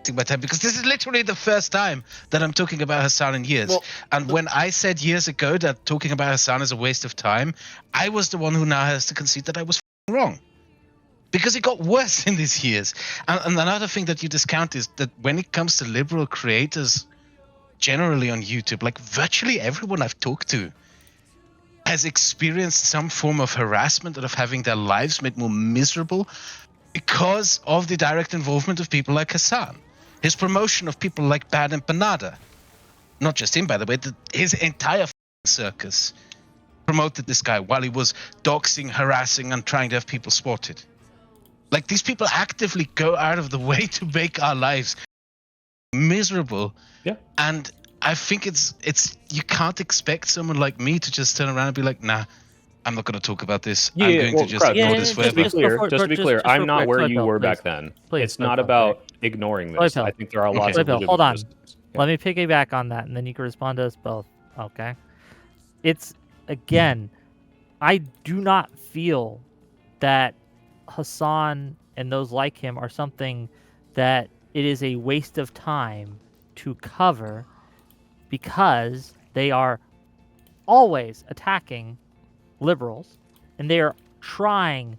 wasting my time, because this is literally the first time that I'm talking about Hassan in years. And when I said years ago that talking about Hassan is a waste of time, I was the one who now has to concede that I was wrong. Because it got worse in these years. And another thing that you discount is that when it comes to liberal creators generally on YouTube, like virtually everyone I've talked to has experienced some form of harassment and of having their lives made more miserable because of the direct involvement of people like Hassan. His promotion of people like Bad and Banada. Not just him, by the way, his entire circus promoted this guy while he was doxing, harassing, and trying to have people spotted. Like, these people actively go out of the way to make our lives miserable. Yeah. And I think it's you can't expect someone like me to just turn around and be like, nah, I'm not going to talk about this. I'm going to just ignore this forever. Just to be clear, I'm not where you were back then. It's not about ignoring this. I think there are lots of hold on. Let me piggyback on that, and then you can respond to us both. Okay. It's, again, I do not feel that Hassan and those like him are something that it is a waste of time to cover, because they are always attacking liberals, and they are trying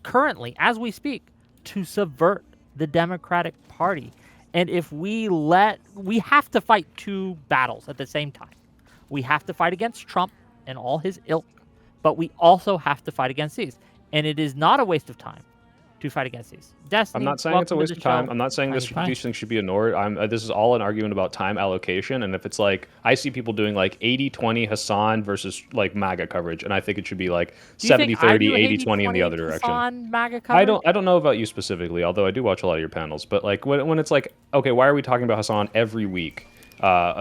currently, as we speak, to subvert the Democratic Party. And if we have to fight two battles at the same time. We have to fight against Trump and all his ilk, but we also have to fight against these. And it is not a waste of time to fight against these. Destiny, I'm not saying it's a waste of time. I'm not saying these things should be ignored. This is all an argument about time allocation. And if it's like, I see people doing like 80-20 Hassan versus like MAGA coverage, and I think it should be like 70-30, 80-20 in the other direction. Hassan, MAGA coverage? I don't know about you specifically, although I do watch a lot of your panels. But like when it's like, okay, why are we talking about Hassan every week?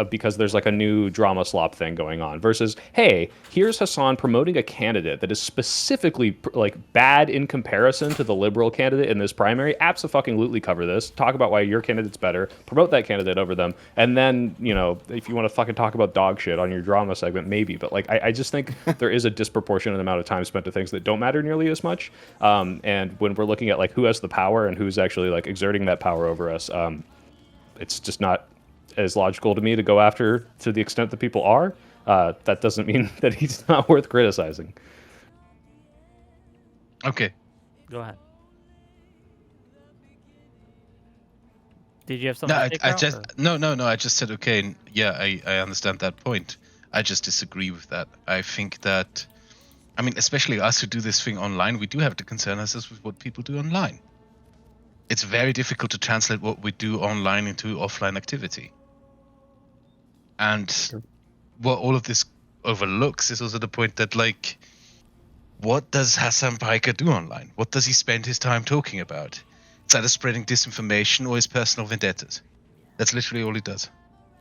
Because there's like a new drama slop thing going on, versus, hey, here's Hassan promoting a candidate that is specifically like bad in comparison to the liberal candidate in this primary. Abso-fucking-lutely cover this. Talk about why your candidate's better. Promote that candidate over them. And then, you know, if you want to fucking talk about dog shit on your drama segment, maybe. But like, I just think there is a disproportionate amount of time spent to things that don't matter nearly as much. And when we're looking at like who has the power and who's actually like exerting that power over us, it's just not as logical to me to go after to the extent that people are. That doesn't mean that he's not worth criticizing. Okay. Go ahead. Did you have No, something? I just said okay. Yeah, I understand that point. I just disagree with that. I think that, I mean, especially us who do this thing online, we do have to concern ourselves with what people do online. It's very difficult to translate what we do online into offline activity. And what all of this overlooks is also the point that, like, what does Hassan Piker do online? What does he spend his time talking about? It's either spreading disinformation or his personal vendettas. That's literally all he does.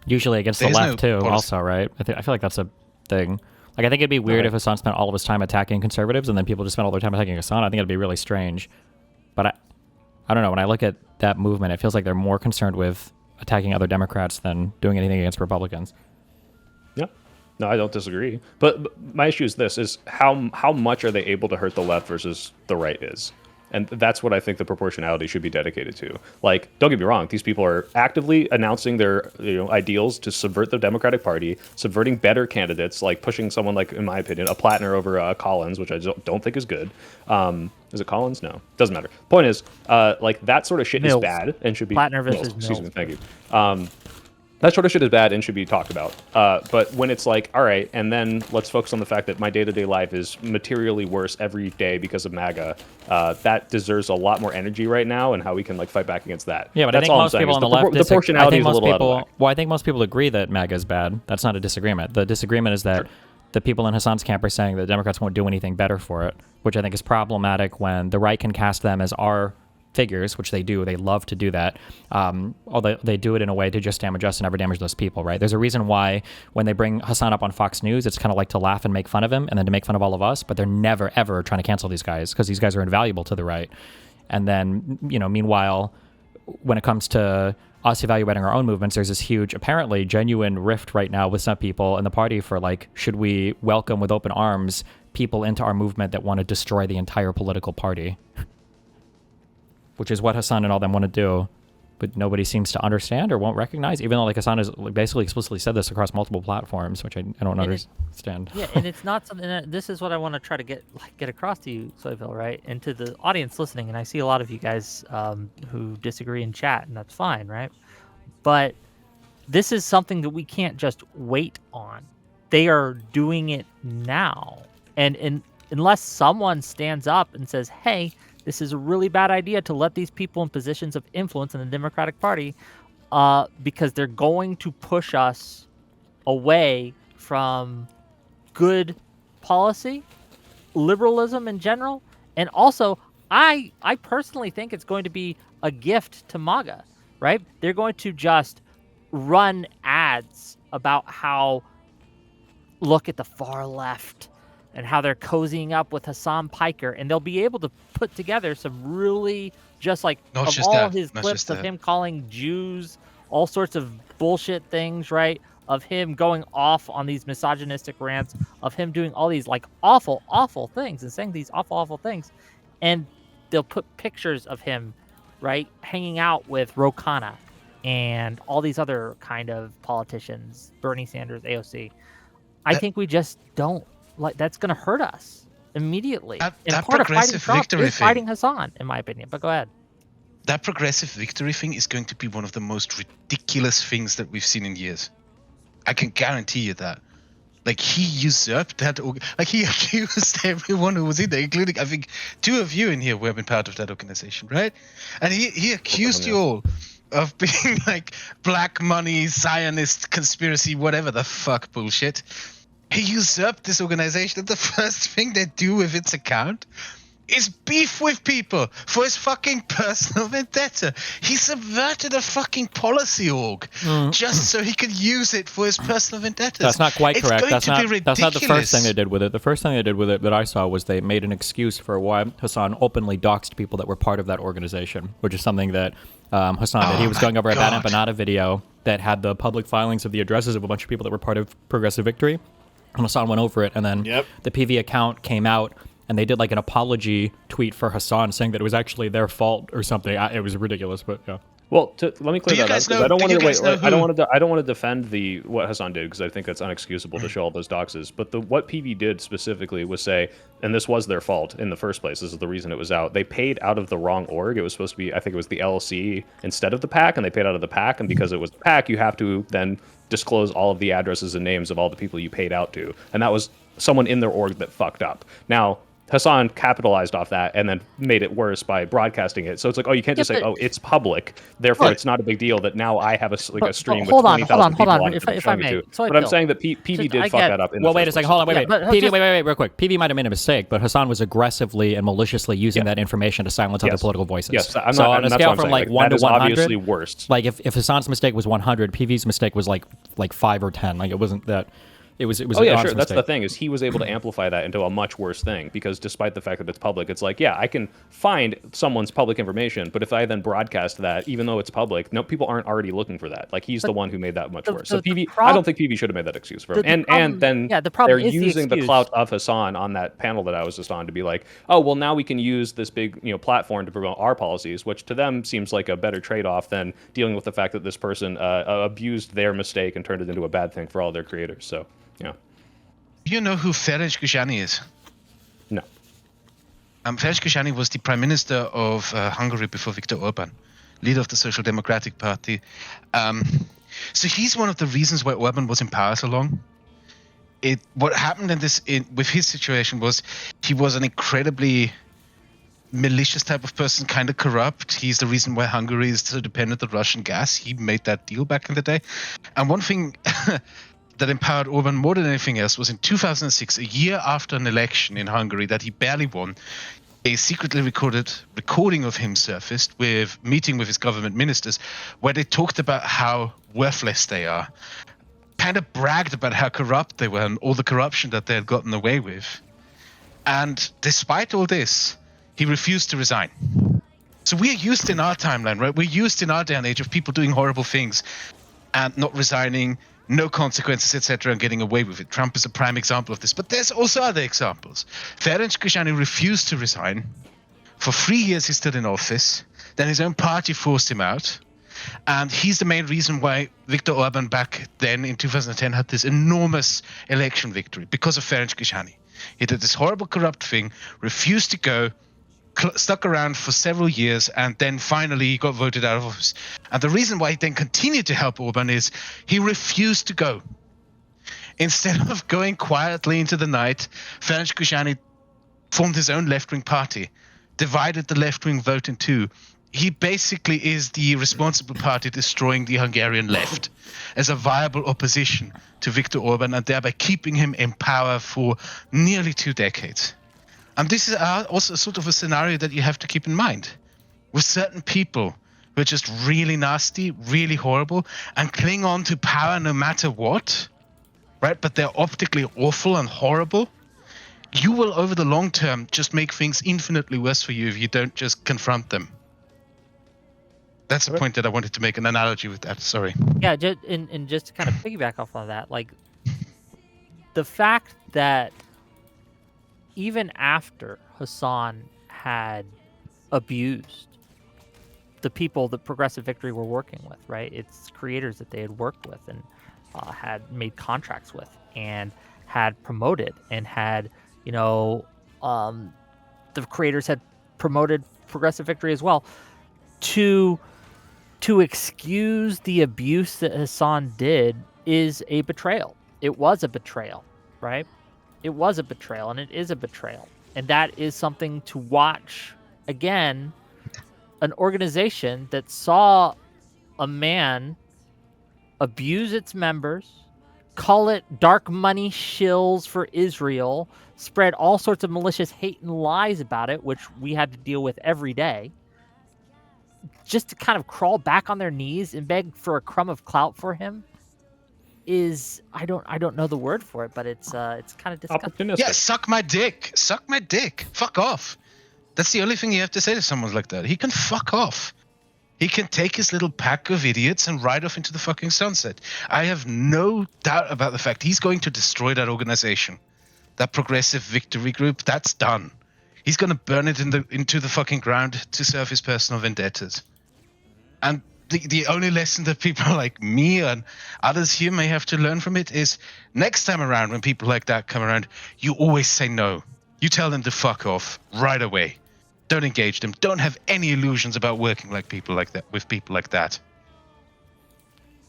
Usually against the left, too, also, right? I feel like that's a thing. Like, I think it'd be weird if Hassan spent all of his time attacking conservatives and then people just spent all their time attacking Hassan. I think it'd be really strange. But I don't know. When I look at that movement, it feels like they're more concerned with attacking other Democrats than doing anything against Republicans. Yeah. No, I don't disagree. But my issue is this, is how much are they able to hurt the left versus the right is? And that's what I think the proportionality should be dedicated to. Like, don't get me wrong, these people are actively announcing their ideals to subvert the Democratic Party, subverting better candidates, like pushing someone like, in my opinion, a Plattner over Collins, which I don't think is good. Is it Collins? No, doesn't matter. Point is, like, that sort of shit is bad and should be... Plattner versus Excuse me, thank you. That sort of shit is bad and should be talked about. But when it's like, all right, and then let's focus on the fact that my day-to-day life is materially worse every day because of MAGA, that deserves a lot more energy right now, and how we can like fight back against that. Yeah, but that's I think most people on the left the proportionality is a little out of whack. Well, I think most people agree that MAGA is bad. That's not a disagreement. The disagreement is that the people in Hassan's camp are saying that Democrats won't do anything better for it, which I think is problematic when the right can cast them as our figures, which they do. They love to do that. Although they do it in a way to just damage us and never damage those people, right? There's a reason why when they bring Hassan up on Fox News, it's kind of like to laugh and make fun of him and then to make fun of all of us, but they're never, ever trying to cancel these guys because these guys are invaluable to the right. And then, meanwhile, when it comes to us evaluating our own movements, there's this huge, apparently genuine rift right now with some people in the party for like, should we welcome with open arms people into our movement that want to destroy the entire political party? Which is what Hassan and all them want to do. but nobody seems to understand or won't recognize, even though like Hassan has basically explicitly said this across multiple platforms, which I don't understand. Yeah, and it's not something that, this is what I want to try to get across to you, Soyville, right? And to the audience listening, and I see a lot of you guys who disagree in chat, and that's fine, right? But this is something that we can't just wait on. They are doing it now. And unless someone stands up and says, hey, this is a really bad idea to let these people in positions of influence in the Democratic Party because they're going to push us away from good policy, liberalism in general. And also, I personally think it's going to be a gift to MAGA, right? They're going to just run ads about how, look at the far left, and how they're cozying up with Hassan Piker, and they'll be able to put together some really just like his clips of him calling Jews all sorts of bullshit things, right? Of him going off on these misogynistic rants, of him doing all these like awful, awful things and saying these awful, awful things, and they'll put pictures of him, right, hanging out with Ro Khanna and all these other kind of politicians, Bernie Sanders, AOC. I think we just don't. Like, that's going to hurt us immediately. And part of fighting Trump is fighting Hassan, in my opinion. But go ahead. That progressive victory thing is going to be one of the most ridiculous things that we've seen in years. I can guarantee you that. Like, he usurped that. Like, he accused everyone who was in there, including, I think, 2 of you in here who have been part of that organization, right? And he accused you all of being, like, black money, Zionist, conspiracy, whatever the fuck bullshit. He usurped this organization, and the first thing they do with its account is beef with people for his fucking personal vendetta. He subverted a fucking policy org just so he could use it for his personal vendettas. That's not quite correct. That's not the first thing they did with it. The first thing they did with it that I saw was they made an excuse for why Hassan openly doxed people that were part of that organization, which is something that Hassan did. He was going over a bad empanada video that had the public filings of the addresses of a bunch of people that were part of Progressive Victory. And Hassan went over it, and then the PV account came out, and they did like an apology tweet for Hassan saying that it was actually their fault or something. It was ridiculous, but yeah. Well, let me clear that up. I don't want to defend what Hassan did, because I think that's unexcusable to show all those doxes. But what PV did specifically was say, and this was their fault in the first place. This is the reason it was out. They paid out of the wrong org. It was supposed to be, I think it was the LLC instead of the PAC, and they paid out of the PAC. And because it was the PAC, you have to then disclose all of the addresses and names of all the people you paid out to. And that was someone in their org that fucked up. Now, Hassan capitalized off that and then made it worse by broadcasting it. So it's like, oh, you can't just say, oh, it's public, therefore it's not a big deal that now I have a stream with 20,000 people on it. If I may. But I'm saying that PV did fuck that up. Well, wait a second. Hold on. Wait. PV, wait, real quick. PV might have made a mistake, but Hassan was aggressively and maliciously using that information to silence other political voices. Yes, on a scale from like 1 to 100, obviously worst. Like if Hassan's mistake was 100, PV's mistake was like 5 or 10. Like it wasn't that. It was. Oh yeah, sure. That's the thing, is he was able to amplify that into a much worse thing, because despite the fact that it's public, it's like, yeah, I can find someone's public information, but if I then broadcast that, even though it's public, no, people aren't already looking for that. Like, he's the one who made that much worse. So PV, I don't think PV should have made that excuse for him. And then they're using the clout of Hassan on that panel that I was just on to be like, oh, well, now we can use this big platform to promote our policies, which to them seems like a better trade-off than dealing with the fact that this person abused their mistake and turned it into a bad thing for all their creators. So. Yeah. You know who Ferenc Gyurcsány is? No. Ferenc Gyurcsány was the Prime Minister of Hungary before Viktor Orban, leader of the Social Democratic Party. So he's one of the reasons why Orban was in power so long. What happened with his situation was he was an incredibly malicious type of person, kind of corrupt. He's the reason why Hungary is so dependent on Russian gas. He made that deal back in the day. And one thing that empowered Orban more than anything else was in 2006, a year after an election in Hungary that he barely won, a secretly recorded recording of him surfaced with meeting with his government ministers, where they talked about how worthless they are, kind of bragged about how corrupt they were and all the corruption that they had gotten away with. And despite all this, he refused to resign. So we are used in our timeline, right? We're used in our day and age of people doing horrible things and not resigning, no consequences, etc., and getting away with it. Trump is a prime example of this. But there's also other examples. Ferenc Gyurcsány refused to resign. For 3 years he stood in office. Then his own party forced him out. And he's the main reason why Viktor Orban back then in 2010 had this enormous election victory, because of Ferenc Kishani. He did this horrible corrupt thing, refused to go, stuck around for several years, and then finally he got voted out of office. And the reason why he then continued to help Orban is he refused to go. Instead of going quietly into the night, Ferenc Kishani formed his own left-wing party, divided the left-wing vote in two. He basically is the responsible party destroying the Hungarian left as a viable opposition to Viktor Orban, and thereby keeping him in power for nearly 2 decades. And this is also sort of a scenario that you have to keep in mind. With certain people who are just really nasty, really horrible, and cling on to power no matter what, right? But they're optically awful and horrible. You will, over the long term, just make things infinitely worse for you if you don't just confront them. That's the point that I wanted to make an analogy with that. Sorry. Yeah, and just to kind of piggyback off of that, like the fact that even after Hassan had abused the people that Progressive Victory were working with, right? It's creators that they had worked with and had made contracts with and had promoted and had, the creators had promoted Progressive Victory as well. To excuse the abuse that Hassan did is a betrayal. It was a betrayal, right? It was a betrayal, and it is a betrayal. And that is something to watch. Again, an organization that saw a man abuse its members, call it dark money shills for Israel, spread all sorts of malicious hate and lies about it, which we had to deal with every day, just to kind of crawl back on their knees and beg for a crumb of clout for him is, I don't know the word for it, but it's kind of disgusting. Yeah, suck my dick. Suck my dick. Fuck off. That's the only thing you have to say to someone like that. He can fuck off. He can take his little pack of idiots and ride off into the fucking sunset. I have no doubt about the fact he's going to destroy that organization. That Progressive Victory group, that's done. He's going to burn it into the fucking ground to serve his personal vendettas. And the only lesson that people like me and others here may have to learn from it is next time around when people like that come around, you always say no. You tell them to fuck off right away. Don't engage them. Don't have any illusions about working like people like that with people like that.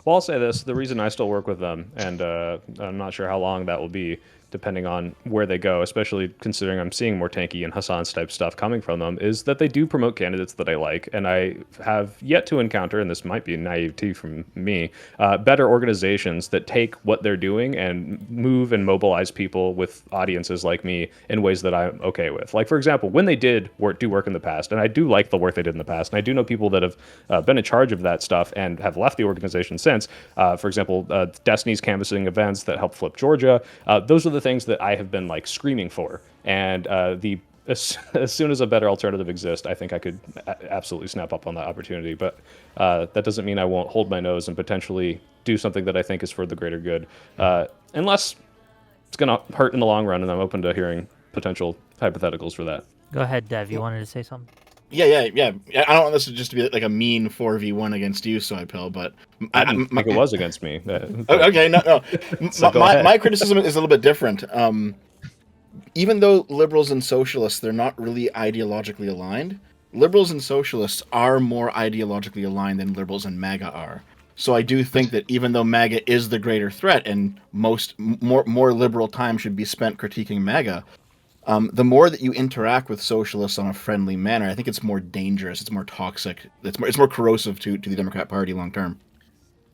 Well, I'll say this. The reason I still work with them, and I'm not sure how long that will be, depending on where they go, especially considering I'm seeing more tankie and Hassan's type stuff coming from them, is that they do promote candidates that I like. And I have yet to encounter, and this might be naivety from me, better organizations that take what they're doing and move and mobilize people with audiences like me in ways that I'm okay with. Like, for example, when they did do work in the past, and I do like the work they did in the past, and I do know people that have been in charge of that stuff and have left the organization since. For example, Destiny's canvassing events that helped flip Georgia. Those are the things that I have been like screaming for, and as soon as a better alternative exists, I think I could absolutely snap up on that opportunity. But that doesn't mean I won't hold my nose and potentially do something that I think is for the greater good, unless it's going to hurt in the long run. And I'm open to hearing potential hypotheticals for that. Go ahead, Dev. You wanted to say something? Yeah. I don't want this to just be like a mean 4v1 against you, Soipel, but I didn't think it was against me. Okay, no. So my criticism is a little bit different. Even though liberals and socialists, they're not really ideologically aligned, liberals and socialists are more ideologically aligned than liberals and MAGA are. So I do think that even though MAGA is the greater threat, and more liberal time should be spent critiquing MAGA, the more that you interact with socialists on a friendly manner, I think it's more dangerous, it's more toxic, it's more corrosive to the Democrat Party long term.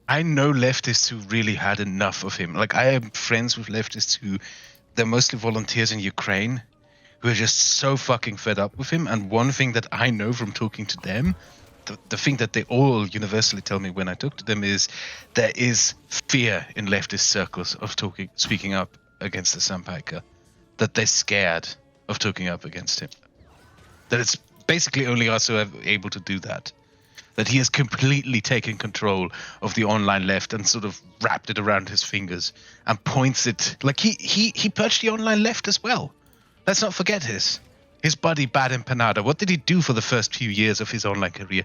I know leftists who really had enough of him. Like, I am friends with leftists who, they're mostly volunteers in Ukraine, who are just so fucking fed up with him. And one thing that I know from talking to them, the thing that they all universally tell me when I talk to them is there is fear in leftist circles of speaking up against the Sampaika. That they're scared of talking up against him. That it's basically only us who are able to do that. That he has completely taken control of the online left and sort of wrapped it around his fingers and points it like he purged the online left as well. Let's not forget his buddy Bad Empanada. What did he do for the first few years of his online career?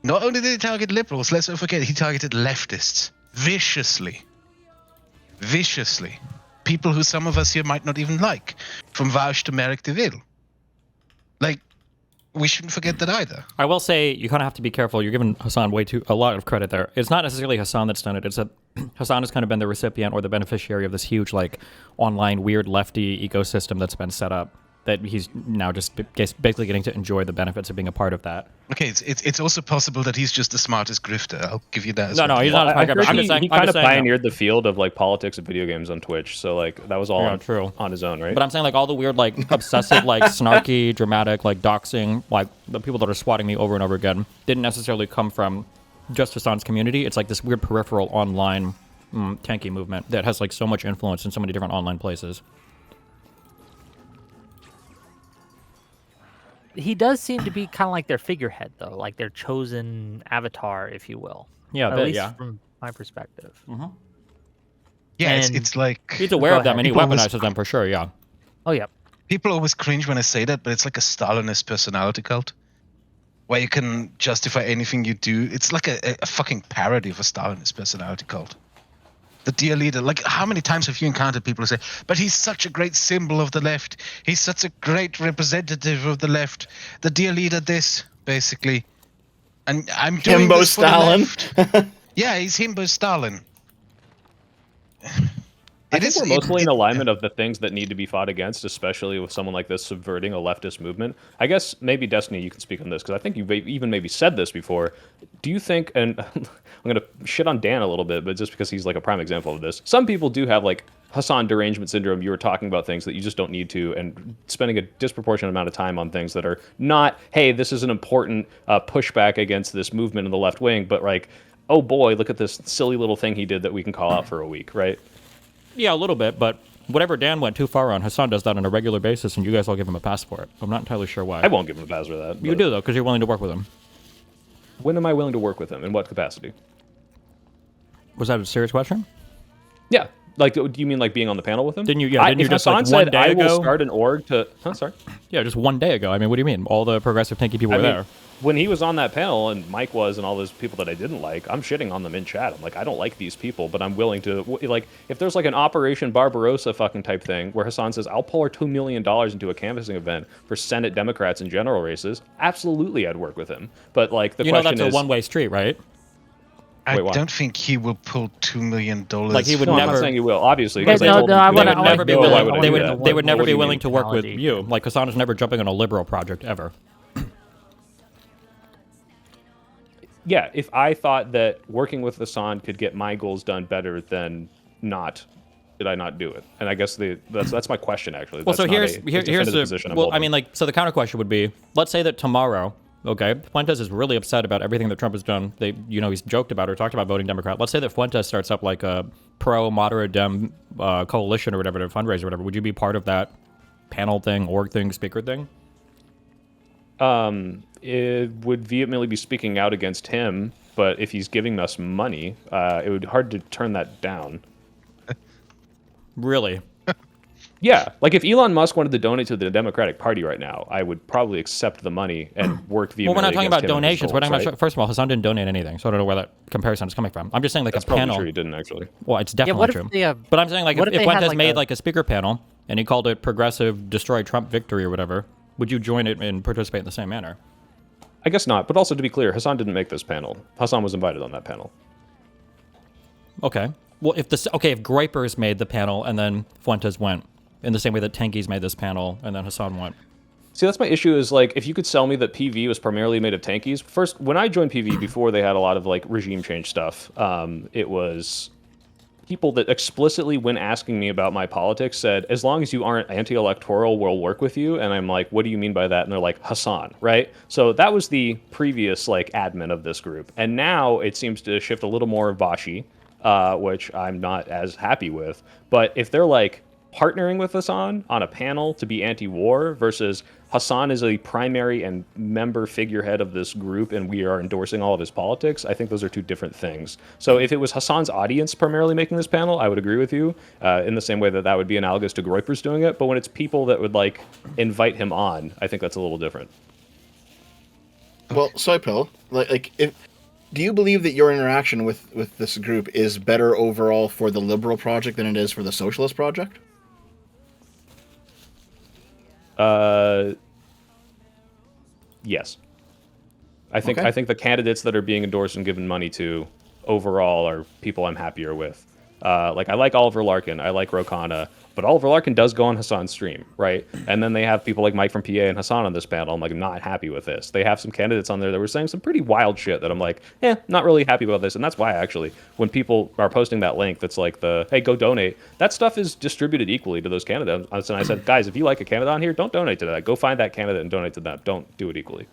Not only did he target liberals, let's not forget, he targeted leftists viciously. Viciously. People who some of us here might not even like, from Vauch to Merrick DeVille. Like, we shouldn't forget that either. I will say you kind of have to be careful. You're giving Hassan a lot of credit there. It's not necessarily Hassan that's done it. It's that Hassan has kind of been the recipient or the beneficiary of this huge, like, online weird lefty ecosystem that's been set up. That he's now just basically getting to enjoy the benefits of being a part of that. Okay, it's also possible that he's just the smartest grifter. I'll give you that. As No, well. no, he's not a smart grifter. I'm just saying, he kind of pioneered the field of like politics and video games on Twitch. So like that was all true on his own, right? But I'm saying like all the weird, like obsessive, like snarky, dramatic, like doxing, like the people that are swatting me over and over again didn't necessarily come from just Hassan's community. It's like this weird peripheral online tankie movement that has like so much influence in so many different online places. He does seem to be kind of like their figurehead, though, like their chosen avatar, if you will. Yeah, at least from my perspective. Mm-hmm. Yeah, And- it's like He's aware of them and he People always- weaponizes them for sure. Yeah. Oh, yeah. people always cringe when I say that, but it's like a Stalinist personality cult, where you can justify anything you do. It's like a fucking parody of a Stalinist personality cult. The dear leader, like how many times have you encountered people who say, but he's such a great symbol of the left. He's such a great representative of the left. The dear leader this, basically. And I'm doing Himbo this for the Stalin. left. Yeah, he's Himbo Stalin. I think we're mostly in alignment of the things that need to be fought against, especially with someone like this subverting a leftist movement. I guess maybe, Destiny, you can speak on this, because I think you've even maybe said this before. Do you think, and I'm going to shit on Dan a little bit, but just because he's like a prime example of this, some people do have like Hassan derangement syndrome. You were talking about things that you just don't need to, and spending a disproportionate amount of time on things that are not, hey, this is an important pushback against this movement in the left wing, but like, oh boy, look at this silly little thing he did that we can call out for a week, right? Yeah, a little bit, but whatever Dan went too far on, Hassan does that on a regular basis, and you guys all give him a pass for it. I'm not entirely sure why. I won't give him a pass for that. You do, though, because you're willing to work with him. When am I willing to work with him? In what capacity? Was that a serious question? Yeah. Like, do you mean like being on the panel with him? Didn't you? Yeah, didn't you if just Hassan like said, one day I ago? will start an org to... Huh, sorry? Yeah, just one day ago. I mean, what do you mean? All the progressive tanky people were there. When he was on that panel, and Mike was, and all those people that I didn't like, I'm shitting on them in chat. I'm like, I don't like these people, but I'm willing to... Like, if there's like an Operation Barbarossa fucking type thing, where Hassan says, I'll pour $2 million into a canvassing event for Senate Democrats in general races, absolutely I'd work with him. But like, the question is... that's a one-way street, right? I Wait, why? don't think he will pull $2 million. Like he would No, I'm never... not saying he will, obviously. Yeah, Because I no, told no, him I they wanna- would I never be wanna- willing. why Why would I They do would, that? they would never What do be you willing mean to work with analogy? you. Like Hassan is never jumping on a liberal project ever. Yeah, if I thought that working with Hassan could get my goals done better than not, did I not do it? And I guess that's my question, actually. Well, That's so not here's a here's definitive the position I'm well, I holding. mean, like, so the counter question would be: let's say that tomorrow, okay, Fuentes is really upset about everything that Trump has done. He's joked about or talked about voting Democrat. Let's say that Fuentes starts up like a pro-moderate Dem coalition or whatever, to fundraise or whatever. Would you be part of that panel thing, org thing, speaker thing? It would vehemently be speaking out against him, but if he's giving us money, it would be hard to turn that down. Really? Yeah, like if Elon Musk wanted to donate to the Democratic Party right now, I would probably accept the money and work vehemently. Well, we're not talking about against him and his donations. We're goals, talking about right? first of all, Hassan didn't donate anything, so I don't know where that comparison is coming from. I'm just saying, like, That's a probably panel. true. He didn't actually. Well, it's definitely what if true. they have- But I'm saying, like, what if if they had, Fuentes like, made a- like a speaker panel and he called it "Progressive Destroy Trump Victory" or whatever, would you join it and participate in the same manner? I guess not. But also, to be clear, Hassan didn't make this panel. Hassan was invited on that panel. Okay. Well, if Groypers made the panel and then Fuentes went, in the same way that Tankies made this panel and then Hassan went. See, that's my issue is, like, if you could sell me that PV was primarily made of tankies. First, when I joined PV before they had a lot of, like, regime change stuff, it was people that explicitly, when asking me about my politics, said, as long as you aren't anti-electoral, we'll work with you. And I'm like, what do you mean by that? And they're like, Hassan, right? So that was the previous, like, admin of this group. And now it seems to shift a little more Vashi, which I'm not as happy with. But if they're, like, partnering with Hassan on a panel to be anti-war versus Hassan is a primary and member figurehead of this group and we are endorsing all of his politics, I think those are two different things. So if it was Hassan's audience primarily making this panel, I would agree with you in the same way that that would be analogous to Groypers doing it. But when it's people that would like invite him on, I think that's a little different. Well, Soypill, do you believe that your interaction with this group is better overall for the liberal project than it is for the socialist project? Yes. I think the candidates that are being endorsed and given money to overall are people I'm happier with. I like Oliver Larkin, I like Rokana, but Oliver Larkin does go on Hassan's stream, right? And then they have people like Mike from PA and Hassan on this panel. I'm like, I'm not happy with this. They have some candidates on there that were saying some pretty wild shit that I'm like, not really happy about this. And that's why actually, when people are posting that link that's like hey, go donate, that stuff is distributed equally to those candidates. And I said, guys, if you like a candidate on here, don't donate to that. Go find that candidate and donate to them. Don't do it equally.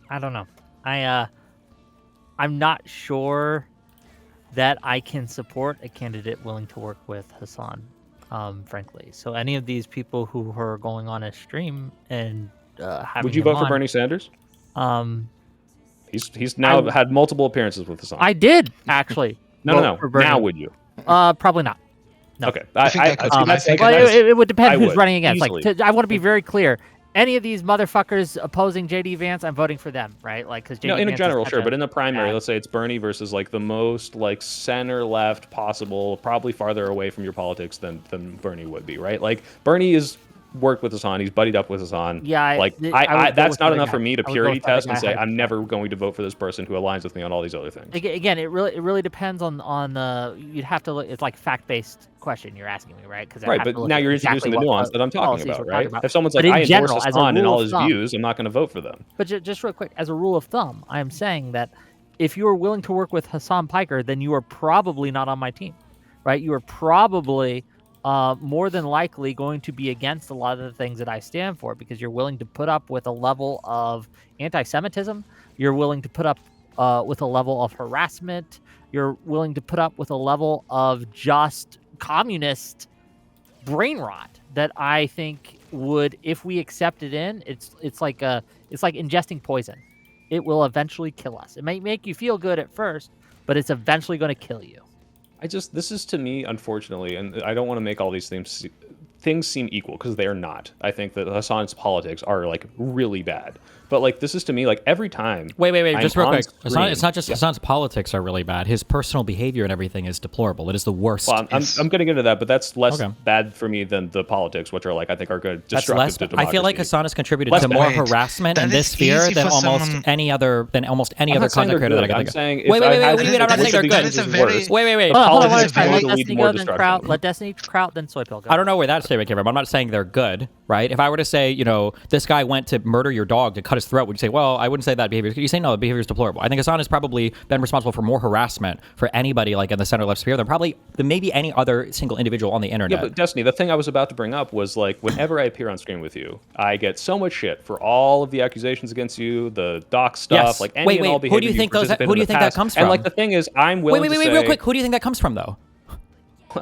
I don't know. I'm not sure that I can support a candidate willing to work with Hassan, frankly. So any of these people who are going on a stream and having would you vote for Bernie Sanders? He's now had multiple appearances with Hassan. I did actually. No. Now would you? Probably not. No. Okay. It would depend who's running against. Easily. I want to be very clear. Any of these motherfuckers opposing JD Vance, I'm voting for them, right? Because JD in Vance a general, sure, but in the primary, let's say it's Bernie versus the most center left possible, probably farther away from your politics than Bernie would be, right? Bernie is worked with Hassan, he's buddied up with Hassan. Yeah, that's not enough for me to purity test and say I'm never going to vote for this person who aligns with me on all these other things. Again, it really depends on the. You'd have to look. It's like fact-based question you're asking me, right? Right, but now you're introducing the nuance that I'm talking about, right? If someone's like, I endorse Hassan and all his views, I'm not going to vote for them. But just real quick, as a rule of thumb, I am saying that if you are willing to work with Hassan Piker, then you are probably not on my team, right? You are probably more than likely going to be against a lot of the things that I stand for, because you're willing to put up with a level of anti-Semitism. You're willing to put up with a level of harassment. You're willing to put up with a level of just communist brain rot that I think would, if we accept it in, it's like ingesting poison. It will eventually kill us. It may make you feel good at first, but it's eventually going to kill you. This is to me, unfortunately, and I don't want to make all these things seem equal, because they are not. I think that Hassan's politics are really bad. But this is to me every time. Wait, just real quick. It's not just Hassan's politics are really bad. His personal behavior and everything is deplorable. It is the worst. Well, I'm going to get into that, but that's less bad for me than the politics, which are I think are good, destructive to democracy. I feel like Hassan has contributed to more harassment in this sphere than almost any other content creator that I can think of. Wait, what do you mean? I'm not saying they're good. Wait. Hold on. Let Destiny Kraut, then Soypill go. I don't know where that statement came from. I'm not saying they're good, right? If I were to say, this guy went to murder your dog to cut his throat, would you say, well, I wouldn't say that behavior? You say, no, the behavior is deplorable. I think Hassan has probably been responsible for more harassment for anybody in the center left sphere than maybe any other single individual on the internet. Yeah, but Destiny, the thing I was about to bring up was whenever I appear on screen with you, I get so much shit for all of the accusations against you, the dox stuff, yes. Any and all behavior. Who do you think that comes from? And the thing is, I'm willing to say... Wait, real quick. Who do you think that comes from, though?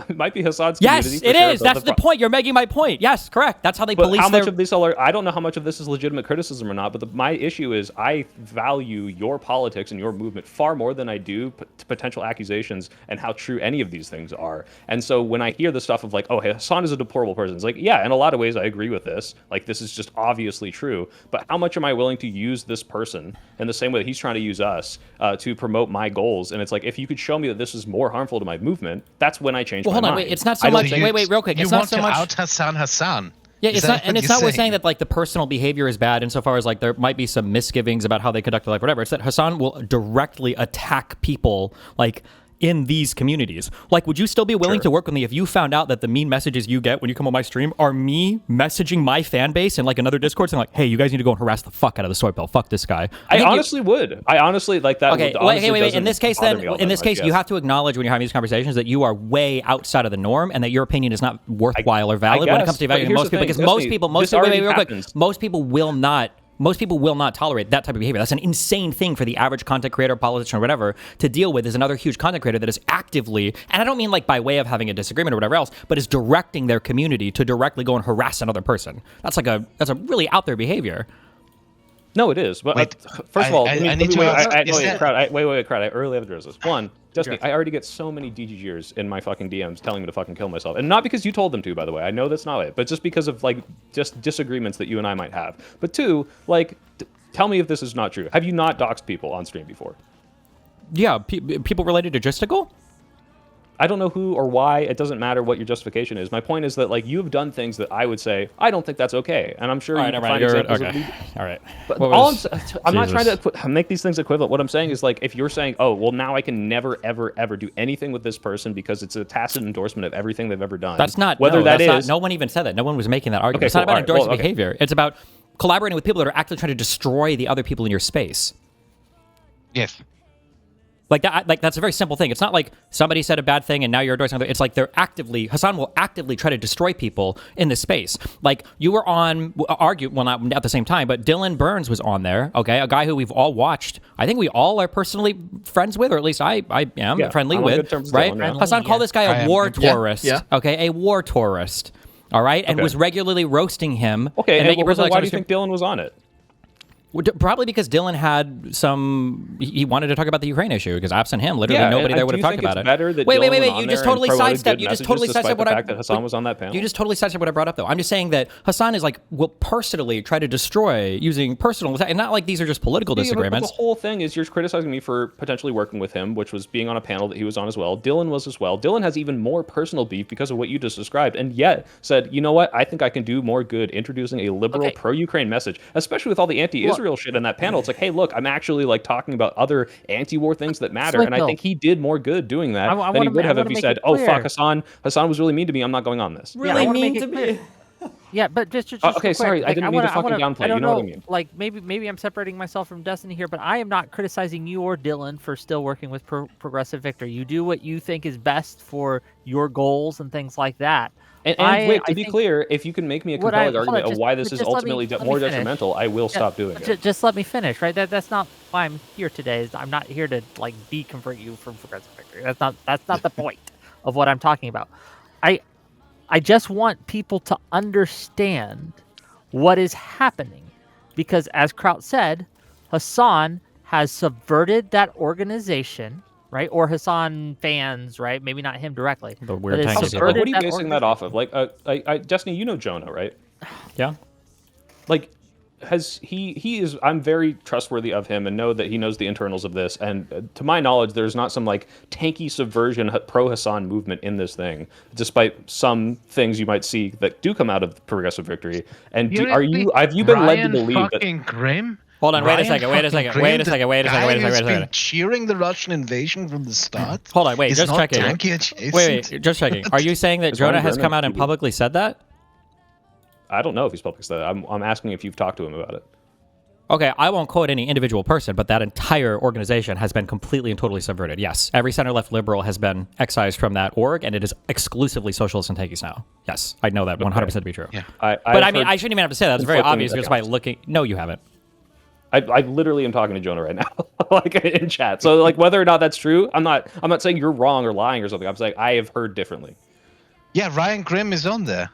It might be Hassan's community. Yes, it is. That's the point. You're making my point. Yes, correct. That's how they police how much of these are... I don't know how much of this is legitimate criticism or not, but my issue is I value your politics and your movement far more than I do potential accusations and how true any of these things are. And so when I hear the stuff of hey, Hassan is a deplorable person, it's yeah, in a lot of ways I agree with this. This is just obviously true. But how much am I willing to use this person in the same way that he's trying to use us to promote my goals? And it's if you could show me that this is more harmful to my movement, that's when I change my mind. Hold on, wait. It's not so much. Wait, real quick. It's not so much. You want to out Hassan. Yeah, it's not, and it's not we're saying that the personal behavior is bad insofar as there might be some misgivings about how they conduct their life, whatever. It's that Hassan will directly attack people in these communities. Would you still be willing to work with me if you found out that the mean messages you get when you come on my stream are me messaging my fan base in another Discord saying hey, you guys need to go and harass the fuck out of the Soypill. Fuck this guy. I honestly would. I honestly that. Okay, wait. In this case, you have to acknowledge when you're having these conversations that you are way outside of the norm and that your opinion is not worthwhile or valid when it comes to evaluating most people. Because most people will not. Most people will not tolerate that type of behavior. That's an insane thing for the average content creator, politician, or whatever to deal with. Is another huge content creator that is actively, and I don't mean by way of having a disagreement or whatever else, but is directing their community to directly go and harass another person. That's a really out there behavior. No, it is. But first of all, wait, Crowd. I really have to address this. One, Just I already get so many DGGers in my fucking DMs telling me to fucking kill myself, and not because you told them to, by the way. I know that's not it, but just because of like just disagreements that you and I might have. But two, like, tell me if this is not true. Have you not doxed people on stream before? Yeah, people related to Justical? I don't know who or why. It doesn't matter what your justification is. My point is that like you have done things that I would say I don't think that's okay, and I'm sure you can find examples of All right. But I'm not trying to make these things equivalent. What I'm saying is like if you're saying, oh well, now I can never ever ever do anything with this person because it's a tacit endorsement of everything they've ever done. That's not whether that is. Not, no one even said that. No one was making that argument. Okay, it's not cool. about endorsing behavior. It's about collaborating with people that are actually trying to destroy the other people in your space. Yes. Like that, like that's a very simple thing. It's not like somebody said a bad thing and now you're endorsing something. It's like Hassan will actively try to destroy people in this space. Like you were on not at the same time, but Dylan Burns was on there. Okay, a guy who we've all watched. I think we all are personally friends with, or at least I am friendly with. Right? Dylan, Hassan called this guy a war tourist. Yeah. Okay, a war tourist. All right, and was regularly roasting him. Okay, and why do you think Dylan was on it? Probably because Dylan had he wanted to talk about the Ukraine issue, because absent him, literally nobody there would have talked about it. Wait, you just totally sidestepped. You just totally sidestepped what I. That Hassan was on that panel. You just totally sidestepped what I brought up, though. I'm just saying that Hassan is like will personally try to destroy using personal attack, and not like these are just political disagreements. But the whole thing is you're criticizing me for potentially working with him, which was being on a panel that he was on as well. Dylan was as well. Dylan has even more personal beef because of what you just described, and yet said, you know what? I think I can do more good introducing a liberal pro-Ukraine message, especially with all the anti-Israel shit in that panel. It's like, hey, look, I'm actually like talking about other anti-war things that matter, and I think he did more good doing that than he would have if he said, "Oh fuck, Hassan was really mean to me. I'm not going on this." Really mean to me. Yeah, but just okay, sorry, I didn't mean to fucking downplay. You know what I mean? Like maybe I'm separating myself from Destiny here, but I am not criticizing you or Dylan for still working with Progressive Victor. You do what you think is best for your goals and things like that. And wait, to be clear, if you can make me a compelling argument of why this is ultimately more detrimental, I will stop doing it. Just let me finish, right? That's not why I'm here today. I'm not here to like deconvert you from Progressive Victory. That's not the point of what I'm talking about. I just want people to understand what is happening, because as Kraut said, Hassan has subverted that organization. Right, or Hassan fans, right? Maybe not him directly. The weird like, what are you basing that off of? Like, Destiny, you know Jonah, right? Yeah. Like, he is? I'm very trustworthy of him and know that he knows the internals of this. And to my knowledge, there's not some like tanky subversion pro Hassan movement in this thing, despite some things you might see that do come out of Progressive Victory. And have you been led to believe that? Grim? Hold on, wait a second. Been cheering the Russian invasion from the start. Hold on, wait, just checking. Wait, just checking. Are you saying that Jonah has come out and publicly said that? I don't know if he's publicly said that. I'm asking if you've talked to him about it. Okay, I won't quote any individual person, but that entire organization has been completely and totally subverted. Yes, every center-left liberal has been excised from that org, and it is exclusively socialists and tankies now. Yes, I know that 100% to be true. Yeah. I mean, I shouldn't even have to say that. It's very obvious just by looking. No, you haven't. I literally am talking to Jonah right now, like in chat. So like whether or not that's true, I'm not saying you're wrong or lying or something. I'm saying I have heard differently. Yeah, Ryan Grimm is on there.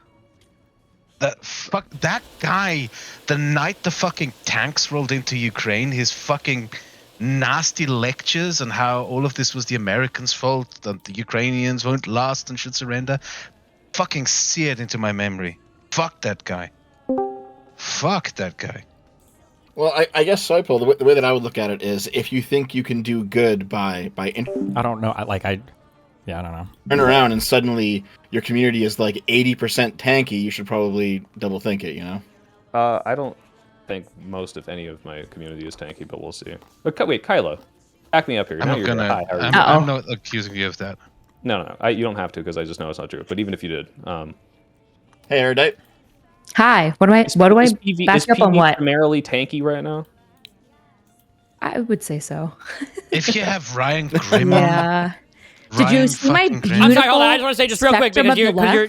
That guy, the night the fucking tanks rolled into Ukraine, his fucking nasty lectures on how all of this was the Americans' fault, that the Ukrainians won't last and should surrender, fucking seared into my memory. Fuck that guy. Fuck that guy. Well, I guess, Soipol, the way that I would look at it is, if you think you can do good by I don't know. I don't know. Turn around and suddenly your community is like 80% tanky, you should probably double think it, you know? I don't think most, if any, of my community is tanky, but we'll see. But wait, Kyla, back me up here. I'm not accusing you of that. No. You don't have to, because I just know it's not true. But even if you did, hey, Erudite. Hi. What do I back up on what? Primarily tanky right now? I would say so. If you have Ryan Grimm yeah. Did you see my beautiful I'm sorry, hold on. I just want to say just real quick, because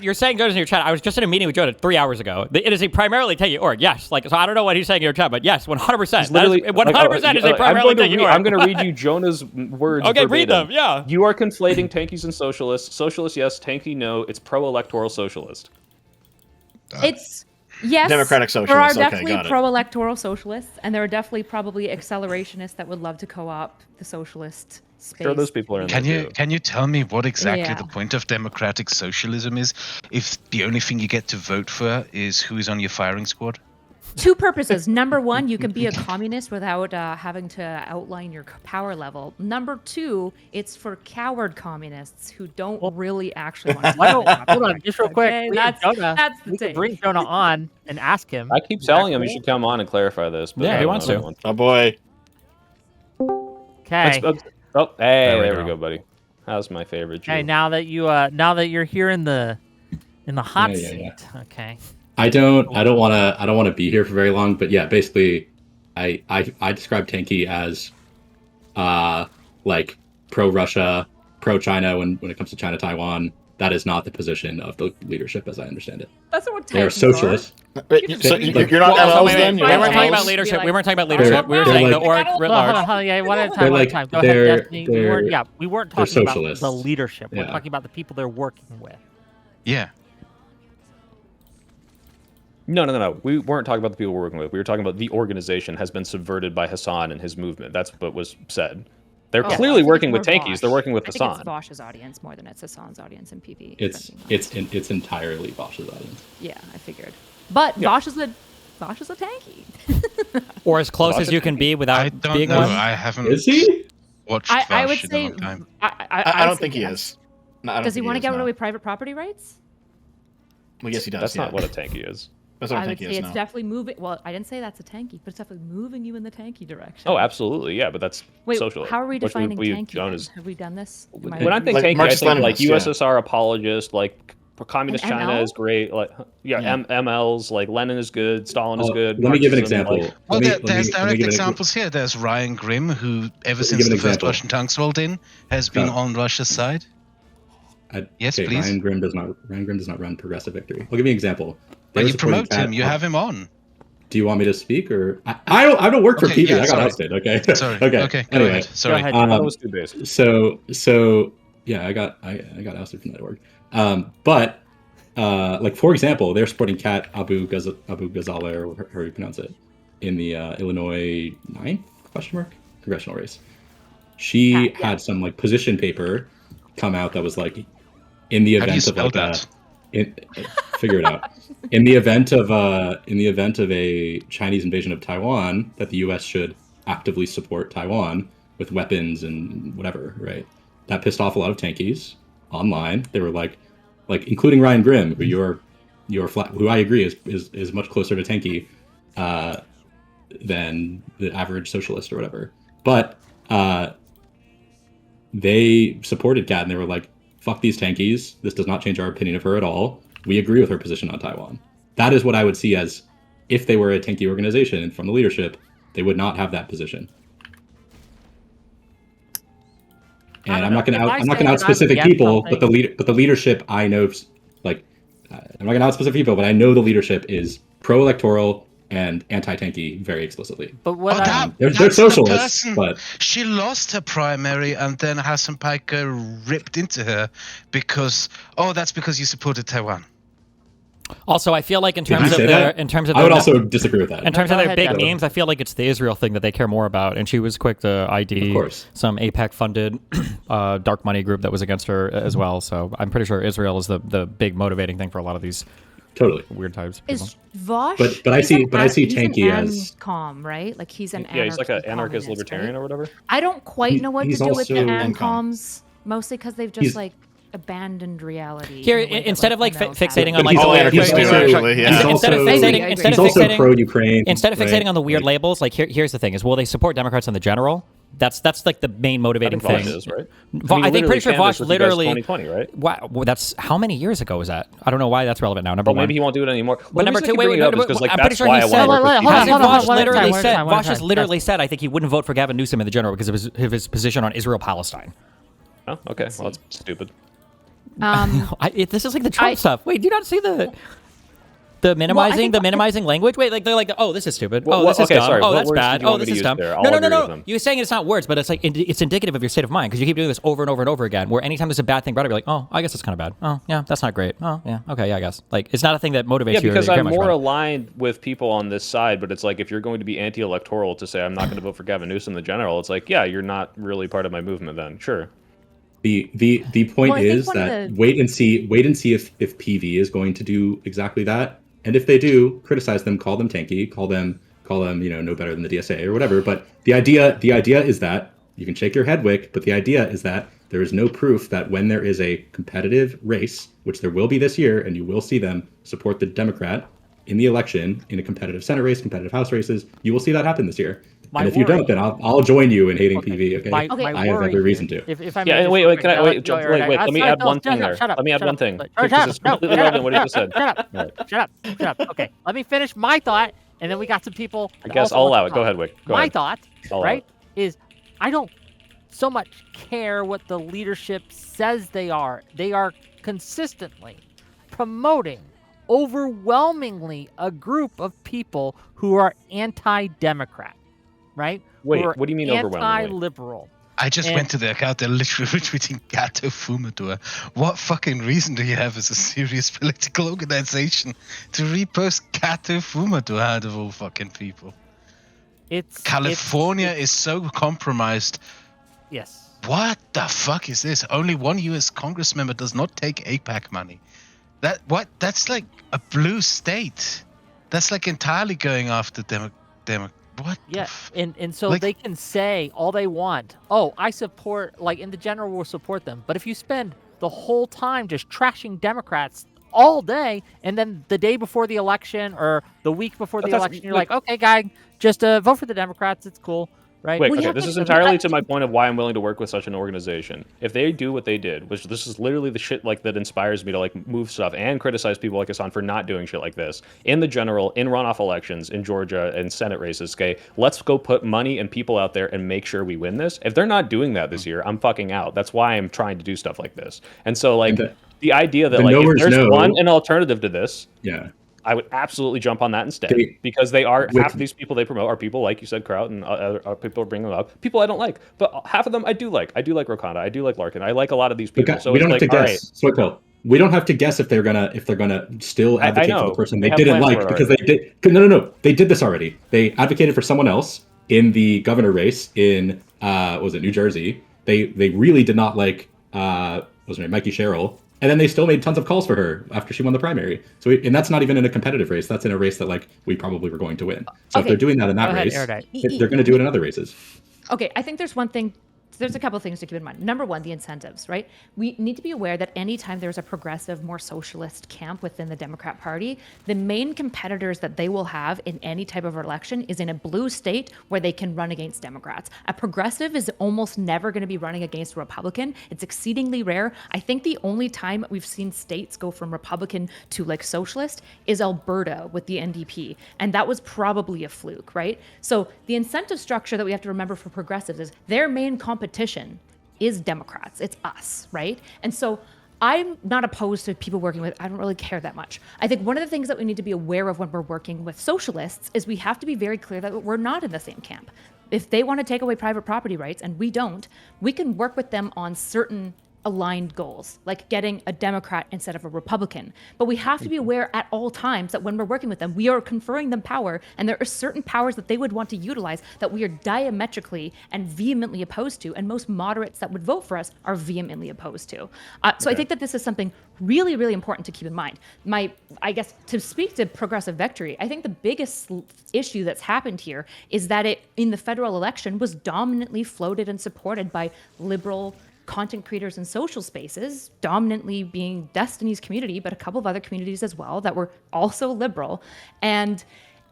you're saying Jonah's in your chat. I was just in a meeting with Jonah 3 hours ago. It is a primarily tanky org. Yes. Like, so I don't know what he's saying in your chat, but yes, 100%. Literally, 100% is a primarily tanky org. I'm going to read you Jonah's words. Okay, verbatim. read them. Yeah. You are conflating tankies and socialists. Socialists, yes. Tanky, no. It's pro-electoral socialist. It's yes. Democratic socialists. There are definitely pro-electoral socialists, and there are definitely probably accelerationists that would love to co-opt the socialist space. Sure, those people are in Can there you tell me what exactly Yeah. the point of democratic socialism is if the only thing you get to vote for is who is on your firing squad? 2 purposes. Number 1, you can be a communist without having to outline your power level. Number 2, it's for coward communists who don't really actually want to. Why don't hold on just real quick? Okay, We have Jonah. that's the We can take. bring Jonah on and ask him. I keep telling him he should come on and clarify this. But Yeah, I he don't wants know if to. he wants Oh boy. Okay. Oh, hey, we there we go. go, buddy. How's my favorite Jew? Okay. Now that you're here in the hot Yeah, seat. yeah. Okay. I don't want to be here for very long, but yeah, basically, I describe tankie as, like pro-Russia, pro-China when it comes to China-Taiwan. That is not the position of the leadership, as I understand it. That's not what They are tankies socialists. Wait, so Like- you're not Well, also, MLs wait, then? wait, You're we not weren't talking about MLs? leadership. Be We weren't talking about like, leadership. We were they're saying like- the org writ Hold large. on, yeah, one at a time. They're One at like- a time. Go ahead, they're- Destiny. We weren't. they're- Yeah, we weren't they're talking about socialists. the leadership. We're Yeah. talking about the people they're working with. Yeah. No. We weren't talking about the people we're working with. We were talking about the organization has been subverted by Hassan and his movement. That's what was said. They're Oh, clearly I think working it's with more tankies. Vosh. They're working with I think it's Hassan. Vosh's audience more than it's Hassan's audience in PV. It's entirely Bosch's audience. Yeah, I figured. But Yeah. Vosh is a tankie. Or as close Bosch as is you can be I without don't being know. one. I haven't Is he? watched I would Vosh in a say. long time. I don't think he is. No, I don't Does he think want to is, get no. rid of private property rights? Well, yes, he does. That's yeah. not what a tankie is. That's what I I would think he say is it's now. definitely moving. Well, I didn't say that's a tankie, but it's definitely moving you in the tankie direction. Oh, absolutely, yeah, but that's Wait, social. how are we Which defining we- tankie? John then? is- Have we done this? When I think Like tankie, I Marxist think like Leninists, yeah. USSR apologist, like communist An China ML? is great. Like Yeah. MLs, like Lenin is good, Stalin is Oh, good. let me give an Marxism, example. like- Well, Let me- there's let me direct give an examples here. There's Ryan Grimm, who, ever me since give an the first example. Russian tanks rolled in, has been on Russia's side. Yes, please. Ryan Grimm does not run Progressive Victory. I'll give you an example. But They're you supporting promote him. You Cat- have him on. Do you want me to speak or I don't work for Okay, PV. yeah, I got sorry. ousted. Okay. Sorry. okay. Okay. Go Anyway, ahead. Sorry. ahead. I thought it was too basic. so yeah, I got ousted from that org. But like for example, they're supporting Kat Abu Ghazaleh, or however you pronounce it, in the Illinois 9th congressional race. She Yeah. had some like position paper come out that was like in the How do you event of spell like that? figure it out. In the event of a Chinese invasion of Taiwan, that the U.S. should actively support Taiwan with weapons and whatever, right? That pissed off a lot of tankies online. They were like including Ryan Grimm, who who I agree is much closer to tankie than the average socialist or whatever. But they supported Kat and they were like, fuck these tankies. This does not change our opinion of her at all. We agree with her position on Taiwan. That is what I would see as if they were a tankie organization and from the leadership, they would not have that position. And I'm not going to out specific people, but the leadership I know, like, I'm not going to out specific people, but I know the leadership is pro-electoral and anti-tankie very explicitly. But what They're That's the socialists, person. but She lost her primary, and then Hassan Piker ripped into her because, that's because you supported Taiwan. Also, I feel like in Did you terms of say their that? in terms of I would their- also disagree with that. in terms Go of their ahead, big Devin. names, I feel like it's the Israel thing that they care more about. And she was quick to ID Of course. some APEC-funded dark money group that was against her as well. So I'm pretty sure Israel is the big motivating thing for a lot of these Totally. weird types of people. Is Vosh? But I see he's tankie an as ANCOM, right? Like he's an Yeah, he's like an anarchist anarchist libertarian right? or whatever. I don't quite know what to He's do with the also ANCOMs, mostly because they've just He's- like abandoned reality. Here, in a way that, instead of like MLs fixating haven't. on like He's the all weird- anarchist he's too, also- actually, yeah. Instead of I agree, I fixating, agree. instead He's of also fixating, pro-Ukraine. instead of fixating right? on the weird Like, labels, like here's the thing: is will they support Democrats in the general? That's like the main I motivating think Vosh thing. is, right? I think pretty sure Vosh literally. 2020, right? Wow, well, that's how many years ago was that? I don't know why that's relevant now. Number Well, one. maybe he won't do it anymore. But number two, wait, no, no, because like I'm pretty that's sure why he I said. want to work with hold on, people. hold on, Vosh one at a literally time, said. one at a Vosh has time. literally said, I think he wouldn't vote for Gavin Newsom in the general because of his position on Israel-Palestine. Oh, okay, well that's stupid. Um, This is like the Trump I- stuff. Wait, do you not see the? The minimizing language. Wait, like they're like, oh, this is stupid. Oh, this is dumb. Sorry, Oh, what that's words bad. did you Oh, want me this to is use dumb. there? I'll No. agree with them. You're saying it's not words, but it's like it's indicative of your state of mind because you keep doing this over and over and over again. Where anytime there's a bad thing brought up, you're like, oh, I guess it's kind of bad. Oh, yeah, that's not great. Oh, yeah, okay, yeah, I guess. Like it's not a thing that motivates you. Yeah, because or you care I'm much more about it. aligned with people on this side, but it's like if you're going to be anti-electoral to say I'm not going to vote for Gavin Newsom in the general, it's like, yeah, you're not really part of my movement then. Sure. The point is that wait and see if PV is going to do exactly that. And if they do, criticize them, call them tankie, call them, no better than the DSA or whatever. But the idea is that you can shake your head, Wick, but the idea is that there is no proof that when there is a competitive race, which there will be this year, and you will see them support the Democrat in the election in a competitive Senate race, competitive House races, you will see that happen this year. And if you don't, then I'll join you in hating PV. Okay, I have every reason to. If I wait. Let me add one thing there. Let me add one thing. Because it's completely relevant what he just said. Shut up. Okay, let me finish my thought, and then we got some people. I guess I'll allow it. Go ahead, Wick. My thought, right, is I don't so much care what the leadership says they are. They are consistently promoting overwhelmingly a group of people who are anti-democrat. Right? Wait, what do you mean overwhelmingly? Anti-liberal. I just went to the account. They're literally retweeting Gato Fumador. What fucking reason do you have as a serious political organization to repost Gato Fumador out of all fucking people? California is so compromised. Yes. What the fuck is this? Only one U.S. Congress member does not take AIPAC money. That's like a blue state. That's like entirely going after what? Yeah, and so they can say all they want. Oh, I support, like in the general, we'll support them. But if you spend the whole time just trashing Democrats all day, and then the day before the election or the week before the election, you're like, okay, guy, just vote for the Democrats. It's cool. Right? Wait, okay, this is entirely to my point of why I'm willing to work with such an organization. If they do what they did, which this is literally the shit like that inspires me to like move stuff and criticize people like Hassan for not doing shit like this in the general, in runoff elections in Georgia and Senate races. Okay, let's go put money and people out there and make sure we win this. If they're not doing that this year, I'm fucking out. That's why I'm trying to do stuff like this. And so like the idea that like if there's an alternative to this, yeah. I would absolutely jump on that instead because they are half of these people they promote are people like you said, Kraut, and other people are bringing them up. People I don't like, but half of them I do like. I do like Rokanda. I do like Larkin. I like a lot of these people. So we don't have to guess. Right. We don't have to guess if they're gonna still advocate for the person they didn't like because they did. No. They did this already. They advocated for someone else in the governor race in New Jersey. They really did not like what's her name, Mikey Sherrill. And then they still made tons of calls for her after she won the primary. So, and that's not even in a competitive race. That's in a race that like we probably were going to win. So if they're doing that in that race, they're going to do it in other races. Okay, I think there's one thing. There's a couple of things to keep in mind. Number one, the incentives, right? We need to be aware that anytime there's a progressive, more socialist camp within the Democrat Party, the main competitors that they will have in any type of election is in a blue state where they can run against Democrats. A progressive is almost never going to be running against a Republican. It's exceedingly rare. I think the only time we've seen states go from Republican to like socialist is Alberta with the NDP. And that was probably a fluke, right? So the incentive structure that we have to remember for progressives is their main competition is Democrats. It's us, right? And so I'm not opposed to people working with, I don't really care that much. I think one of the things that we need to be aware of when we're working with socialists is we have to be very clear that we're not in the same camp. If they want to take away private property rights and we don't, we can work with them on certain aligned goals, like getting a Democrat instead of a Republican. But we have to be aware at all times that when we're working with them, we are conferring them power, and there are certain powers that they would want to utilize that we are diametrically and vehemently opposed to, and most moderates that would vote for us are vehemently opposed to. So I think that this is something really, really important to keep in mind. I guess to speak to progressive victory, I think the biggest issue that's happened here is that it, in the federal election, was dominantly floated and supported by liberal content creators in social spaces, dominantly being Destiny's community, but a couple of other communities as well that were also liberal. And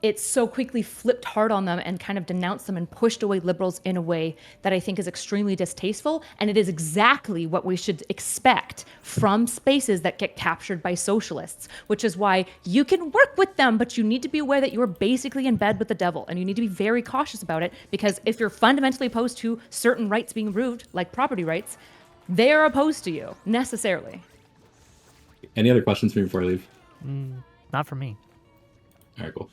it so quickly flipped hard on them and kind of denounced them and pushed away liberals in a way that I think is extremely distasteful. And it is exactly what we should expect from spaces that get captured by socialists, which is why you can work with them, but you need to be aware that you're basically in bed with the devil. And you need to be very cautious about it, because if you're fundamentally opposed to certain rights being removed, like property rights, they are opposed to you necessarily. Any other questions for me before I leave? Not for me. All right, cool.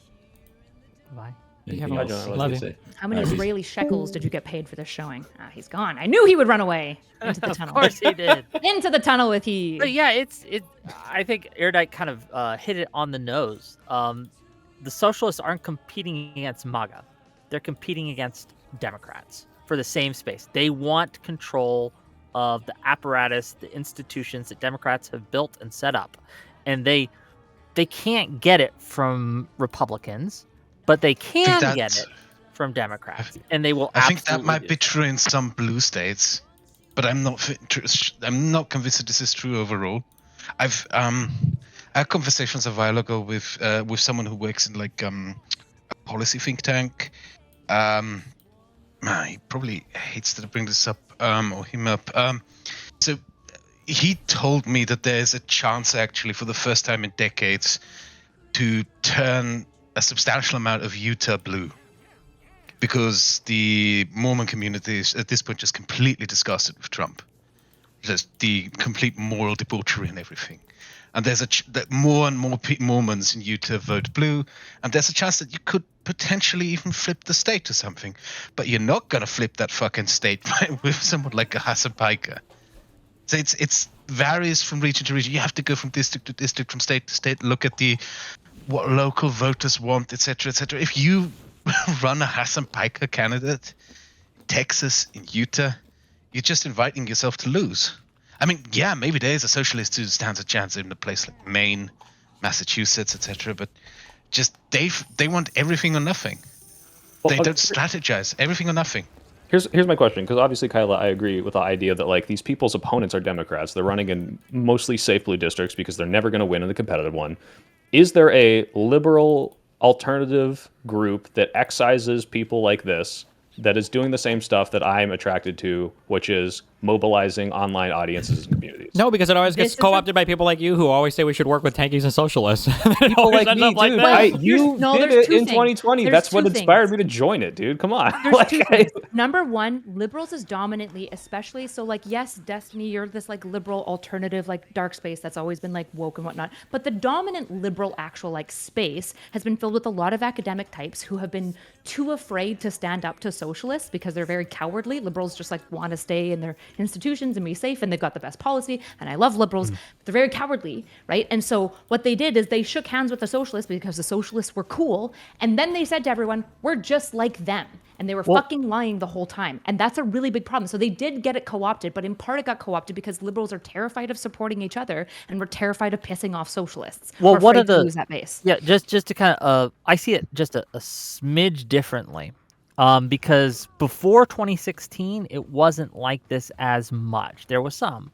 Bye. Anything Bye, else John. you Love guys you. say? How many All right, Israeli shekels did you get paid for this showing? Ah, he's gone. I knew he would run away into the tunnel. Of course he did. Into the tunnel with he. But yeah, I think Erudite kind of hit it on the nose. The socialists aren't competing against MAGA; they're competing against Democrats for the same space. They want control of the apparatus, the institutions that Democrats have built and set up, and they can't get it from Republicans, but they can get it from Democrats, and they will. I think that absolutely might do be true in some blue states, but I'm not convinced that this is true overall. I've had conversations a while ago with someone who works in like a policy think tank. He probably hates that I bring this up or him up. So he told me that there's a chance actually for the first time in decades to turn a substantial amount of Utah blue, because the Mormon community is at this point just completely disgusted with Trump. Just the complete moral debauchery and everything. And there's that more and more Mormons in Utah vote blue, and there's a chance that you could potentially even flip the state to something. But you're not going to flip that fucking state with someone like a Hassan Piker. So it's varies from region to region. You have to go from district to district, from state to state, look at what local voters want, etc., etc. If you run a Hassan Piker candidate, Texas, in Utah, you're just inviting yourself to lose. I mean, yeah, maybe there is a socialist who stands a chance in a place like Maine, Massachusetts, etc. But just they want everything or nothing. They don't strategize. Everything or nothing. Here's my question, because obviously, Kyla, I agree with the idea that like these people's opponents are Democrats. They're running in mostly safe blue districts because they're never going to win in the competitive one. Is there a liberal alternative group that excises people like this, that is doing the same stuff that I'm attracted to, which is mobilizing online audiences and communities? No, because it always gets co-opted by people like you who always say we should work with tankies and socialists. People like me, dude. You did it in 2020. That's what inspired me to join it, dude. Come on. There's two things. Number one, liberals is dominantly, especially, so like, yes, Destiny, you're this like liberal alternative, like dark space that's always been like woke and whatnot. But the dominant liberal actual like space has been filled with a lot of academic types who have been too afraid to stand up to socialists because they're very cowardly. Liberals just like want to stay in their institutions and be safe, and they've got the best policy, and I love liberals, but they're very cowardly, right? And so what they did is they shook hands with the socialists because the socialists were cool, and then they said to everyone, we're just like them. And they were fucking lying the whole time. And that's a really big problem. So they did get it co-opted, but in part it got co-opted because liberals are terrified of supporting each other, and we're terrified of pissing off socialists. Well, what are the lose that base? Yeah, just to kind of I see it just a smidge differently. Because before 2016, it wasn't like this as much. There was some.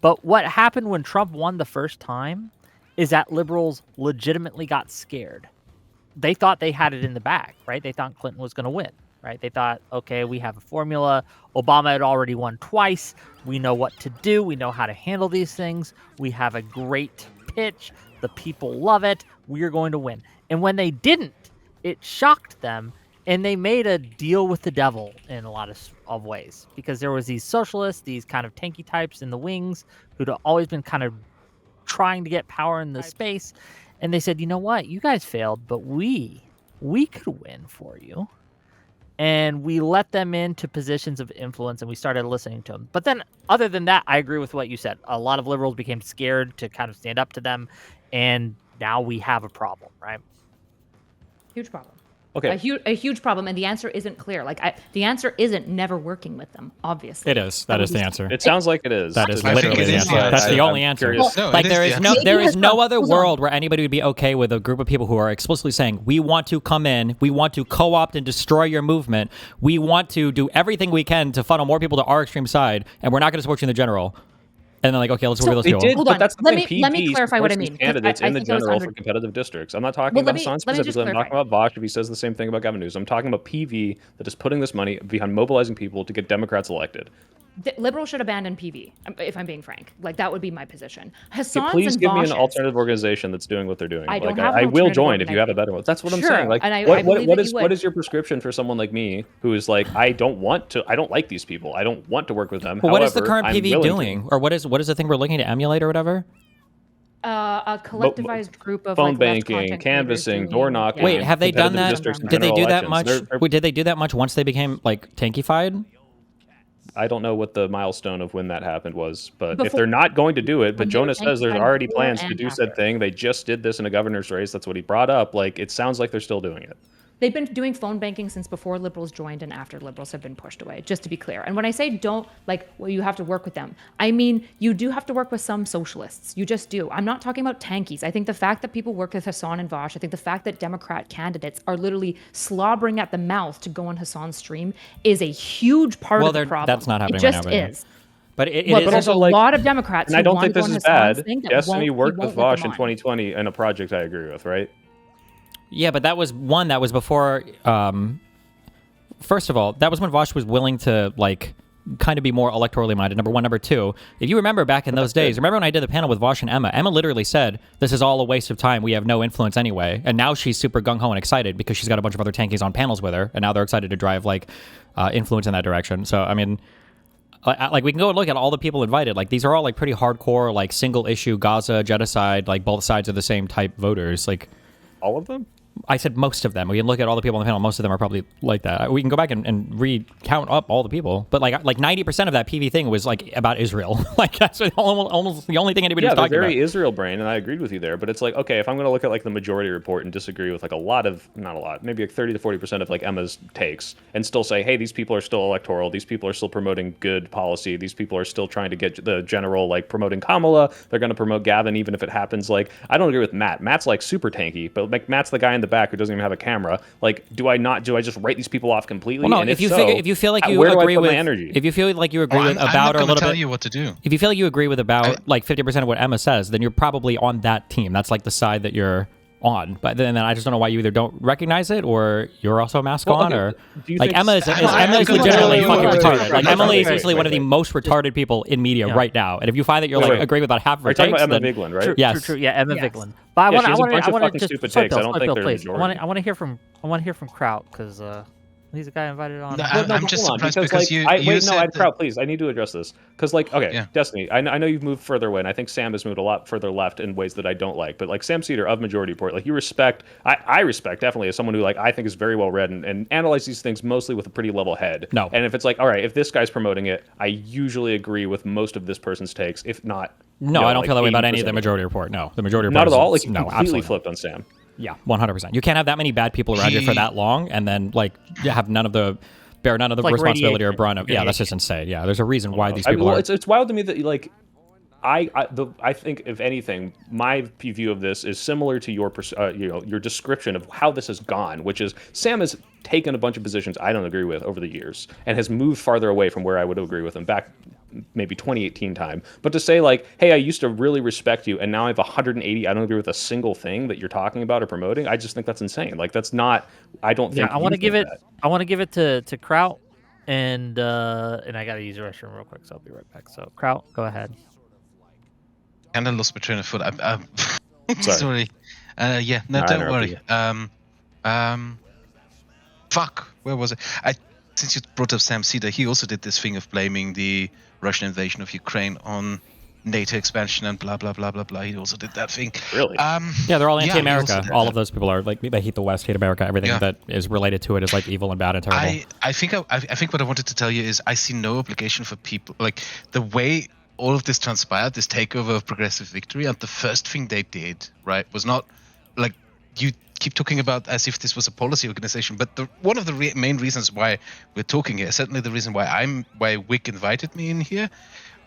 But what happened when Trump won the first time is that liberals legitimately got scared. They thought they had it in the bag, right? They thought Clinton was going to win, right? They thought, okay, we have a formula. Obama had already won twice. We know what to do. We know how to handle these things. We have a great pitch. The people love it. We're going to win. And when they didn't, it shocked them. And they made a deal with the devil in a lot of ways, because there was these socialists, these kind of tanky types in the wings who'd always been kind of trying to get power in the space. And they said, you know what? You guys failed, but we could win for you. And we let them into positions of influence, and we started listening to them. But then other than that, I agree with what you said. A lot of liberals became scared to kind of stand up to them. And now we have a problem, right? Huge problem. Okay. A huge problem, and the answer isn't clear. Like the answer isn't never working with them. Obviously, it is. That is the answer. It sounds like it is. That is literally the answer. That's the only answer. No, like there is no other world where anybody would be okay with a group of people who are explicitly saying, we want to come in, we want to co-opt and destroy your movement, we want to do everything we can to funnel more people to our extreme side, and we're not going to support you in the general. And then like, okay, let's work with those people. But that's the thing. Let me clarify what I mean. Candidates in the general for competitive districts. I'm not talking about Hassan specifically. I'm talking about Vosh if he says the same thing about Gavin Newsom. I'm talking about PV that is putting this money behind mobilizing people to get Democrats elected. Liberals should abandon PV, if I'm being frank. Like, that would be my position. Hassan's please and give me Vosh's, an alternative organization that's doing what they're doing. I will join if you have a better one. That's what I'm saying. Like, and what is your prescription for someone like me who is like, I don't like these people. I don't want to work with them. Well, what is the current PV doing? Or what is the thing we're looking to emulate or whatever? A collectivized group of phone like, left banking, content canvassing, creators door doing- knocking. Wait, have they done competitive that? districts and Did they general do that much? elections. Did they do that much once they became like tankified? I don't know what the milestone of when that happened was, but if Before- they're not going to do it, but when they were Jonas says there's tankified already before plans to and do said after. thing. They just did this in a governor's race. That's what he brought up. Like, it sounds like they're still doing it. They've been doing phone banking since before liberals joined and after liberals have been pushed away, just to be clear. And when I say don't, like, well, you have to work with them, I mean, you do have to work with some socialists. You just do. I'm not talking about tankies. I think the fact that people work with Hassan and Vosh, I think the fact that Democrat candidates are literally slobbering at the mouth to go on Hassan's stream is a huge part of the problem. That's not happening It just right now. is. But it But is. there's a like- lot of Democrats And I who don't want think to go this on is Hassan's bad. thing that Destiny won't- worked he with won't let Vosh them in on. 2020 in a project I agree with, right? Yeah, but that was before. First of all, that was when Vosh was willing to like kind of be more electorally minded. Number one. Number two, if you remember back in those days, remember when I did the panel with Vosh and Emma literally said, "This is all a waste of time. We have no influence anyway." And now she's super gung ho and excited because she's got a bunch of other tankies on panels with her, and now they're excited to drive like influence in that direction. So I mean. Like we can go and look at all the people invited. Like these are all like pretty hardcore, like single issue Gaza genocide, like both sides of the same type voters. Like All of them? I said most of them. We can look at all the people on the panel. Most of them are probably like that. We can go back and recount up all the people. But like 90% of that PV thing was like about Israel. Like that's almost the only thing anybody was They're talking very about. Israel brain, and I agreed with you there. But it's like, okay, if I'm going to look at like the majority report and disagree with like not a lot, maybe like 30 to 40% of like Emma's takes, and still say, hey, these people are still electoral. These people are still promoting good policy. These people are still trying to get the general like promoting Kamala. They're going to promote Gavin, even if it happens. Like I don't agree with Matt. Matt's like super tanky, but like Matt's the guy in the back who doesn't even have a camera. Like, do I just write these people off completely? Well, no, and if you feel like you where do I agree put with my energy? if you feel like you agree with I'm about not or a gonna little tell bit, you what to do. if you feel like you agree with about like 50% of what Emma says, then you're probably on that team. That's like the side that you're on. But then I just don't know why you either don't recognize it or you're also a mask on, or Do you like think- Emma is I'm gonna legitimately tell you fucking what- retarded. Like Wait, Emily is wait, basically wait, one of the wait. most retarded people in media right now. And if you find that you're Wait, like wait. agreeing with about half of her Are you talking takes, about Emma then Vigeland, right? Yes. True. Yeah, Emma Yes. Vigeland. But I Yeah, want she has a bunch of to fucking stupid takes. I don't think they're the please. majority. I want to hear from Kraut because he's the guy invited on. No, Well, I'm just hold on, surprised because like, you said that- Kraut, please, I need to address this because, like, okay, Yeah. Destiny, I know you've moved further away, and I think Sam has moved a lot further left in ways that I don't like. But like Sam Cedar of Majority Report, like you respect, I respect definitely as someone who like I think is very well read and analyze these things mostly with a pretty level head. No. And if it's like, all right, if this guy's promoting it, I usually agree with most of this person's takes, if not. No, I don't feel that way about any of the 80%. majority report. No, the majority report Not at is- all. Like you no, completely absolutely not. flipped on Sam. Yeah, 100%. You can't have that many bad people around you for He- that long and then like bear none of the Like responsibility or radiation. brunt of. Yeah, that's just insane. Yeah, there's a reason why these I mean, people well, are. it's wild to me that like I think if anything, my view of this is similar to your your description of how this has gone, which is Sam has taken a bunch of positions I don't agree with over the years and has moved farther away from where I would agree with him back maybe 2018 time. But to say like, hey, I used to really respect you and now I have 180, I don't agree with a single thing that you're talking about or promoting. I just think that's insane. Like that's not. I don't think. Yeah, I want to you give think it. that. I want to give it to Kraut, and I gotta use the restroom real quick, so I'll be right back. So Kraut, go ahead. kind of lost my train of thought. I'm Sorry. sorry. Yeah, no, No, I don't interrupted worry. Fuck, where was it? Since you brought up Sam Cedar, he also did this thing of blaming the Russian invasion of Ukraine on NATO expansion and blah blah blah blah blah. He also did that thing. Really? Yeah, they're all he anti-America. also did All that. of those people are like they hate the West, hate America. Everything Yeah. that is related to it is like evil and bad and terrible. I think what I wanted to tell you is I see no obligation for people like the way all of this transpired, this takeover of Progressive Victory, and the first thing they did, right, was not like you keep talking about as if this was a policy organization, but one of the main reasons why we're talking here, certainly the reason why Wick invited me in here,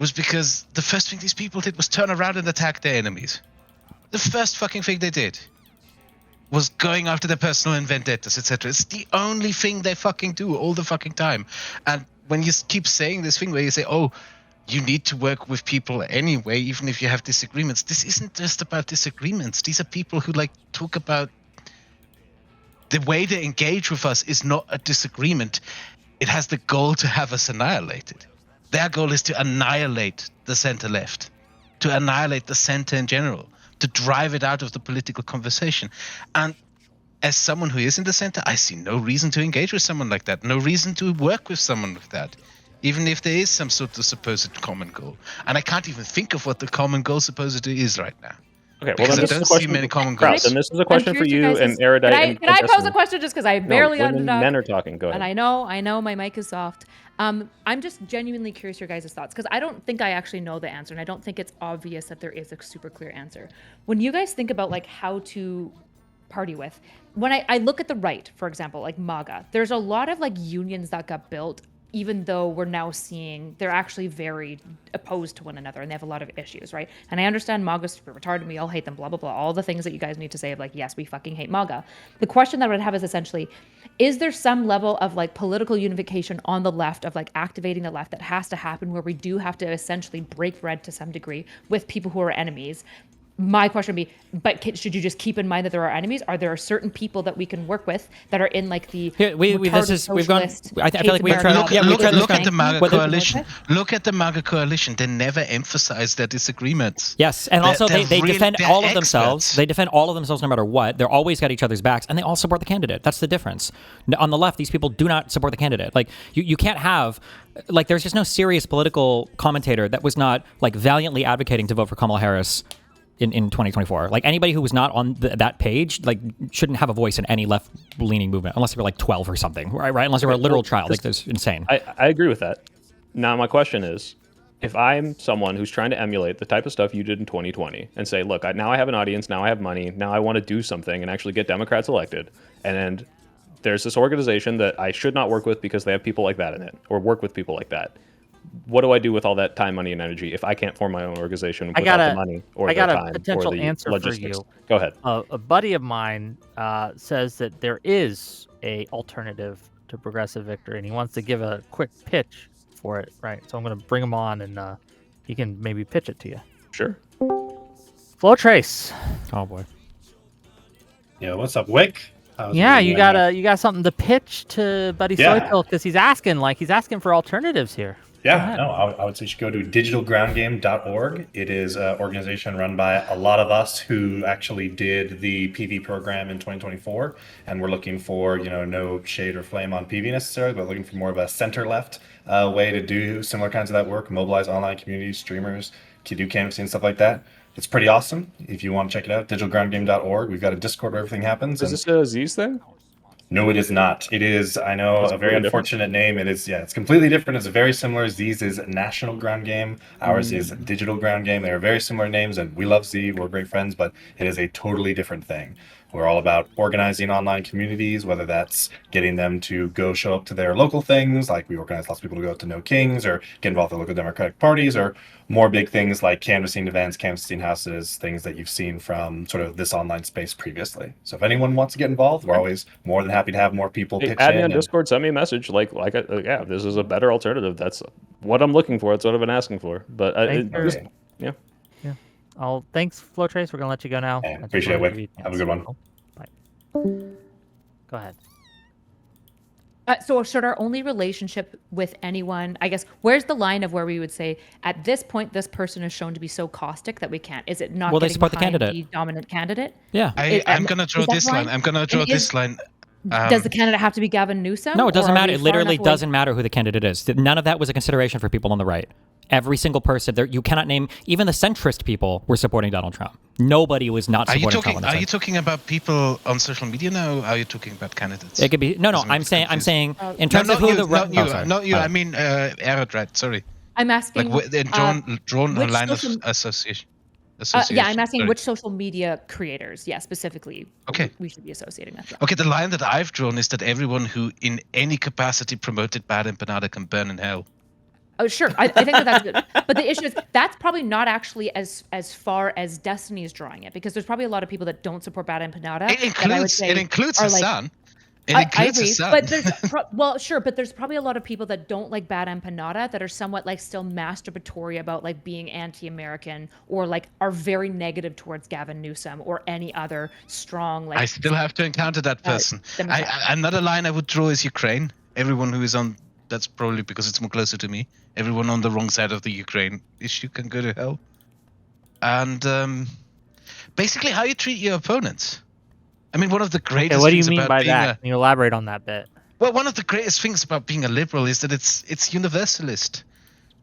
was because the first thing these people did was turn around and attack their enemies. The first fucking thing they did was going after their personal vendettas, etc. It's the only thing they fucking do all the fucking time. And when you keep saying this thing where you say, oh, you need to work with people anyway, even if you have disagreements. This isn't just about disagreements. These are people who like talk about the way they engage with us is not a disagreement. It has the goal to have us annihilated. Their goal is to annihilate the center left, to annihilate the center in general, to drive it out of the political conversation. And as someone who is in the center, I see no reason to engage with someone like that, no reason to work with someone with that, even if there is some sort of supposed common goal. And I can't even think of what the common goal supposedly is right now. Okay, well Because then I this is don't a see question. many common Crowd, goals. then this is a question for you and Erudite. Can I pose a question just because I barely women, ended up? men are talking. Go ahead. And I know my mic is soft. I'm just genuinely curious your guys' thoughts because I don't think I actually know the answer, and I don't think it's obvious that there is a super clear answer. When you guys think about like how to party with, when I look at the right, for example, like MAGA, there's a lot of like unions that got built, even though we're now seeing they're actually very opposed to one another and they have a lot of issues, right? And I understand MAGA's super retarded, we all hate them, blah, blah, blah, all the things that you guys need to say of like, yes, we fucking hate MAGA. The question that I would have is essentially, is there some level of like political unification on the left of like activating the left that has to happen where we do have to essentially break bread to some degree with people who are enemies? My question would be, but should you just keep in mind that there are enemies? Are there certain people that we can work with that are in like the we've gone. I feel like we've tried. Look at the MAGA coalition. Look at the MAGA coalition. They never emphasize their disagreements. Yes, and also they defend all of experts. themselves. They defend all of themselves no matter what. They're always got each other's backs, and they all support the candidate. That's the difference. On the left, these people do not support the candidate. Like you can't have. Like there's just no serious political commentator that was not like valiantly advocating to vote for Kamala Harris in 2024. Like anybody who was not on that page, like shouldn't have a voice in any left-leaning movement unless they were like 12 or something, right? Unless they were a literal child. Like that's insane. I agree with that. Now my question is, if I'm someone who's trying to emulate the type of stuff you did in 2020 and say, look, now I have an audience, now I have money, now I want to do something and actually get Democrats elected, and there's this organization that I should not work with because they have people like that in it, or work with people like that. What do I do with all that time, money, and energy if I can't form my own organization without the money or the time a potential or the answer logistics? for you. Go ahead. A buddy of mine says that there is a alternative to progressive victory, and he wants to give a quick pitch for it. Right, so I'm going to bring him on, and he can maybe pitch it to you. Sure. Flow Trace. Oh boy. Yo, what's up, Wick? Yeah, you got something to pitch to Buddy Soypil because he's asking for alternatives here. Yeah, no, I would say you should go to digitalgroundgame.org. It is an organization run by a lot of us who actually did the PV program in 2024, and we're looking for, no shade or flame on PV necessarily, but looking for more of a center-left way to do similar kinds of that work, mobilize online communities, streamers, to do canvassing and stuff like that. It's pretty awesome. If you want to check it out, digitalgroundgame.org. We've got a Discord where everything happens. Is this a Z's thing? No, it is not. It is, I know, a very unfortunate name. It is, it's completely different. It's very similar. Z's is National Ground Game. Ours is Digital Ground Game. They are very similar names, and we love Z. We're great friends, but it is a totally different thing. We're all about organizing online communities, whether that's getting them to go show up to their local things, like we organize lots of people to go to No Kings, or get involved in local Democratic parties, or more big things like canvassing events, canvassing houses, things that you've seen from sort of this online space previously. So if anyone wants to get involved, we're always more than happy to have more people pitch Add me in. on Discord, send me a message. This is a better alternative. That's what I'm looking for. That's what I've been asking for. But yeah. Thanks, Flow Trace. We're gonna let you go now. Appreciate it, Wick. Have a good one. Bye. Go ahead. So should our only relationship with anyone, I guess, where's the line of where we would say, at this point, this person is shown to be so caustic that we can't? Is it not they getting support the behind candidate. the dominant candidate? Yeah. I'm going to draw this line. I'm going to draw this line. Does the candidate have to be Gavin Newsom? No, it doesn't or are matter. we It far literally enough away? doesn't matter who the candidate is. None of that was a consideration for people on the right. Every single person there, you cannot name, even the centrist people were supporting Donald Trump. Nobody was not supporting Trump. Are you talking about people on social media now? Or are you talking about candidates? It could be no. I'm saying in terms of who the not you. I mean, Erudite. Sorry. I'm asking. Drawn a line of association. I'm asking which social media creators, specifically, we should be associating with. Okay, the line that I've drawn is that everyone who in any capacity promoted bad empanada can burn in hell. Oh, sure. I think that's good. But the issue is that's probably not actually as far as Destiny is drawing it, because there's probably a lot of people that don't support bad empanada. It includes Hassan. I agree, but there's but there's probably a lot of people that don't like bad empanada that are somewhat like still masturbatory about like being anti-American, or like are very negative towards Gavin Newsom or any other strong like. I still have to encounter that person. Another line I would draw is Ukraine. Everyone who is on, that's probably because it's more closer to me. Everyone on the wrong side of the Ukraine issue can go to hell. And basically how you treat your opponents. I mean, one of the greatest what do you things mean about by being that? Can you elaborate on that bit? Well, one of the greatest things about being a liberal is that it's universalist.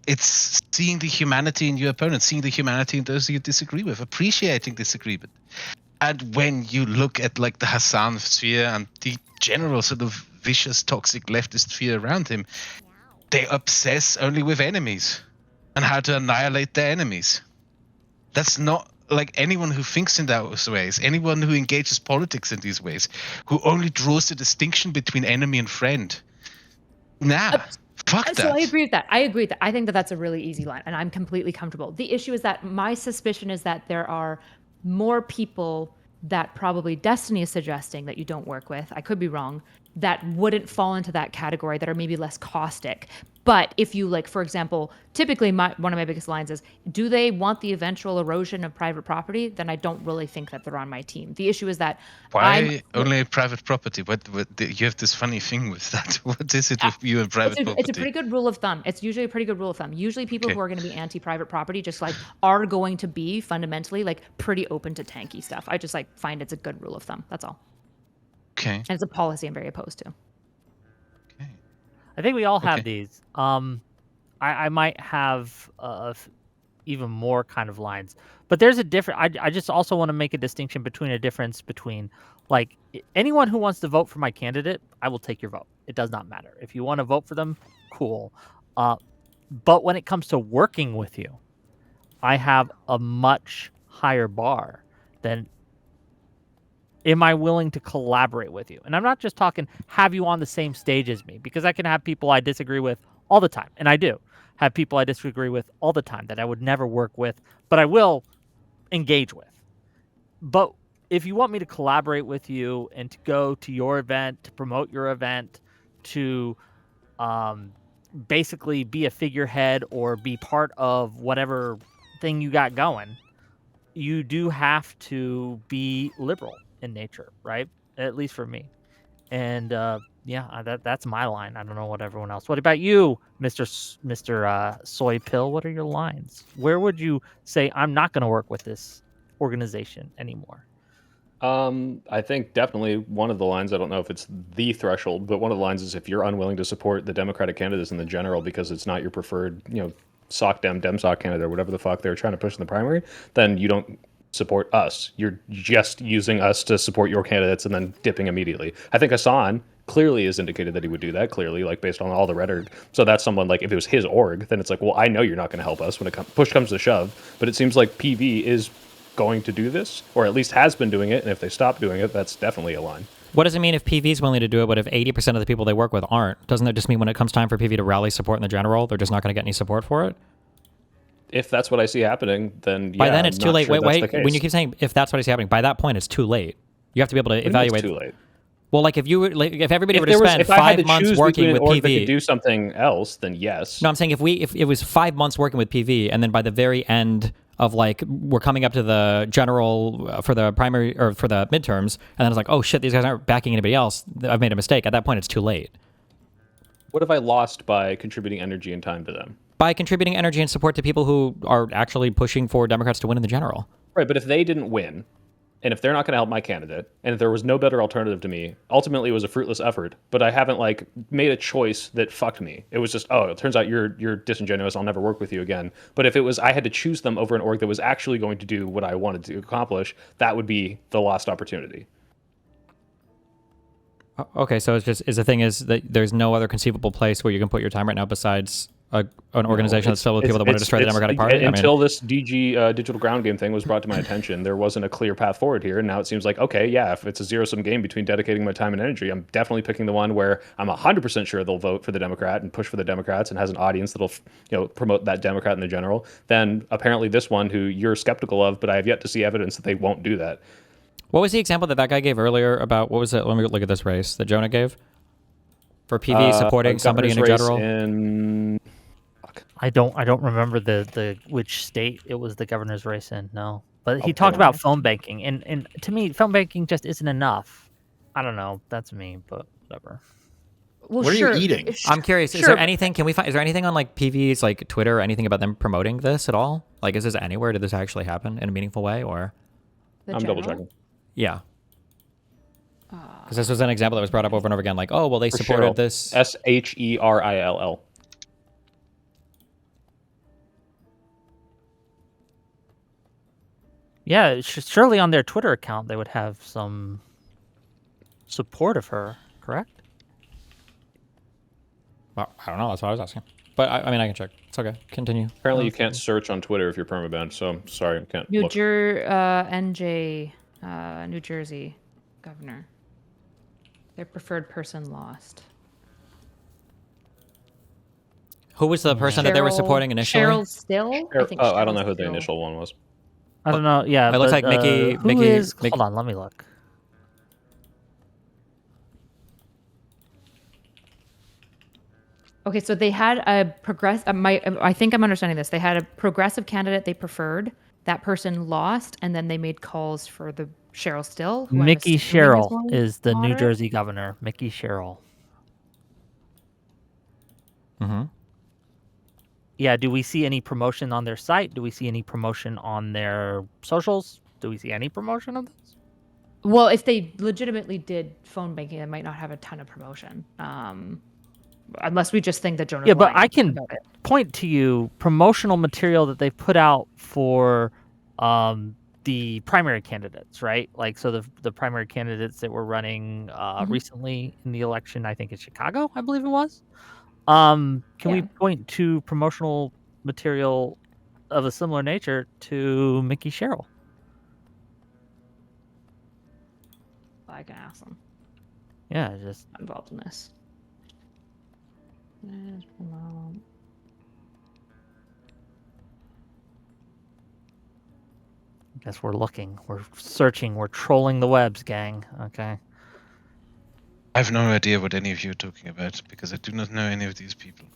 It's seeing the humanity in your opponent, seeing the humanity in those you disagree with, appreciating disagreement. And when you look at like the Hassan sphere and the general sort of vicious, toxic leftist sphere around him, they obsess only with enemies and how to annihilate their enemies. That's not like anyone who thinks in those ways, anyone who engages politics in these ways, who only draws the distinction between enemy and friend. Fuck that. So I agree with that. I think that that's a really easy line, and I'm completely comfortable. The issue is that my suspicion is that there are more people that probably Destiny is suggesting that you don't work with, I could be wrong, that wouldn't fall into that category, that are maybe less caustic. But if you, like, for example, typically one of my biggest lines is, do they want the eventual erosion of private property? Then I don't really think that they're on my team. The issue is that only private property? What you have this funny thing with that. What is it with you and private property? It's a pretty good rule of thumb. It's usually a pretty good rule of thumb. Usually people who are going to be anti-private property just like are going to be fundamentally like pretty open to tanky stuff. I just like find it's a good rule of thumb. That's all. Okay. And it's a policy I'm very opposed to. Okay. I think we all have these. I might have even more kind of lines, but there's a different. I just also want to make a distinction between a difference between like anyone who wants to vote for my candidate, I will take your vote. It does not matter if you want to vote for them, cool. But when it comes to working with you, I have a much higher bar than. Am I willing to collaborate with you? And I'm not just talking have you on the same stage as me, because I can have people I disagree with all the time. And I do have people I disagree with all the time that I would never work with, but I will engage with. But if you want me to collaborate with you and to go to your event, to promote your event, to basically be a figurehead or be part of whatever thing you got going, you do have to be liberal in nature, right? At least for me. And that's my line. I don't know what everyone else. What about you, Mr. Soy Pill? What are your lines? Where would you say I'm not going to work with this organization anymore? I think definitely one of the lines, I don't know if it's the threshold, but one of the lines is if you're unwilling to support the Democratic candidates in the general because it's not your preferred, SOC Dem-SOC candidate or whatever the fuck they're trying to push in the primary, then you don't support us. You're just using us to support your candidates and then dipping immediately. I think Hassan clearly has indicated that he would do that, clearly, like based on all the rhetoric. So that's someone like if it was his org, then it's like, well, I know you're not going to help us when push comes to shove. But it seems like PV is going to do this, or at least has been doing it. And if they stop doing it, that's definitely a line. What does it mean if PV is willing to do it, but if 80% of the people they work with aren't? Doesn't that just mean when it comes time for PV to rally support in the general, they're just not going to get any support for it? If that's what I see happening, then by then it's too late. Wait. When you keep saying if that's what is happening, by that point it's too late. You have to be able to evaluate. It's too late. Well, like if everybody were to spend 5 months working with PV, to do something else, then yes. No, I'm saying if it was 5 months working with PV, and then by the very end of like we're coming up to the general for the primary or for the midterms, and then it's like, oh shit, these guys aren't backing anybody else. I've made a mistake. At that point, it's too late. What have I lost by contributing energy and time to them? By contributing energy and support to people who are actually pushing for Democrats to win in the general. Right, but if they didn't win, and if they're not going to help my candidate, and if there was no better alternative to me, ultimately it was a fruitless effort, but I haven't like made a choice that fucked me. It was just, oh, it turns out you're disingenuous, I'll never work with you again. But if it was, I had to choose them over an org that was actually going to do what I wanted to accomplish, that would be the lost opportunity. Okay, so the thing is that there's no other conceivable place where you can put your time right now besides an organization that's filled with people that want to destroy the Democratic Party? Until this DG digital ground game thing was brought to my attention, there wasn't a clear path forward here. And now it seems like, okay, yeah, if it's a zero-sum game between dedicating my time and energy, I'm definitely picking the one where I'm 100% sure they'll vote for the Democrat and push for the Democrats and has an audience that'll promote that Democrat in the general. Then apparently this one who you're skeptical of, but I have yet to see evidence that they won't do that. What was the example that guy gave earlier about, what was it? Let me look at this race that Jonah gave for PV supporting somebody in a general. I don't remember the which state it was the governor's race in. No, but he talked about phone banking, and to me, phone banking just isn't enough. I don't know. That's me, but whatever. Well, what are you eating? I'm curious. Is there anything? Can we find? Is there anything on like PV's like Twitter or anything about them promoting this at all? Like, is this anywhere? Did this actually happen in a meaningful way, or? I'm double checking. Yeah. Because this was an example that was brought up over and over again. Like, oh, well, they supported this. SHERILL. Yeah, surely on their Twitter account they would have some support of her, correct? Well, I don't know. That's what I was asking. But I mean, I can check. It's okay. Continue. Apparently, you can't search on Twitter if you're permabanned. So I'm sorry, I can't New look. NJ, New Jersey governor. Their preferred person lost. Who was the person that they were supporting initially? Cheryl Still? I don't know who the initial one was. I don't know. Yeah, it looks like Mickey. Hold on, let me look. Okay, so they had a I think I'm understanding this. They had a progressive candidate they preferred. That person lost, and then they made calls for the Cheryl Still. Mickey Sherrill is the New Jersey governor. Mickey Sherrill. Mm-hmm. Yeah, do we see any promotion on their site? Do we see any promotion on their socials? Do we see any promotion of this? Well, if they legitimately did phone banking, they might not have a ton of promotion. Unless we just think that Jonah's but I can about it. point to you promotional material that they put out for the primary candidates, right? Like, so the primary candidates that were running recently in the election, I think in Chicago, I believe it was. Can we point to promotional material of a similar nature to Mickey Sherrill? I can ask them. Yeah, just involved in this. I guess we're looking, we're searching, we're trolling the webs, gang. Okay. I have no idea what any of you are talking about because I do not know any of these people.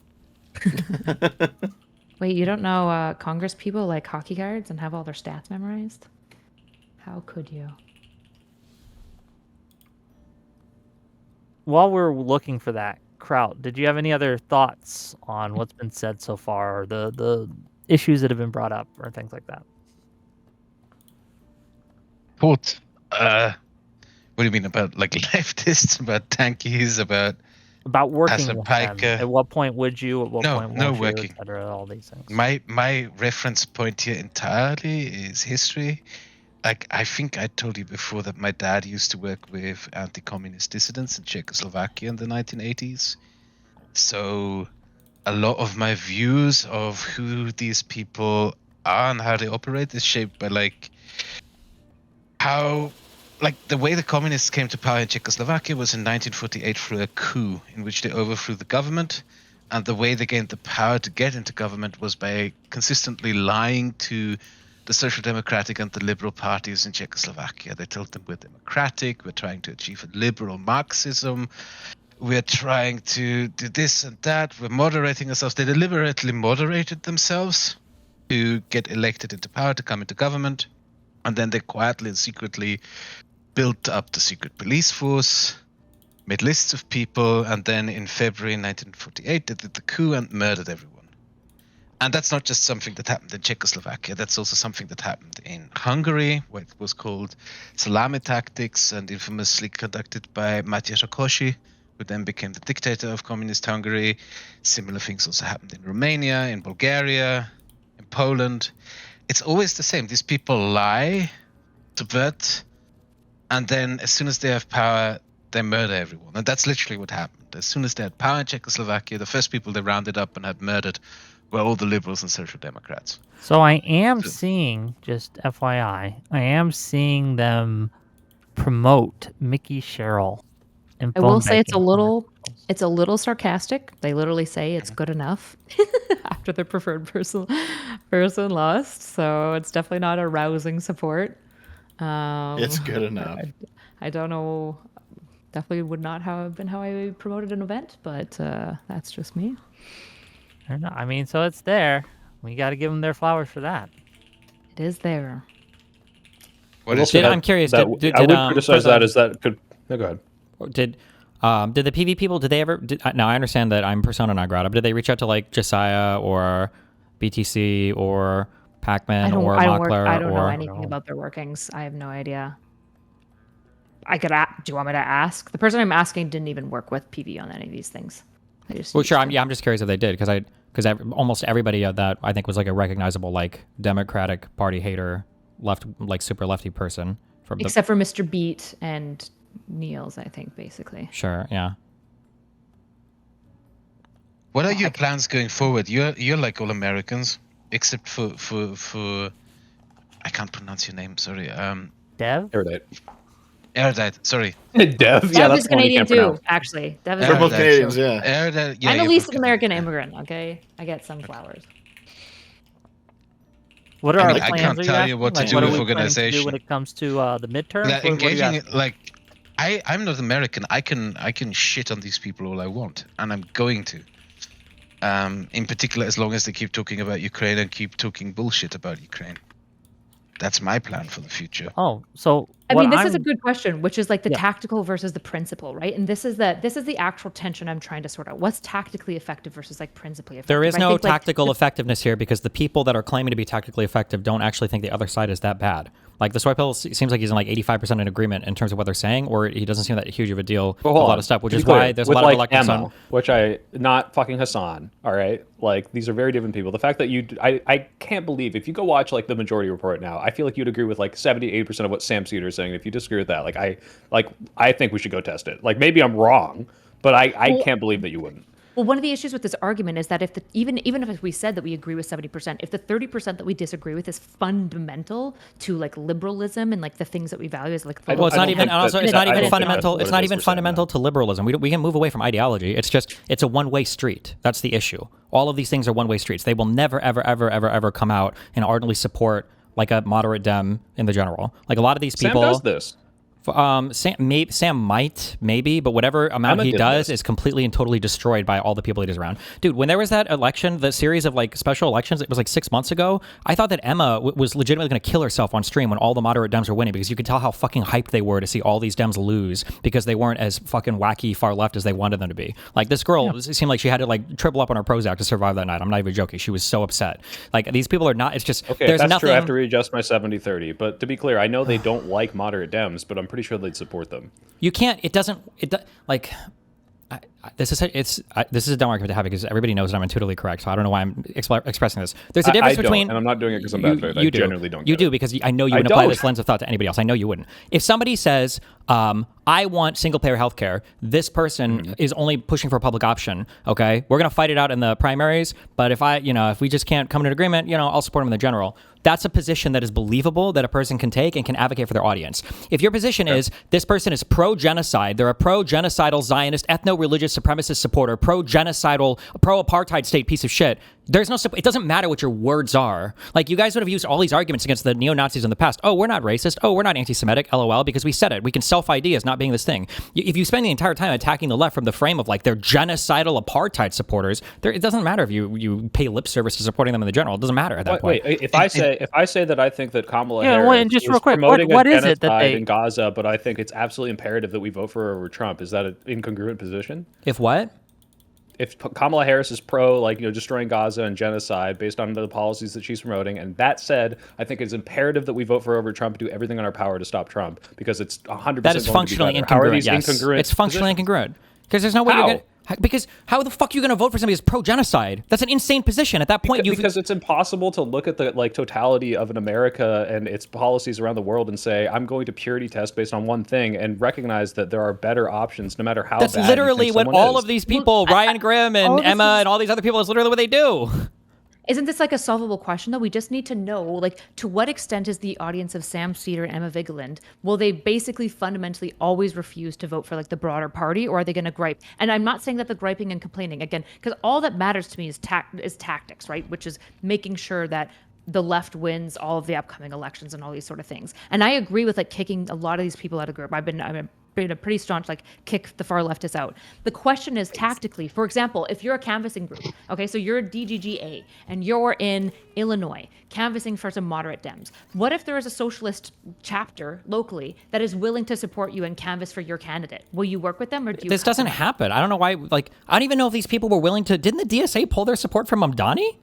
Wait, you don't know Congress people like hockey cards and have all their stats memorized? How could you? While we're looking for that, Kraut, did you have any other thoughts on what's been said so far, or the issues that have been brought up, or things like that? What? What do you mean about like leftists, about tankies, about working Hassan with them? At what point would you? At what point won't you? Working. Et cetera, all these things. My reference point here entirely is history. Like, I think I told you before that my dad used to work with anti-communist dissidents in Czechoslovakia in the 1980s. So a lot of my views of who these people are and how they operate is shaped by like how, like, the way the communists came to power in Czechoslovakia was in 1948 through a coup in which they overthrew the government. And the way they gained the power to get into government was by consistently lying to the Social Democratic and the Liberal parties in Czechoslovakia. They told them we're democratic, we're trying to achieve a liberal Marxism, we're trying to do this and that, we're moderating ourselves. They deliberately moderated themselves to get elected into power, to come into government, and then they quietly and secretly built up the secret police force, made lists of people, and then in February 1948 they did the coup and murdered everyone. And that's not just something that happened in Czechoslovakia. That's also something that happened in Hungary, where it was called salami tactics and infamously conducted by Matyas Rákosi, who then became the dictator of communist Hungary. Similar things also happened in Romania, in Bulgaria, in Poland. It's always the same. These people lie, subvert, and then as soon as they have power, they murder everyone. And that's literally what happened. As soon as they had power in Czechoslovakia, the first people they rounded up and had murdered were all the liberals and social democrats. So I am seeing, just FYI, I am seeing them promote Mickey Sherrill. I will say it's a little sarcastic. They literally say it's good enough after the preferred person lost. So it's definitely not a rousing support. It's good enough. I don't know. Definitely would not have been how I promoted an event, but that's just me. I mean, so it's there. We got to give them their flowers for that. It is there. I'm curious. I would criticize that as that could. No, go ahead. Did the PV people? Did they ever? Now I understand that I'm persona non grata. But did they reach out to like Josiah or BTC or Pacman or Mockler? I don't know anything about their workings. I have no idea. I could. Do you want me to ask? The person I'm asking didn't even work with PV on any of these things. Well, sure. I'm just curious if they did because almost everybody that I think was like a recognizable like Democratic Party hater super lefty person. Except for Mr. Beat and Niels, I think, basically. Sure, yeah. What are your plans going forward? You're like all Americans, except for I can't pronounce your name. Sorry. Dev. Erudite. Sorry. Dev. Yeah, Dev is Canadian too, actually. Dev is We're both Canadians, yeah. Erudite, yeah. I'm a you're least both American immigrant. Okay, I get some flowers. What are I our mean, I plans? can't Are you tell you asking? what to Like, do what are with we planning to do organization. when it comes to the midterms? Like, What are you engaging asking? like I'm not American. I can shit on these people all I want, and I'm going to. In particular, as long as they keep talking about Ukraine and keep talking bullshit about Ukraine. That's my plan for the future. Oh, so I mean, this is a I'm- good question, which is like the Yeah. tactical versus the principle, right? And this is the actual tension I'm trying to sort out. What's tactically effective versus like principally effective? There is I no think, like, tactical effectiveness here because the people that are claiming to be tactically effective don't actually think the other side is that bad. Like the soy pill seems like he's in like 85% in agreement in terms of what they're saying, or he doesn't seem that huge of a deal with a lot of stuff, which is why there's a lot of elections Emma, on. which not fucking Hassan. All right, like these are very different people. The fact that I can't believe if you go watch like the Majority Report now, I feel like you'd agree with like 70-80% of what Sam Cedar is saying. If you disagree with that, I think we should go test it. Like maybe I'm wrong, but I can't believe that you wouldn't. Well, one of the issues with this argument is that if even if we said that we agree with 70%, if the 30% that we disagree with is fundamental to like liberalism and like the things that we value as like Well, it's not even. think And also, that- it's not I even don't think fundamental. that's It's what not it is even we're saying, fundamental to liberalism. We can move away from ideology. It's a one-way street. That's the issue. All of these things are one-way streets. They will never, ever, ever, ever, ever come out and ardently support like a moderate Dem in the general. Like a lot of these people. Sam does this. Sam might, maybe, but whatever amount Emma he did does this. is completely and totally destroyed by all the people he does around. Dude, when there was that election, the series of like special elections, it was like 6 months ago. I thought that Emma was legitimately going to kill herself on stream when all the moderate Dems were winning because you could tell how fucking hyped they were to see all these Dems lose because they weren't as fucking wacky far left as they wanted them to be. Like this girl, it seemed like she had to like triple up on her Prozac to survive that night. I'm not even joking. She was so upset. Like these people are not. It's just Okay, there's that's nothing. true. I have to readjust my 70-30. But to be clear, I know they don't like moderate Dems, but I'm pretty sure they'd support them. You can't. It doesn't. Like. This is a dumb argument to have because everybody knows that I'm intuitively correct. So I don't know why I'm expressing this. There's a difference between. And I'm not doing it because I'm bad at it. I generally don't. You get do it. because I know you wouldn't apply this lens of thought to anybody else. I know you wouldn't. If somebody says, "I want single-payer healthcare," this person is only pushing for a public option. Okay, we're gonna fight it out in the primaries, but if we just can't come to an agreement, I'll support them in the general. That's a position that is believable that a person can take and can advocate for their audience. If your position is this person is pro-genocide, they're a pro-genocidal Zionist, ethno-religious supremacist supporter, pro-genocidal, pro-apartheid state piece of shit, there's no. It doesn't matter what your words are. Like you guys would have used all these arguments against the neo-Nazis in the past. Oh, we're not racist. Oh, we're not anti-Semitic. LOL, because we said it. We can self-ID as not being this thing. If you spend the entire time attacking the left from the frame of like they're genocidal apartheid supporters, it doesn't matter if you pay lip service to supporting them in the general. It doesn't matter at that point. Wait, if I say that I think that Kamala Harris and just is real quick, promoting what a is it that genocide they- in Gaza, but I think it's absolutely imperative that we vote for her over Trump. Is that an incongruent position? If what? If Kamala Harris is pro, destroying Gaza and genocide based on the policies that she's promoting, and that said, I think it's imperative that we vote for her over Trump, do everything in our power to stop Trump, because it's 100%. That is functionally incongruent. How are these Yes, incongruent it's functionally positions? incongruent because there's no way How? you're gonna. Because how the fuck are you going to vote for somebody who's pro-genocide? That's an insane position. At that point, because it's impossible to look at the totality of an America and its policies around the world and say I'm going to purity test based on one thing and recognize that there are better options no matter how. That's bad literally you think what someone all is. of these people, Ryan Grimm and Emma and all these other people, is literally what they do. Isn't this like a solvable question though? We just need to know, like, to what extent is the audience of Sam Cedar and Emma Vigeland, will they basically fundamentally always refuse to vote for like the broader party, or are they going to gripe? And I'm not saying that the griping and complaining, again, because all that matters to me is tactics, right? Which is making sure that the left wins all of the upcoming elections and all these sort of things. And I agree with like kicking a lot of these people out of group. I've been a pretty staunch like kick the far leftists out. The question is tactically, for example, if you're a canvassing group, okay, so you're a DGGA and you're in Illinois canvassing for some moderate Dems. What if there is a socialist chapter locally that is willing to support you and canvass for your candidate? Will you work with them, or do you? This doesn't happen. I don't know why. Like, I don't even know if these people were willing to. Didn't the DSA pull their support from Mamdani?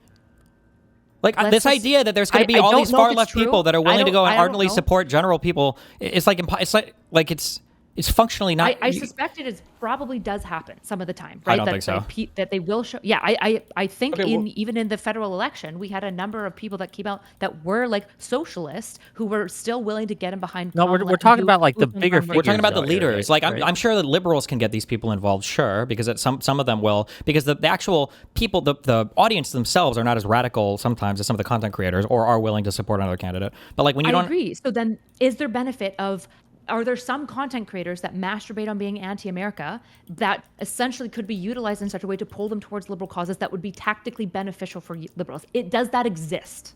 Like this idea that there's going to be all these far left people that are willing to go and ardently support general people, it's It's functionally not. I suspect it probably does happen some of the time, right? I don't think so. That they will show. Yeah, I think Okay, even in the federal election, we had a number of people that came out that were like socialists who were still willing to get in behind. No, we're talking about like the bigger figures. We're talking about the leaders. Right, I'm sure that liberals can get these people involved, sure, because some of them will, because the actual people, the audience themselves are not as radical sometimes as some of the content creators, or are willing to support another candidate. But like when you I agree. So then, is there benefit of? Are there some content creators that masturbate on being anti-America that essentially could be utilized in such a way to pull them towards liberal causes that would be tactically beneficial for liberals? Does that exist?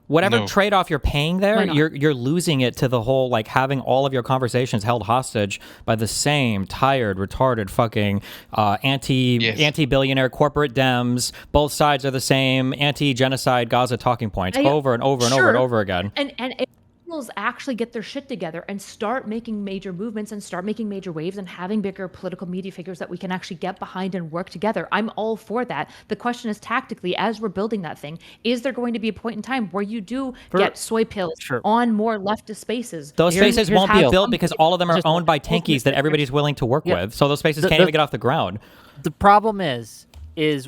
Whatever trade-off you're paying there, you're losing it to the whole, like, having all of your conversations held hostage by the same tired, retarded, fucking anti-billionaire corporate Dems. Both sides are the same anti-genocide Gaza talking points over and over and over and over again. And if liberals actually get their shit together and start making major movements and start making major waves and having bigger political media figures that we can actually get behind and work together, I'm all for that. The question is, tactically, as we're building that thing, is there going to be a point in time where you do get soy pills on more leftist spaces? Those spaces won't be built because all of them are owned by tankies that everybody's willing to work with. So those spaces can't even get off the ground. The problem is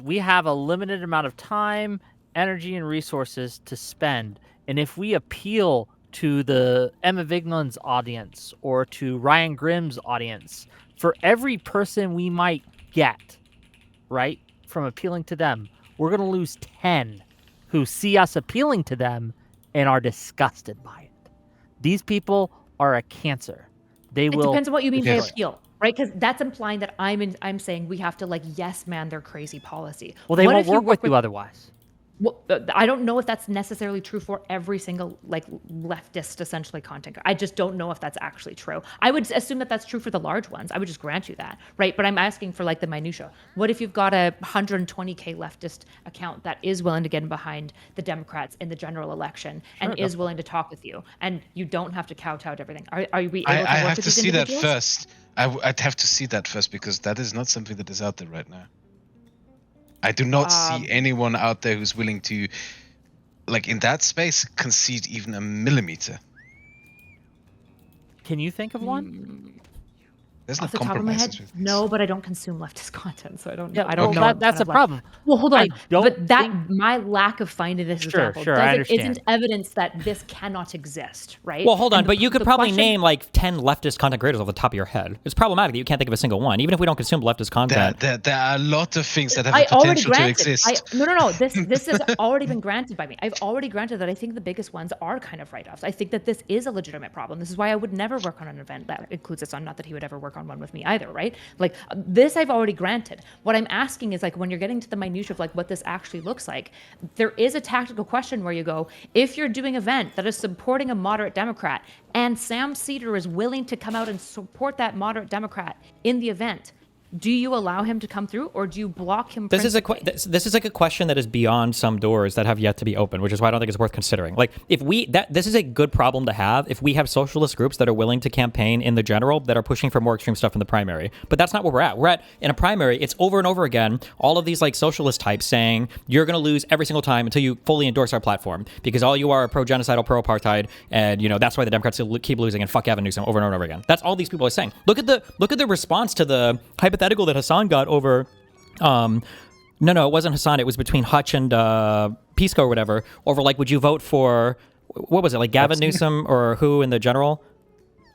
we have a limited amount of time, energy, and resources to spend. And if we appeal to the Emma Vigeland's audience or to Ryan Grimm's audience, for every person we might get, right, from appealing to them, we're going to lose 10 who see us appealing to them and are disgusted by it. These people are a cancer. It depends on what you mean by appeal, right? Because that's implying that I'm saying we have to like yes man their crazy policy. Well, they won't work with you otherwise. Well, I don't know if that's necessarily true for every single like leftist essentially content. I just don't know if that's actually true. I would assume that that's true for the large ones. I would just grant you that, right? But I'm asking for like the minutia. What if you've got a 120K leftist account that is willing to get in behind the Democrats in the general election and is willing to talk with you, and you don't have to kowtow to everything? Are we able to work I have with to these see that individuals? first. I'd have to see that first because that is not something that is out there right now. I do not see anyone out there who's willing to, like in that space, concede even a millimeter. Can you think of one? There's no Off the top of my head, compromises. no, but I don't consume leftist content, so I don't know. Yeah, I don't well, know. that's the problem. Well, hold on. don't But my lack of finding this example I isn't understand. evidence that this cannot exist, right? Well, hold on, And but you could probably question- name like 10 leftist content creators off the top of your head. It's problematic that you can't think of a single one, even if we don't consume leftist content. There are a lot of things that have I the already potential to granted. exist. No. This has already been granted by me. I've already granted that I think the biggest ones are kind of write-offs. I think that this is a legitimate problem. This is why I would never work on an event that includes this on. Not that he would ever work on one with me either, right? Like this, I've already granted. What I'm asking is like when you're getting to the minutia of like what this actually looks like, there is a tactical question where you go, if you're doing an event that is supporting a moderate Democrat and Sam Cedar is willing to come out and support that moderate Democrat in the event, do you allow him to come through or do you block him? This is like a question that is beyond some doors that have yet to be opened, which is why I don't think it's worth considering. Like this is a good problem to have if we have socialist groups that are willing to campaign in the general that are pushing for more extreme stuff in the primary. But that's not where we're at. We're at in a primary, it's over and over again, all of these like socialist types saying you're going to lose every single time until you fully endorse our platform because all you are pro-genocidal, pro-apartheid, and that's why the Democrats keep losing and fuck Gavin Newsom over and over again. That's all these people are saying. Look at the response to the hypothetical that Hassan got over no, it wasn't Hassan, it was between Hutch and Pisco or whatever, over like would you vote for what was it, like Gavin Newsom or who in the general?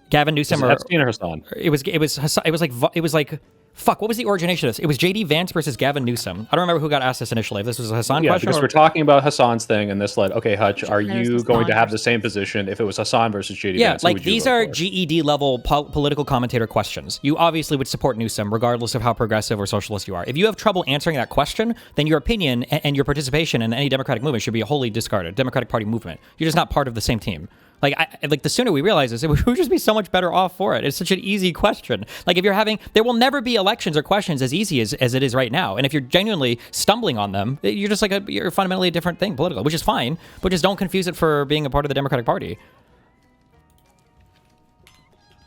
Gavin Newsom or Epstein or Hassan? It was Hassan, it was like fuck, what was the origination of this? It was JD Vance versus Gavin Newsom. I don't remember who got asked this initially. If this was a Hassan question. Because we're talking about Hassan's thing, and this led, okay, Hutch, are you going to have the same position if it was Hassan versus JD Vance? Yeah, like these are GED level political commentator questions. You obviously would support Newsom regardless of how progressive or socialist you are. If you have trouble answering that question, then your opinion and your participation in any Democratic movement should be wholly discarded. Democratic Party movement. You're just not part of the same team. Like, the sooner we realize this, we would just be so much better off for it. It's such an easy question. Like, if you're there will never be elections or questions as easy as it is right now. And if you're genuinely stumbling on them, you're just you're fundamentally a different thing politically, which is fine, but just don't confuse it for being a part of the Democratic Party.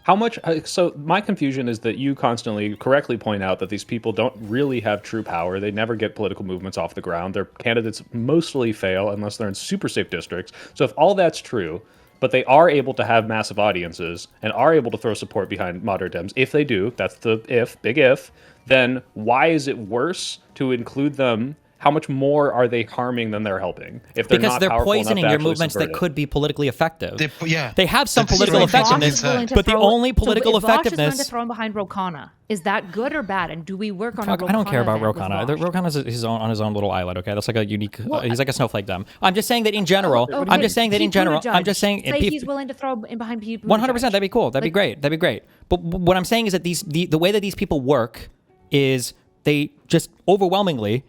How much? So my confusion is that you constantly correctly point out that these people don't really have true power. They never get political movements off the ground. Their candidates mostly fail unless they're in super safe districts. So if all that's true, but they are able to have massive audiences and are able to throw support behind moderate Dems. If they do, that's the big if, then why is it worse to include them? How much more are they harming than they're helping? If they're because not they're powerful poisoning enough to your actually movements subvert that it. could be politically effective. They have some That's political destroying effectiveness, factions. but the only political so if Vosh is willing effectiveness. to throw him behind Ro Khanna, is that good or bad? And do we work on a Fuck, Ro I don't care Khanna about Ro event Khanna. with Vosh? Ro Khanna's on his own little island. Okay, that's like a unique. Well, he's like a snowflake Dem. I'm just saying that in general. Okay, I'm just saying that in Pete general. Buttigieg, I'm just saying. say he's willing to throw in behind Pete Buttigieg. 100%. That'd be cool. That'd be great. That'd be great. But what I'm saying is that the way that these people work is they just overwhelmingly.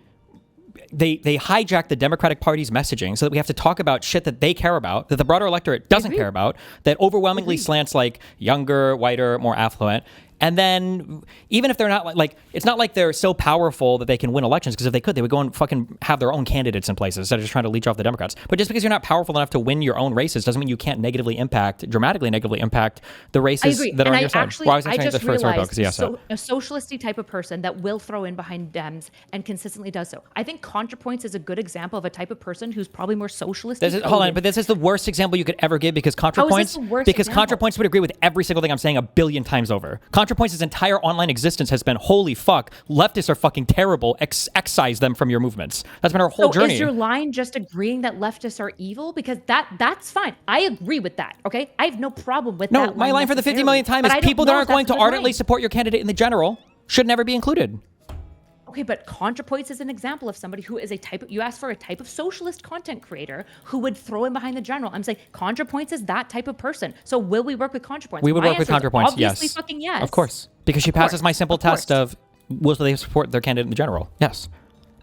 They hijack the Democratic Party's messaging so that we have to talk about shit that they care about, that the broader electorate doesn't care about, that overwhelmingly slants like younger, whiter, more affluent. And then even if they're not like it's not like they're so powerful that they can win elections, because if they could, they would go and fucking have their own candidates in places instead of just trying to leech off the Democrats. But just because you're not powerful enough to win your own races doesn't mean you can't dramatically negatively impact the races that are on your side. Actually, I just realized yes, a socialisty type of person that will throw in behind Dems and consistently does so. I think ContraPoints is a good example of a type of person who's probably more socialist. Hold on, but this is the worst example you could ever give because ContraPoints would agree with every single thing I'm saying a billion times over. ContraPoints' entire online existence has been holy fuck, leftists are fucking terrible, excise them from your movements. That's been our whole journey. Is your line just agreeing that leftists are evil? Because that's fine. I agree with that, okay? I have no problem with that. No, my line for the 50 millionth time is people that aren't going to ardently support your candidate in the general should never be included. Okay, but ContraPoints is an example of somebody who is you asked for a type of socialist content creator who would throw in behind the general. I'm saying ContraPoints is that type of person. So will we work with ContraPoints? We would work with ContraPoints, yes. Obviously fucking yes. Of course. Because she passes my simple test of will they support their candidate in the general? Yes.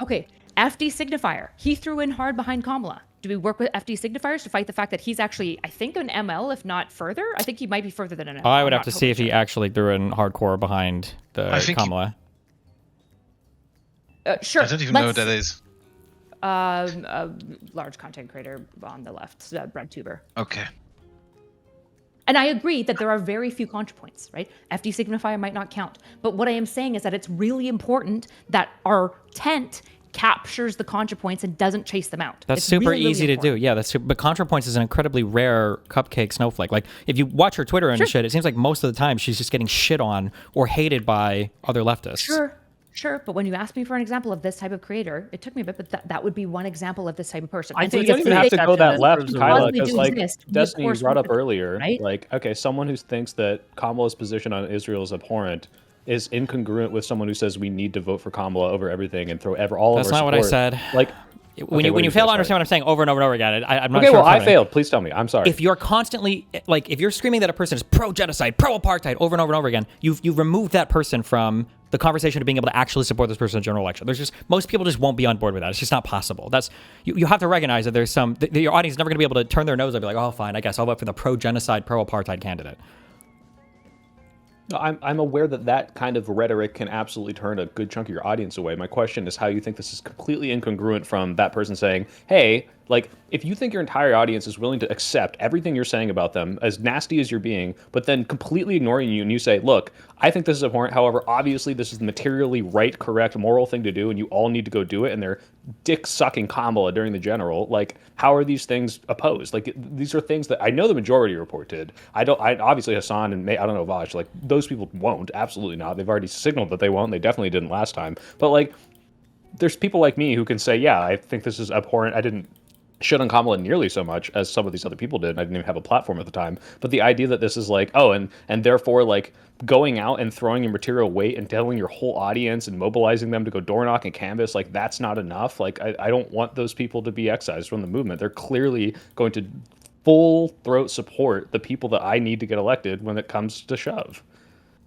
Okay, FD Signifier. He threw in hard behind Kamala. Do we work with FD Signifiers to fight the fact that he's actually, I think, an ML, if not further? I think he might be further than an ML. I would have to see if he actually threw in hardcore behind the Kamala. Sure. I don't even know what that is. A large content creator on the left, BreadTuber. Okay. And I agree that there are very few ContraPoints, right? FD Signifier might not count. But what I am saying is that it's really important that our tent captures the ContraPoints and doesn't chase them out. That's it's super really, easy really to do. Yeah, but ContraPoints is an incredibly rare cupcake snowflake. Like, if you watch her Twitter and shit, it seems like most of the time she's just getting shit on or hated by other leftists. Sure, but when you asked me for an example of this type of creator, it took me a bit, but that would be one example of this type of person. I think you don't even have to go that left, Kyla, because like Destiny you brought up earlier, right? Like, okay, someone who thinks that Kamala's position on Israel is abhorrent is incongruent with someone who says we need to vote for Kamala over everything and throw all of our support. That's not what I said. Like, when you fail to understand what I'm saying over and over and over again, I'm not sure. Okay, well, I failed. failed. Please tell me. I'm sorry. If you're constantly, like, if you're screaming that a person is pro-genocide, pro-apartheid over and over and over again, you've removed that person from the conversation of being able to actually support this person in the general election. Most people just won't be on board with that. It's just not possible. You have to recognize that there's your audience is never going to be able to turn their nose and be like, oh, fine, I guess I'll vote for the pro-genocide, pro-apartheid candidate. I'm aware that kind of rhetoric can absolutely turn a good chunk of your audience away. My question is how you think this is completely incongruent from that person saying, hey, like, if you think your entire audience is willing to accept everything you're saying about them, as nasty as you're being, but then completely ignoring you, and you say, look, I think this is abhorrent, however, obviously this is the materially right, correct, moral thing to do, and you all need to go do it, and they're dick-sucking Kamala during the general, like, how are these things opposed? Like, these are things that I know the majority report did. Obviously Hassan and I don't know, Vash, like, those people won't, absolutely not. They've already signaled that they won't, they definitely didn't last time. But, like, there's people like me who can say, yeah, I think this is abhorrent, I didn't shit on Kamala nearly so much as some of these other people did. I didn't even have a platform at the time. But the idea that this is like, oh, and therefore, like, going out and throwing your material weight and telling your whole audience and mobilizing them to go door knock and canvas, like, that's not enough. Like, I don't want those people to be excised from the movement. They're clearly going to full throat support the people that I need to get elected when it comes to shove.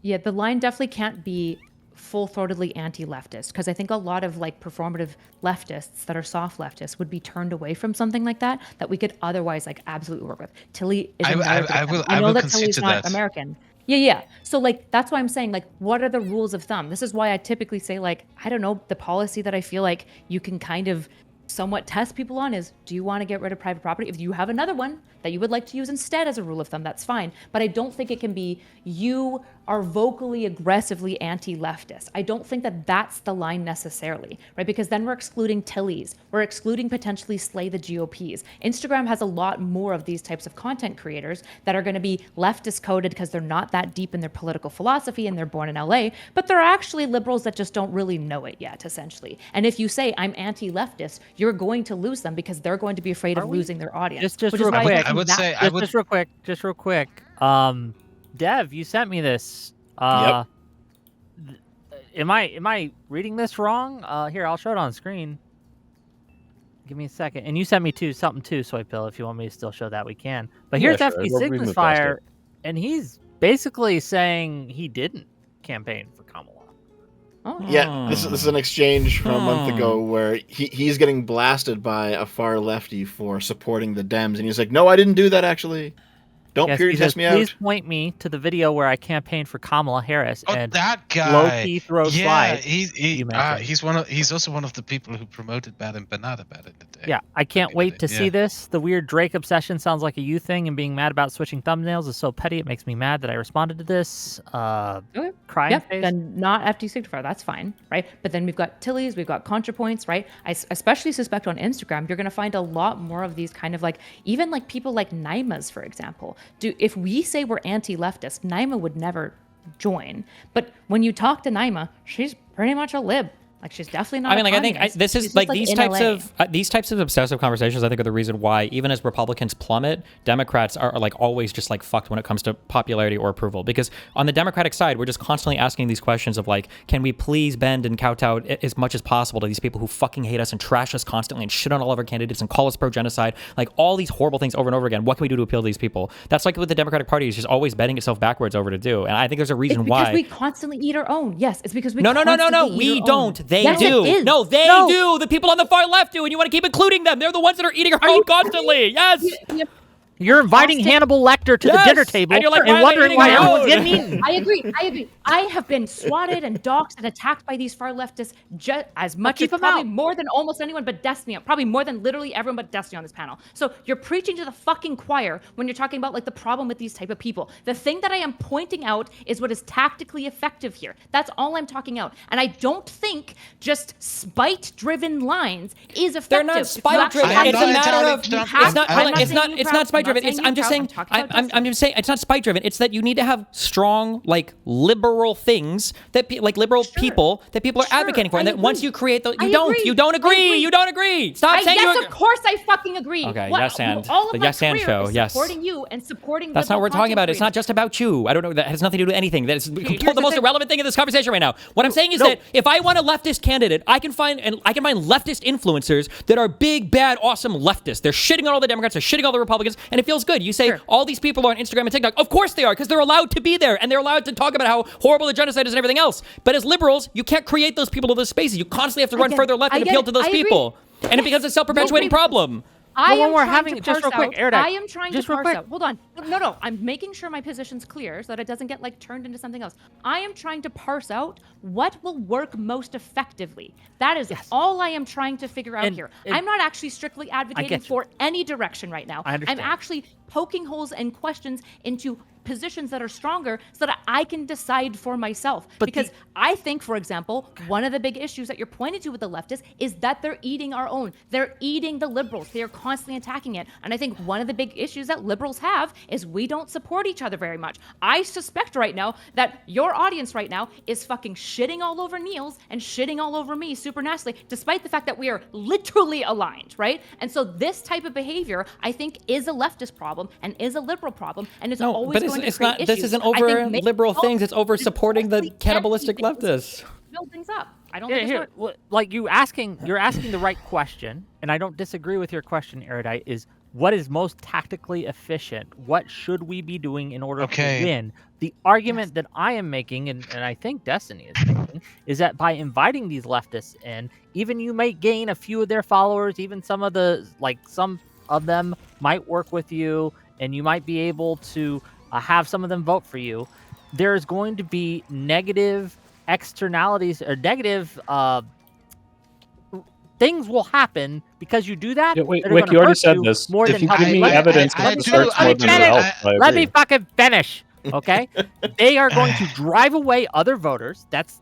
Yeah, the line definitely can't be full-throatedly anti-leftist, because I think a lot of like performative leftists that are soft leftists would be turned away from something like that we could otherwise like absolutely work with. Tilly is I know that Tilly's not American. Yeah. So like that's why I'm saying, like, what are the rules of thumb? This is why I typically say, like, I don't know, the policy that I feel like you can kind of somewhat test people on is, do you want to get rid of private property? If you have another one that you would like to use instead as a rule of thumb, that's fine. But I don't think it can be you are vocally, aggressively anti-leftist. I don't think that that's the line necessarily, right? Because then we're excluding Tillies. We're excluding potentially slay the GOPs. Instagram has a lot more of these types of content creators that are going to be leftist coded because they're not that deep in their political philosophy and they're born in LA, but they're actually liberals that just don't really know it yet, essentially. And if you say I'm anti-leftist, you're going to lose them because they're going to be afraid of losing their audience. Just real quick. Just real quick. Dev, you sent me this. Yep. Am I reading this wrong? Here, I'll show it on screen. Give me a second. And you sent me something too, Soypill. If you want me to still show that, we can. But here's FP Signifier, and he's basically saying he didn't campaign for Kamala. Oh. Yeah, this is an exchange from a month ago where he's getting blasted by a far lefty for supporting the Dems, and he's like, "No, I didn't do that actually. Don't period test me out." Please point me to the video where I campaigned for Kamala Harris. Oh, and that guy! Low-key throw yeah, slide. he's also one of the people who promoted Bad and Banana back in the day. Yeah, I can't wait to see this. The weird Drake obsession sounds like a you thing, and being mad about switching thumbnails is so petty. It makes me mad that I responded to this. Okay. Crying face. Then not FD Signifier, that's fine, right? But then we've got Tillies, we've got ContraPoints, right? I especially suspect on Instagram, you're going to find a lot more of these kind of like, even like people like Naimas, for example. If we say we're anti-leftist, Naima would never join. But when you talk to Naima, she's pretty much a lib. Like, she's definitely not. I mean, a like, I think this is like these types of obsessive conversations. I think are the reason why, even as Republicans plummet, Democrats are like always just like fucked when it comes to popularity or approval. Because on the Democratic side, we're just constantly asking these questions of like, can we please bend and kowtow as much as possible to these people who fucking hate us and trash us constantly and shit on all of our candidates and call us pro-genocide, like all these horrible things over and over again. What can we do to appeal to these people? That's like what the Democratic Party is just always bending itself backwards over to do. And I think there's a reason why. Because we constantly eat our own. Yes, it's because we. No. We don't. They yes, do. No, they do. The people on the far left do, and you want to keep including them. They're the ones that are eating our own constantly. Yes. You're inviting Hannibal Lecter to the dinner table and, like, wondering why everyone's getting eaten. I agree. I have been swatted and doxxed and attacked by these far leftists just as much as probably more than almost anyone but Destiny. Probably more than literally everyone but Destiny on this panel. So you're preaching to the fucking choir when you're talking about like the problem with these type of people. The thing that I am pointing out is what is tactically effective here. That's all I'm talking out. And I don't think just spite-driven lines is effective. They're not spite-driven. It's a matter of. It's not spite-driven. I'm just saying it's not spite-driven. It's that you need to have strong, like liberal things that people that people are advocating for, and that once you create those, you don't agree. Stop saying yes, of course I fucking agree. Okay, yes and the yes and show. Yes, supporting you and supporting. That's not what we're talking about. It's not just about you. I don't know. That has nothing to do with anything. That is the most irrelevant thing in this conversation right now. What I'm saying is that if I want a leftist candidate, I can find leftist influencers that are big, bad, awesome leftists. They're shitting on all the Democrats. They're shitting on all the Republicans, and it feels good. You say all these people are on Instagram and TikTok. Of course they are, because they're allowed to be there, and they're allowed to talk about how horrible the genocide is and everything else. But as liberals, you can't create those people to those spaces. You constantly have to run further left and appeal to those people. And it becomes a self-perpetuating problem. I am trying to just real quick, I am trying to parse out. Hold on. No. I'm making sure my position's clear so that it doesn't get like turned into something else. I am trying to parse out what will work most effectively. That is all I am trying to figure out here. I'm not actually strictly advocating for any direction right now. I'm actually poking holes and questions into positions that are stronger so that I can decide for myself. Because I think, for example, one of the big issues that you're pointing to with the leftists is that they're eating our own. They're eating the liberals. They are constantly attacking it. And I think one of the big issues that liberals have is we don't support each other very much. I suspect right now that your audience right now is fucking shitting all over Niels and shitting all over me super nastily, despite the fact that we are literally aligned, right? And so this type of behavior, I think, is a leftist problem and is a liberal problem, and it's always going to create issues. This isn't over liberal things. It's over supporting the cannibalistic leftists. Build things up. I don't think like you're asking the right question, and I don't disagree with your question, Erudite, is what is most tactically efficient? What should we be doing in order to win? The argument that I am making, and I think Destiny is making, is that by inviting these leftists in, even you might gain a few of their followers, even some of them might work with you, and you might be able to have some of them vote for you. There's going to be negative externalities or negative things will happen because you do that. Yeah, wait, you already said this. More if than you help give me evidence, let me fucking finish. Okay, they are going to drive away other voters. That's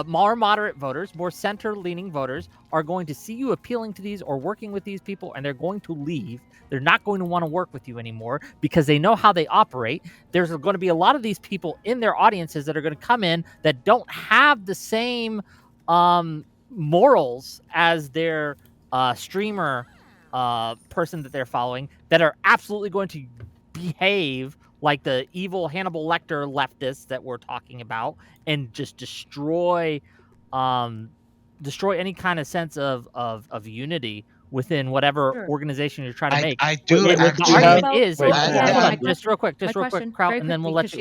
more moderate voters, more center-leaning voters are going to see you appealing to these or working with these people, and they're going to leave. They're not going to want to work with you anymore because they know how they operate. There's going to be a lot of these people in their audiences that are going to come in that don't have the same morals as their streamer person that they're following, that are absolutely going to behave like the evil Hannibal Lecter leftists that we're talking about, and just destroy any kind of sense of unity within whatever organization you're trying to make. I do The actually argument is, Wait, hold on, my just real quick, Kraut, and then we'll let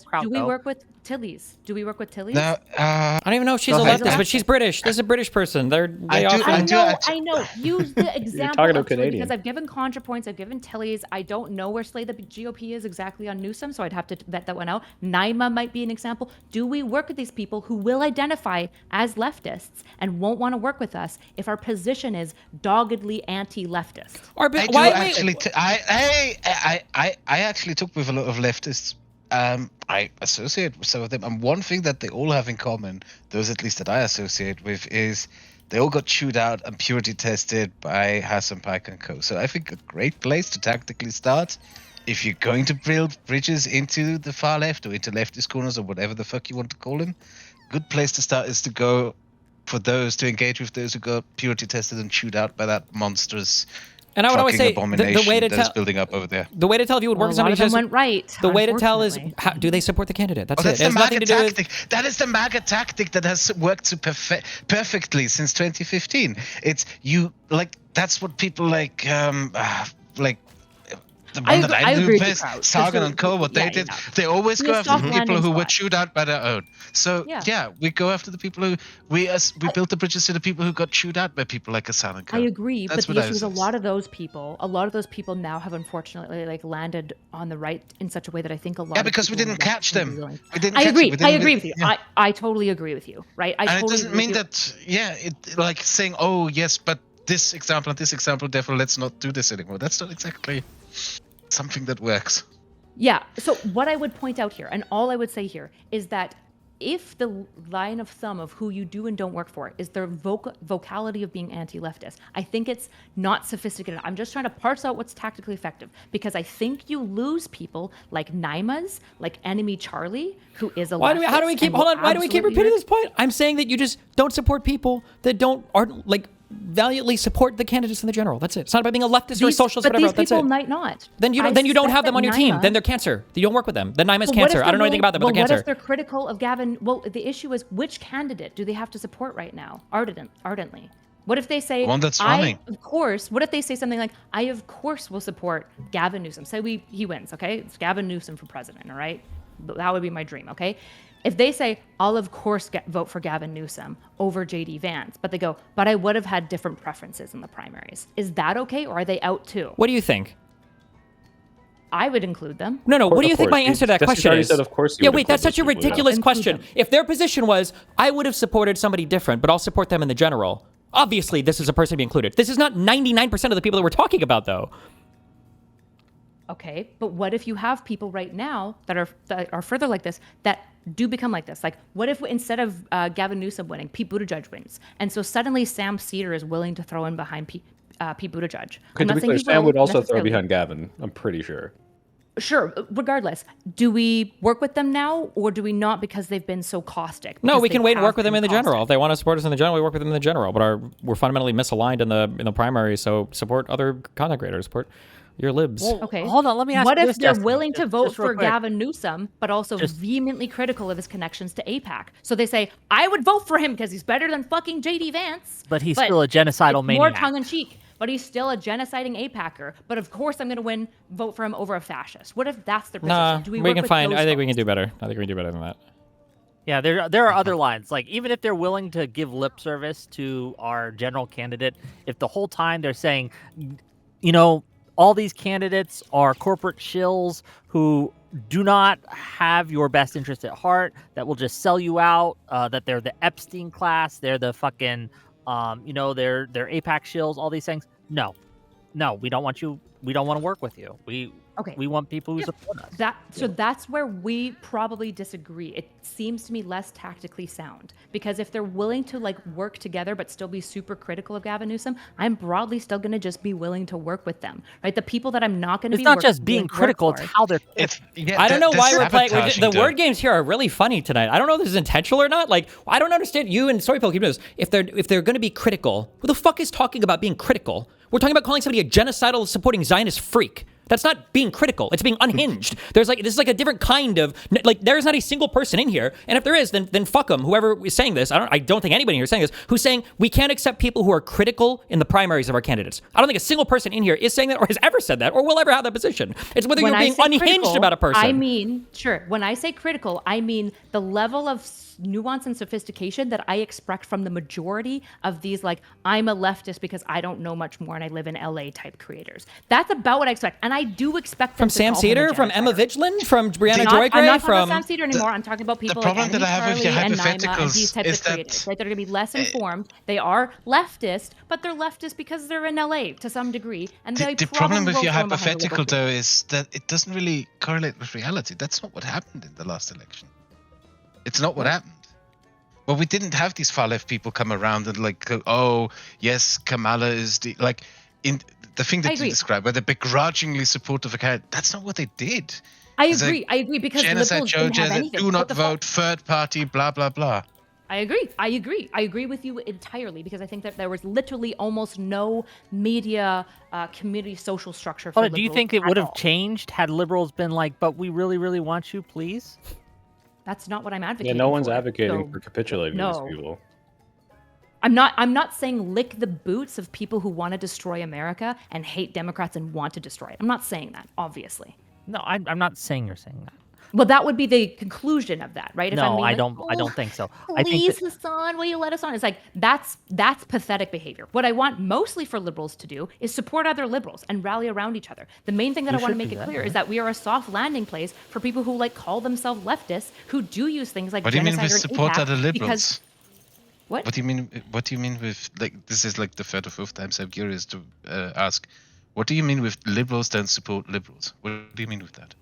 Kraut Do we go. work with Tilly's? Do we work with Tilly's? No, I don't even know if she's a Go ahead. leftist, but she's British. This is a British person. They I do- often. I know. Use the example talking to of Tilly Canadian. because I've given ContraPoints, I've given Tilly's. I don't know where Slay the GOP is exactly on Newsom, so I'd have to vet that one out. Naima might be an example. Do we work with these people who will identify as leftists and won't want to work with us if our position is doggedly anti-leftist? Or, I but do why? actually. I actually talk with a lot of leftists. I associate with some of them, and one thing that they all have in common, those at least that I associate with, is they all got chewed out and purity tested by Hassan, Pike and co. So I think a great place to tactically start, if you're going to build bridges into the far left or into leftist corners or whatever the fuck you want to call them, good place to start is to go for those, to engage with those who got purity tested and chewed out by that monstrous And I would always say abomination the way to that is tell building up over there. the way to tell if you would work with A lot somebody of them just went right. the way to tell is unfortunately. do they support the candidate? That's That's it. It the has nothing MAGA to do with. tactic. That is the MAGA tactic that has worked so perfectly since 2015. It's you like that's what people like the one that I knew agree with you, best, Kraut. Sagan So, and Co. What yeah, they did, yeah. they always Be go a after soft the people landing who were spot. chewed out by their own. So Yeah. we go after the people who we built the bridges to the people who got chewed out by people like Hassan and Co. I agree, That's but what the I issue is a was- lot of those people now have unfortunately like landed on the right in such a way that I think a lot. Yeah, of because we people didn't would catch definitely them. be willing- We didn't I catch agree. them. We I didn't- agree with you. yeah. I totally agree with you. Right. I And totally it doesn't agree mean with you. that it like saying, oh yes, but this example and this example, therefore let's not do this anymore. That's not exactly something that works. Yeah. So what I would point out here, and all I would say here, is that if the line of thumb of who you do and don't work for is their vocality of being anti-leftist, I think it's not sophisticated. I'm just trying to parse out what's tactically effective, because I think you lose people like Naima's, like Enemy Charlie, who is a Why do we leftist keep and hold will on? Why do we keep absolutely repeating hurt- this point? I'm saying that you just don't support people that aren't like valiantly support the candidates in the general. That's it. It's not about being a leftist or a socialist, But whatever. these That's people it. might not. Then you don't have them on your team. Then they're cancer. You don't work with them. Then Naima's cancer. I don't know anything about them, but they're What cancer. if they're critical of Gavin? Well, the issue is which candidate do they have to support right now, ardently? What if they say, One that's running. of course, what if they say something like, I of course will support Gavin Newsom. Say he wins, okay? It's Gavin Newsom for president, all right? That would be my dream, okay? If they say, I'll of course vote for Gavin Newsom over JD Vance, but they go, but I would have had different preferences in the primaries. Is that okay, or are they out too? What do you think? I would include them. No. What do you Of think my course. answer to that Justice question already is? said, of course you Yeah, would wait, that's include such a those people, yeah. ridiculous Include question. them. If their position was, I would have supported somebody different, but I'll support them in the general. Obviously, this is a person to be included. This is not 99% of the people that we're talking about, though. Okay, but what if you have people right now that are further like this that do become like this? Like, what if instead of Gavin Newsom winning, Pete Buttigieg wins, and so suddenly Sam Cedar is willing to throw in behind Pete Buttigieg? Okay, I'm to not be saying clear, he Sam will would also throw necessarily. behind Gavin. I'm pretty sure. Sure. Regardless, do we work with them now, or do we not because they've been so caustic? No, Because we can they wait and have work with them been in the general. caustic? If they want to support us in the general, we work with them in the general. But we're fundamentally misaligned in the primary, so support other content creators. Support your libs. Okay. Hold on, let me ask What you if this, they're Justin, willing to just vote real for quick. Gavin Newsom, but also Just- vehemently critical of his connections to AIPAC? So they say, I would vote for him because he's better than fucking JD Vance. But he's still a genocidal it's maniac. more tongue-in-cheek. But he's still a genociding AIPACer. But of course I'm going to vote for him over a fascist. What if that's their position? Nah, Do we work can with find. those I think we folks? can do better. I think we can do better than that. Yeah, there are other lines. Like, even if they're willing to give lip service to our general candidate, if the whole time they're saying, all these candidates are corporate shills who do not have your best interest at heart, that will just sell you out, that they're the Epstein class, they're the fucking, they're APAC shills, all these things. No. no, we don't want you. We don't want to work with you. We want people who support us. So that's where we probably disagree. It seems to me less tactically sound, because if they're willing to like work together but still be super critical of Gavin Newsom, I'm broadly still going to just be willing to work with them, right? The people that I'm not going to be. It's not just being critical; it's how they're. I don't know why we're playing. The word games here are really funny tonight. I don't know if this is intentional or not. Like, I don't understand. You and Storypill keep doing this. If they're going to be critical, who the fuck is talking about being critical? We're talking about calling somebody a genocidal supporting Zionist freak. That's not being critical. It's being unhinged. This is like a different kind of like. There is not a single person in here, and if there is, then fuck them. Whoever is saying this, I don't think anybody here is saying this. Who's saying we can't accept people who are critical in the primaries of our candidates? I don't think a single person in here is saying that, or has ever said that, or will ever have that position. It's whether you're being unhinged about a person. I mean, sure. When I say critical, I mean the level of nuance and sophistication that I expect from the majority of these, like, I'm a leftist because I don't know much more and I live in LA type creators. That's about what I expect. And I do expect them from Sam Cedar, from Emma Vigeland, from Brianna Joy Gray, I'm not talking about Sam Cedar anymore. I'm talking about people like that I have with your hypotheticals and these types of creators, right? They're going to be less informed. They are leftist, but they're leftist because they're in LA to some degree. And the problem with your hypothetical, though, is that it doesn't really correlate with reality. That's not what happened in the last election. It's not what happened. Well, we didn't have these far left people come around and like go, oh, yes, Kamala is in the thing that you described, where they're begrudgingly supportive of her. That's not what they did. I agree because genocide, do not vote, third party, blah, blah, blah. I agree with you entirely, because I think that there was literally almost no media community social structure for liberals. Do you think it would have changed had liberals been like, but we really, really want you, please? That's not what I'm advocating. Yeah, no one's advocating for capitulating these people. I'm not saying lick the boots of people who want to destroy America and hate Democrats and want to destroy it. I'm not saying that, obviously. No, I'm not saying you're saying that. Well, that would be the conclusion of that, right? No, I don't think so. Please, Hassan, will you let us on? It's like, that's pathetic behavior. What I want mostly for liberals to do is support other liberals and rally around each other. The main thing that I want to make it clear is that we are a soft landing place for people who like call themselves leftists, who do use things like genocide. What do you mean with support other liberals? What? What do you mean with, like, this is like the third or fourth time, so I'm curious to ask, what do you mean with liberals don't support liberals? What do you mean with that?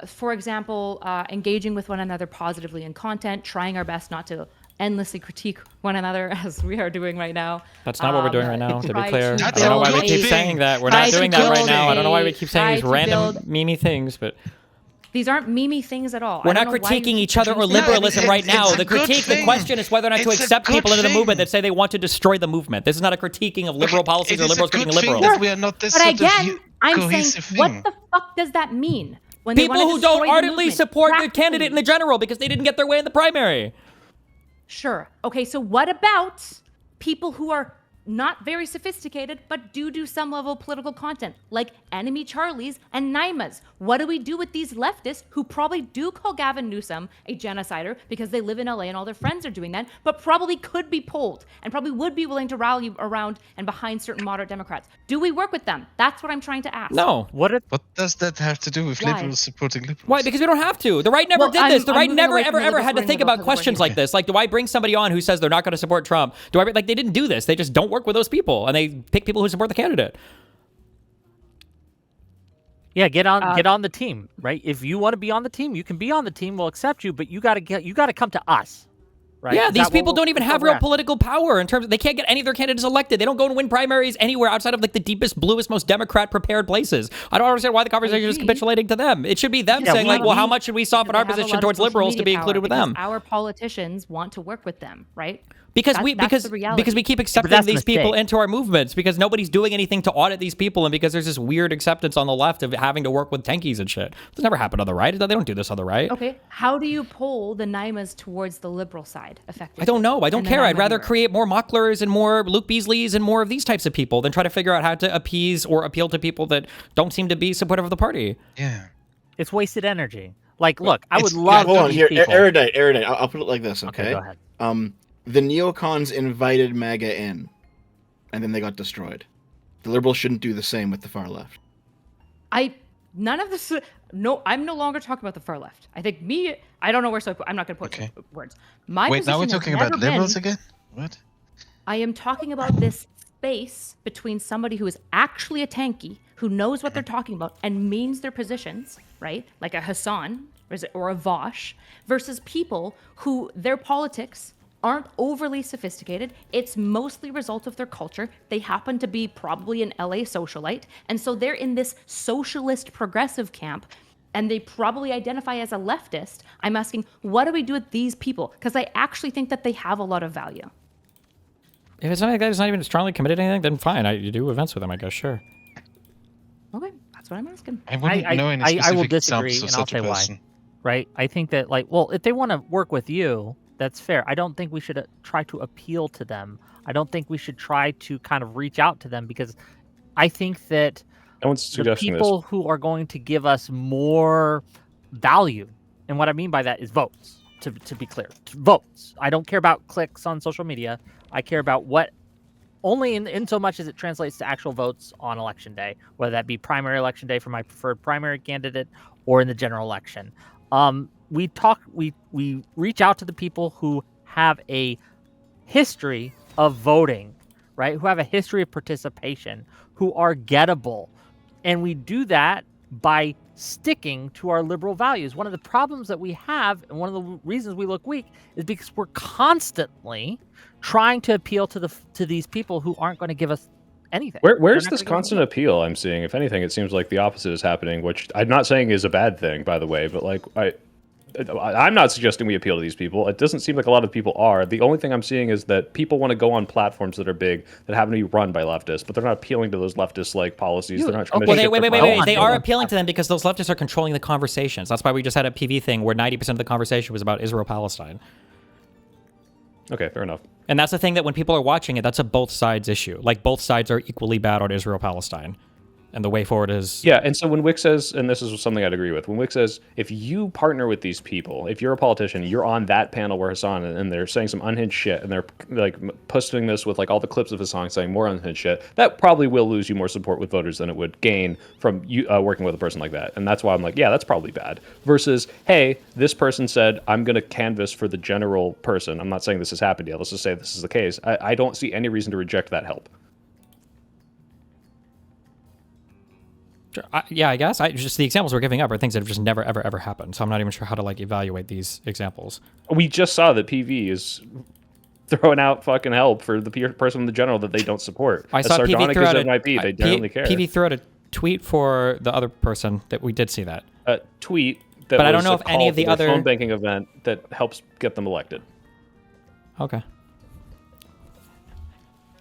For example, engaging with one another positively in content, trying our best not to endlessly critique one another as we are doing right now. That's not what we're doing right now, to be clear. I don't know why we keep saying that. We're not doing that right now. I don't know why we keep saying these random memey things, but... These aren't memey things at all. We're not critiquing each other or liberalism right now. The question is whether or not to accept people into the movement that say they want to destroy the movement. This is not a critiquing of liberal policies or liberals critiquing liberals. We are not this but again, I'm saying, what the fuck does that mean? When people who don't ardently support the candidate in the general because they didn't get their way in the primary. Sure. Okay, so what about people who are not very sophisticated, but do some level of political content, like Enemy Charlies and Naimas? What do we do with these leftists who probably do call Gavin Newsom a genocider because they live in LA and all their friends are doing that, but probably could be polled and probably would be willing to rally around and behind certain moderate Democrats? Do we work with them? That's what I'm trying to ask. No. What does that have to do with liberals supporting liberals? Why? Because we don't have to. The right never did this. The right never, ever had to think about questions like this. Like, do I bring somebody on who says they're not going to support Trump? They didn't do this. They just don't work with those people, and they pick people who support the candidate. Yeah, get on the team, right? If you want to be on the team, you can be on the team. We'll accept you, but you got to come to us, right? Yeah, these people don't even have real political power in terms of, they can't get any of their candidates elected. They don't go and win primaries anywhere outside of like the deepest, bluest, most Democrat prepared places. I don't understand why the conversation is capitulating to them. It should be them saying like, well, how much should we soften our position towards liberals to be included with them? Our politicians want to work with them, right? Because we keep accepting these people into our movements because nobody's doing anything to audit these people, and because there's this weird acceptance on the left of having to work with tankies and shit. This never happened on the right. They don't do this on the right. Okay, how do you pull the Naimas towards the liberal side effectively? I don't know. I don't care. I'd rather create more Mocklers and more Luke Beasleys and more of these types of people than try to figure out how to appease or appeal to people that don't seem to be supportive of the party. Yeah, it's wasted energy. Like, look, I would love to here, erudite. I'll put it like this, okay? Go ahead. The neocons invited MAGA in, and then they got destroyed. The liberals shouldn't do the same with the far left. I'm no longer talking about the far left. I think I don't know where, so I'm not going to put words. Wait, now we're talking about liberals again? What? I am talking about this space between somebody who is actually a tankie, who knows what they're talking about and means their positions, right? Like a Hassan or a Vosh, versus people who their politics aren't overly sophisticated. It's mostly a result of their culture. They happen to be probably an LA socialite. And so they're in this socialist progressive camp, and they probably identify as a leftist. I'm asking, what do we do with these people? Because I actually think that they have a lot of value. If it's something like that, it's not even strongly committed to anything, then fine. You do events with them, I guess, sure. Okay, that's what I'm asking. I wouldn't know any specific I will disagree, examples of and I'll such a say why. person. Right? I think that, like, well, if they want to work with you, that's fair. I don't think we should try to appeal to them. I don't think we should try to kind of reach out to them, because I think that No one's the suggesting people this. who are going to give us more value, and what I mean by that is votes, to be clear. Votes. I don't care about clicks on social media. I care about what, only in so much as it translates to actual votes on election day, whether that be primary election day for my preferred primary candidate or in the general election. We reach out to the people who have a history of voting, right? Who have a history of participation, who are gettable. And we do that by sticking to our liberal values. One of the problems that we have, and one of the reasons we look weak, is because we're constantly trying to appeal to these people who aren't going to give us anything. Where's this constant appeal I'm seeing? If anything, it seems like the opposite is happening, which I'm not saying is a bad thing, by the way, but like I'm not suggesting we appeal to these people. It doesn't seem like a lot of people are. The only thing I'm seeing is that people want to go on platforms that are big, that happen to be run by leftists, but they're not appealing to those leftist-like policies. They're not trying to shift their Wait. They are appealing to them because those leftists are controlling the conversations. That's why we just had a PV thing where 90% of the conversation was about Israel-Palestine. Okay, fair enough. And that's the thing, that when people are watching it, that's a both sides issue. Like, both sides are equally bad on Israel-Palestine. And the way forward is... Yeah, and so when Wick says, and this is something I'd agree with, when Wick says, if you partner with these people, if you're a politician, you're on that panel where Hassan, and they're saying some unhinged shit, and they're like posting this with like all the clips of Hassan saying more unhinged shit, that probably will lose you more support with voters than it would gain from you working with a person like that. And that's why I'm like, yeah, that's probably bad. Versus, hey, this person said, I'm going to canvass for the general person. I'm not saying this has happened yet. Let's just say this is the case. I don't see any reason to reject that help. Sure. I guess. Just the examples we're giving up are things that have just never, ever, ever happened. So I'm not even sure how to like evaluate these examples. We just saw that PV is throwing out fucking help for the person in the general that they don't support. I saw PV throw out they generally care. PV threw out a tweet for the other person that we did see that. A tweet that but I don't was know a if any call of the for their other phone banking event that helps get them elected. Okay.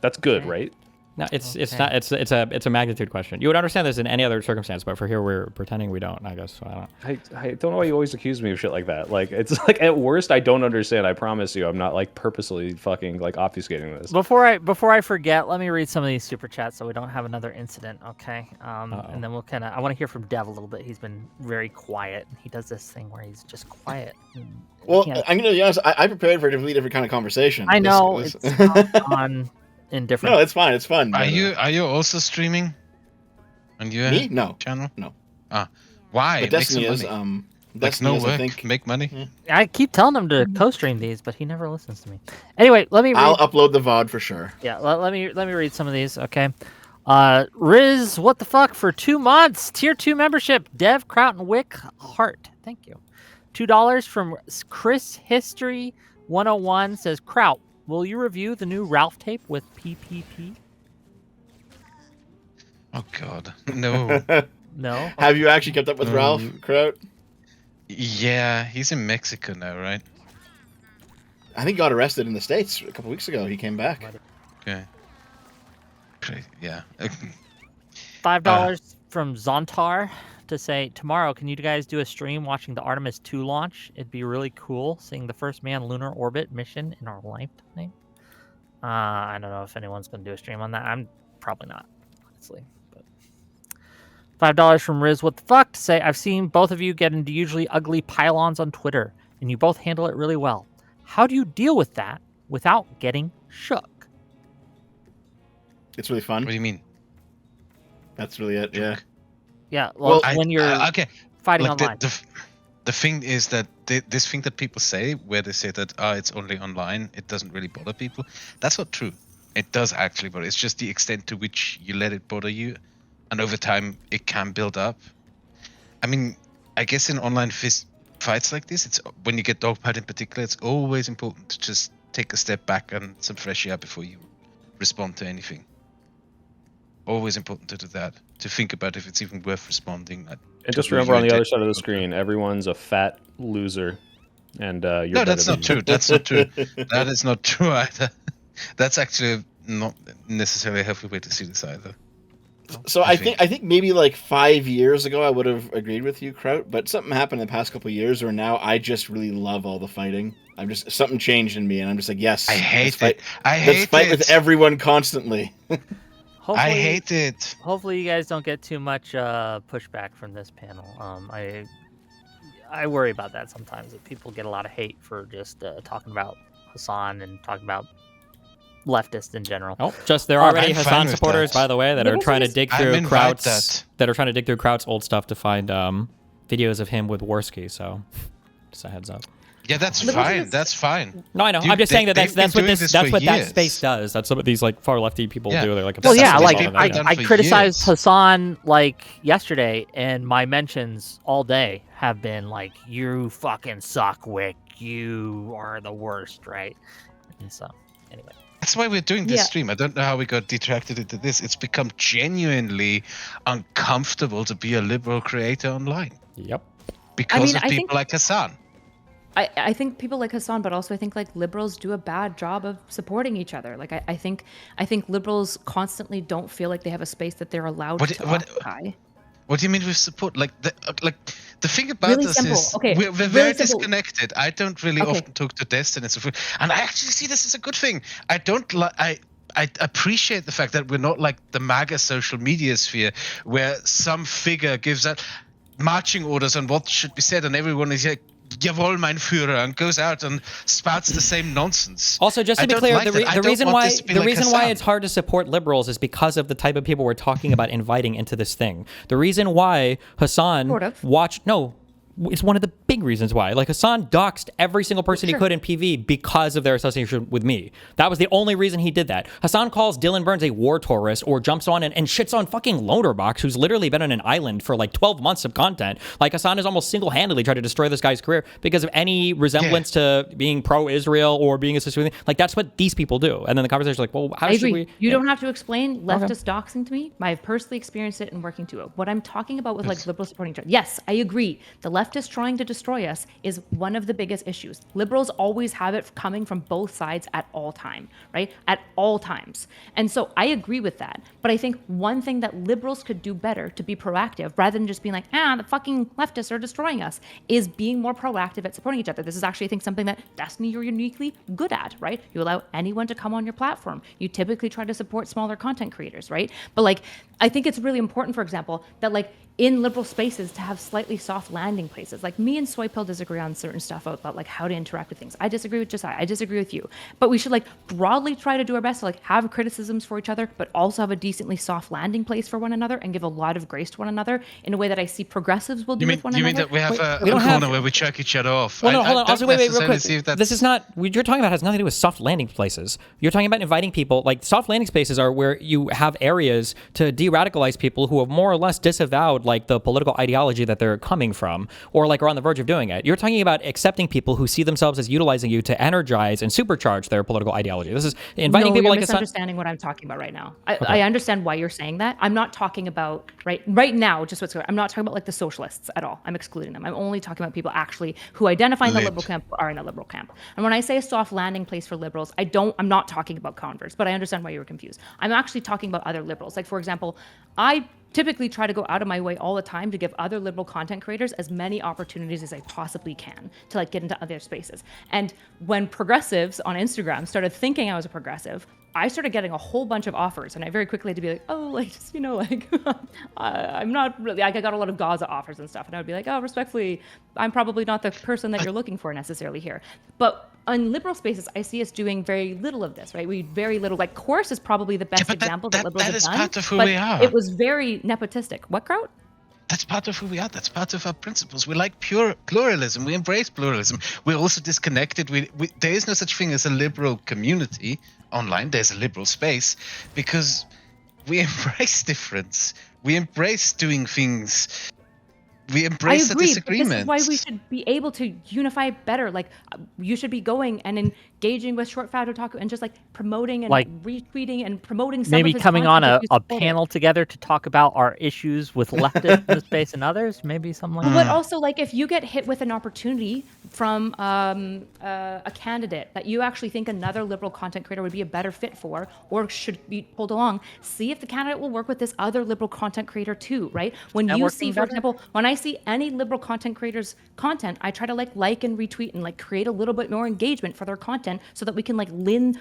That's good, right? No, it's not. It's a magnitude question. You would understand this in any other circumstance, but for here we're pretending we don't. I guess. So I don't know why you always accuse me of shit like that. Like, it's like, at worst, I don't understand. I promise you, I'm not like purposely fucking like obfuscating this. Before I forget, let me read some of these super chats so we don't have another incident, okay? And then we'll kind of. I want to hear from Dev a little bit. He's been very quiet. He does this thing where he's just quiet. Well, I'm gonna be honest. I prepared for a completely different kind of conversation. I know it's on. Indifferent. No, it's fine. It's fun. Are you also streaming on your channel? No. Why? But Destiny is Destiny is, work. I think. Make money. Yeah. I keep telling him to co-stream these, but he never listens to me. Anyway, let me. I'll upload the VOD for sure. Yeah, let me read some of these. Okay. Riz, what the fuck for 2 months? Tier 2 membership. Dev, Kraut, and Wick Heart. Thank you. $2 from Chris History 101 says Kraut. Will you review the new Ralph tape with PPP? Oh God, no. No. Have you actually kept up with Ralph Kraut? Yeah, he's in Mexico now, right? I think he got arrested in the States a couple weeks ago. He came back. Okay. Yeah. $5 from Zontar to say, tomorrow, can you guys do a stream watching the Artemis 2 launch? It'd be really cool seeing the first manned lunar orbit mission in our lifetime. I don't know if anyone's going to do a stream on that. I'm probably not, honestly. But $5 from Riz, what the fuck, to say, I've seen both of you get into usually ugly pylons on Twitter, and you both handle it really well. How do you deal with that without getting shook? It's really fun. What do you mean? That's really it, yeah. Yeah, well, when you're fighting like online. The thing is that this thing that people say, where they say that it's only online, it doesn't really bother people. That's not true. It does actually, but it's just the extent to which you let it bother you, and over time it can build up. I mean, I guess in online fights like this, it's when you get dogpiled in particular, it's always important to just take a step back and some fresh air before you respond to anything. Always important to do that, to think about if it's even worth responding. And just remember, on the other side of the screen, everyone's a fat loser, and you're no, that's better not true. That's not true. That is not true either. That's actually not necessarily a healthy way to see this either. So I think maybe like 5 years ago I would have agreed with you, Kraut, but something happened in the past couple of years where now I just really love all the fighting. Something changed in me, and I'm just like, yes, I hate it. Let's fight with everyone constantly. I hate it. Hopefully, you guys don't get too much pushback from this panel. I worry about that sometimes. That people get a lot of hate for just talking about Hassan and talking about leftists in general. Oh, just there are already I'm Hassan supporters, by the way, that are trying to dig through Kraut's old stuff to find videos of him with Worski. So, just a heads up. Yeah, that's fine. That's fine. No, I know. I'm just saying that's what that space does. That's what these like far lefty people do. They're like, well, yeah, like I criticized Hassan like yesterday, and my mentions all day have been like, "You fucking suck, Wick. You are the worst," right? And so, anyway. That's why we're doing this stream. I don't know how we got detracted into this. It's become genuinely uncomfortable to be a liberal creator online. Yep. Because of people like Hassan. I think people like Hassan, but also I think like liberals do a bad job of supporting each other. Like I think liberals constantly don't feel like they have a space that they're allowed to occupy. What do you mean with support? Like the thing about really us simple. is we're very disconnected. I don't really often talk to Destin and so forth, and I actually see this as a good thing. I appreciate the fact that we're not like the MAGA social media sphere where some figure gives out marching orders on what should be said, and everyone is like, Jawohl, mein Führer, and goes out and spouts the same nonsense. Also, just to be clear, the reason why it's hard to support liberals is because of the type of people we're talking about inviting into this thing. The reason why Hassan it's one of the big reasons why. Like, Hassan doxed every single person he could in PV because of their association with me. That was the only reason he did that. Hassan calls Dylan Burns a war tourist, or jumps on and shits on fucking Loaderbox, who's literally been on an island for like 12 months of content. Like, Hassan has almost single-handedly tried to destroy this guy's career because of any resemblance to being pro-Israel or being associated with him. Like, that's what these people do. And then the conversation's like, well, how should we... You don't have to explain leftist doxing to me. I've personally experienced it and working to it. What I'm talking about with like liberals supporting each other. Yes, I agree. The leftists trying to destroy us is one of the biggest issues. Liberals always have it coming from both sides at all time, right? At all times. And so I agree with that. But I think one thing that liberals could do better to be proactive, rather than just being like, the fucking leftists are destroying us, is being more proactive at supporting each other. This is actually, I think, something that Destiny, you're uniquely good at, right? You allow anyone to come on your platform. You typically try to support smaller content creators, right? But like, I think it's really important, for example, that like in liberal spaces to have slightly soft landing places. Like, me and Soypill disagree on certain stuff about like how to interact with things. I disagree with Josiah. I disagree with you. But we should like broadly try to do our best to like have criticisms for each other, but also have a decently soft landing place for one another and give a lot of grace to one another in a way that I see progressives will do with one another. You mean that we have a corner where we chuck each other off? Well, no, hold on. Also, wait, real quick. This is not, what you're talking about has nothing to do with soft landing places. You're talking about inviting people, like soft landing spaces are where you have areas to de-radicalize people who have more or less disavowed like the political ideology that they're coming from, or like are on the verge of doing it. You're talking about accepting people who see themselves as utilizing you to energize and supercharge their political ideology. This is inviting people like misunderstanding what I'm talking about right now. I understand why you're saying that. I'm not talking about right now, just what's going on. I'm not talking about like the socialists at all. I'm excluding them. I'm only talking about people actually who identify in the liberal camp or are in the liberal camp. And when I say a soft landing place for liberals, I'm not talking about converts, but I understand why you were confused. I'm actually talking about other liberals. Like, for example, I typically try to go out of my way all the time to give other liberal content creators as many opportunities as I possibly can to like get into other spaces. And when progressives on Instagram started thinking I was a progressive, I started getting a whole bunch of offers, and I very quickly had to be like, I'm not really, like, I got a lot of Gaza offers and stuff, and I would be like, respectfully, I'm probably not the person that you're looking for necessarily here. But on liberal spaces, I see us doing very little of this, right? We very little, like, Course is probably the best example that liberals have done. Part of who we are. It was very nepotistic. What, Kraut? That's part of who we are. That's part of our principles. We like pure pluralism. We embrace pluralism. We're also disconnected. There is no such thing as a liberal community online. There's a liberal space because we embrace difference. We embrace doing things. We embrace the disagreements. But this is why we should be able to unify better. Like, you should be going and engaging with Short Fat Otaku and just like promoting and retweeting and promoting some maybe of his coming on content a panel together to talk about our issues with leftists in the space and others. Maybe something like that. But also, like, if you get hit with an opportunity from a candidate that you actually think another liberal content creator would be a better fit for or should be pulled along, see if the candidate will work with this other liberal content creator too, right? When you see, for example, when I see any liberal content creators' content, I try to like and retweet and like create a little bit more engagement for their content so that we can like win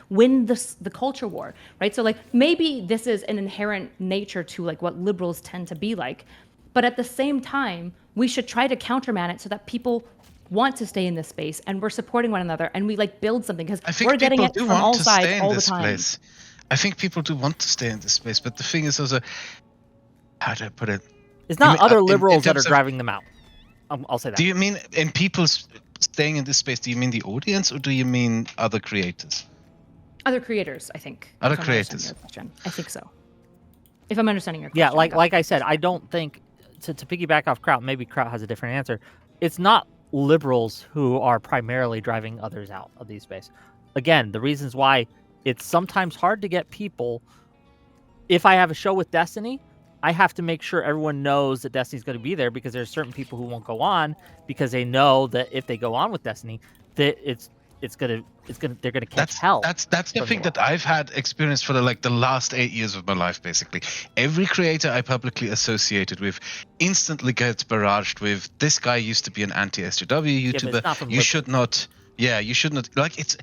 the culture war, right? So like maybe this is an inherent nature to like what liberals tend to be like, but at the same time, we should try to countermand it so that people want to stay in this space and we're supporting one another and we like build something because we're getting it from all sides all the time. I think people do want to stay in this space, but the thing is also, how do I put it? It's not other liberals that are driving them out. I'll say that. Do you mean in people staying in this space, do you mean the audience or do you mean other creators? Other creators, I think. Other creators. I think so. If I'm understanding your question. Yeah, like I said, I don't think, to piggyback off Kraut, maybe Kraut has a different answer. It's not liberals who are primarily driving others out of these space. Again, the reasons why it's sometimes hard to get people. If I have a show with Destiny, I have to make sure everyone knows that Destiny's going to be there because there's certain people who won't go on because they know that if they go on with Destiny, that they're gonna catch hell. That's the thing that I've had experience for the last 8 years of my life. Basically, every creator I publicly associated with instantly gets barraged with, this guy used to be an anti-SJW YouTuber. You should not. Yeah, you should not. It's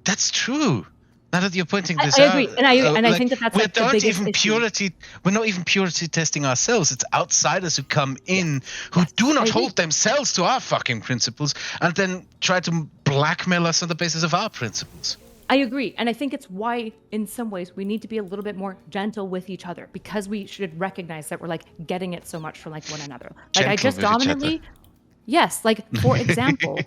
that's true. Now that you're pointing this out, I agree, and I think that's we're like the biggest issue. We're not even purity testing ourselves. It's outsiders who come in who do not hold themselves to our fucking principles and then try to blackmail us on the basis of our principles. I agree, and I think it's why, in some ways, we need to be a little bit more gentle with each other because we should recognize that we're like getting it so much from like one another. Like Gentle I just dominantly, yes, like for example.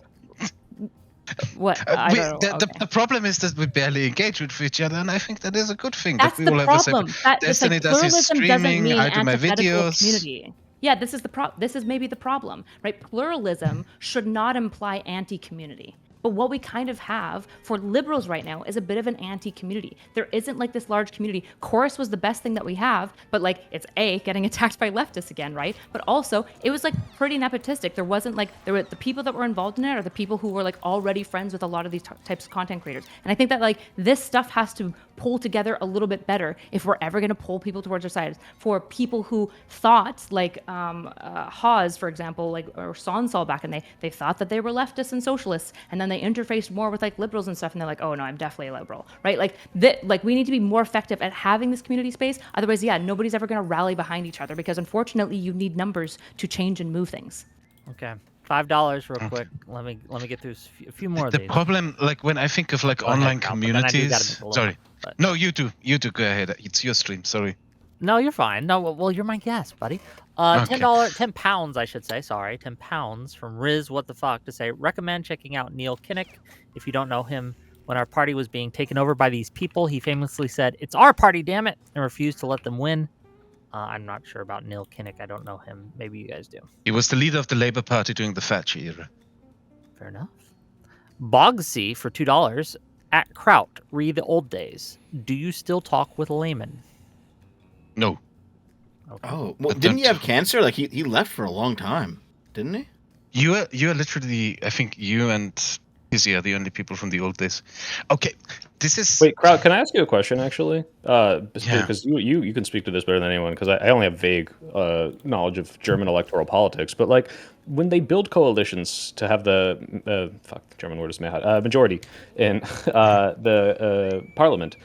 What? The problem is that we barely engage with each other, and I think that is a good thing. That's that we the problem. Destiny does his streaming, I do my videos. Community. Yeah, this is maybe the problem, right? Pluralism should not imply anti-community. But what we kind of have for liberals right now is a bit of an anti-community. There isn't like this large community. Chorus was the best thing that we have, but like it's getting attacked by leftists again, right? But also it was like pretty nepotistic. There wasn't like, there were the people that were involved in it are the people who were like already friends with a lot of these types of content creators. And I think that like this stuff has to pull together a little bit better if we're ever going to pull people towards our sides. For people who thought like Hawes, for example, like or Sonsol back in the day, they thought that they were leftists and socialists, and then they interfaced more with like liberals and stuff, and they're like, oh no, I'm definitely a liberal, right? Like like we need to be more effective at having this community space. Otherwise, nobody's ever going to rally behind each other because unfortunately, you need numbers to change and move things. Okay. $5 real quick. Let me get through a few more of these. The problem, like when I think of like online communities. Sorry. No, you do. Go ahead. It's your stream. Sorry. No, you're fine. No, well, you're my guest, buddy. £10, I should say. Sorry, £10 from Riz. What the fuck to say? Recommend checking out Neil Kinnock. If you don't know him, when our party was being taken over by these people, he famously said, "It's our party, damn it," and refused to let them win. I'm not sure about Neil Kinnock. I don't know him. Maybe you guys do. He was the leader of the Labour Party during the Thatcher era. Fair enough. Bogsy for $2. At Kraut, read the old days. Do you still talk with laymen? No. Okay. Oh, well, didn't he have cancer? Like he left for a long time, didn't he? You are literally, I think you and Izzy are the only people from the old days. Okay, this is... Wait, Kraut, can I ask you a question, actually? Because you can speak to this better than anyone, because I only have vague knowledge of German electoral politics, but like, when they build coalitions to have the German word is majority in the parliament,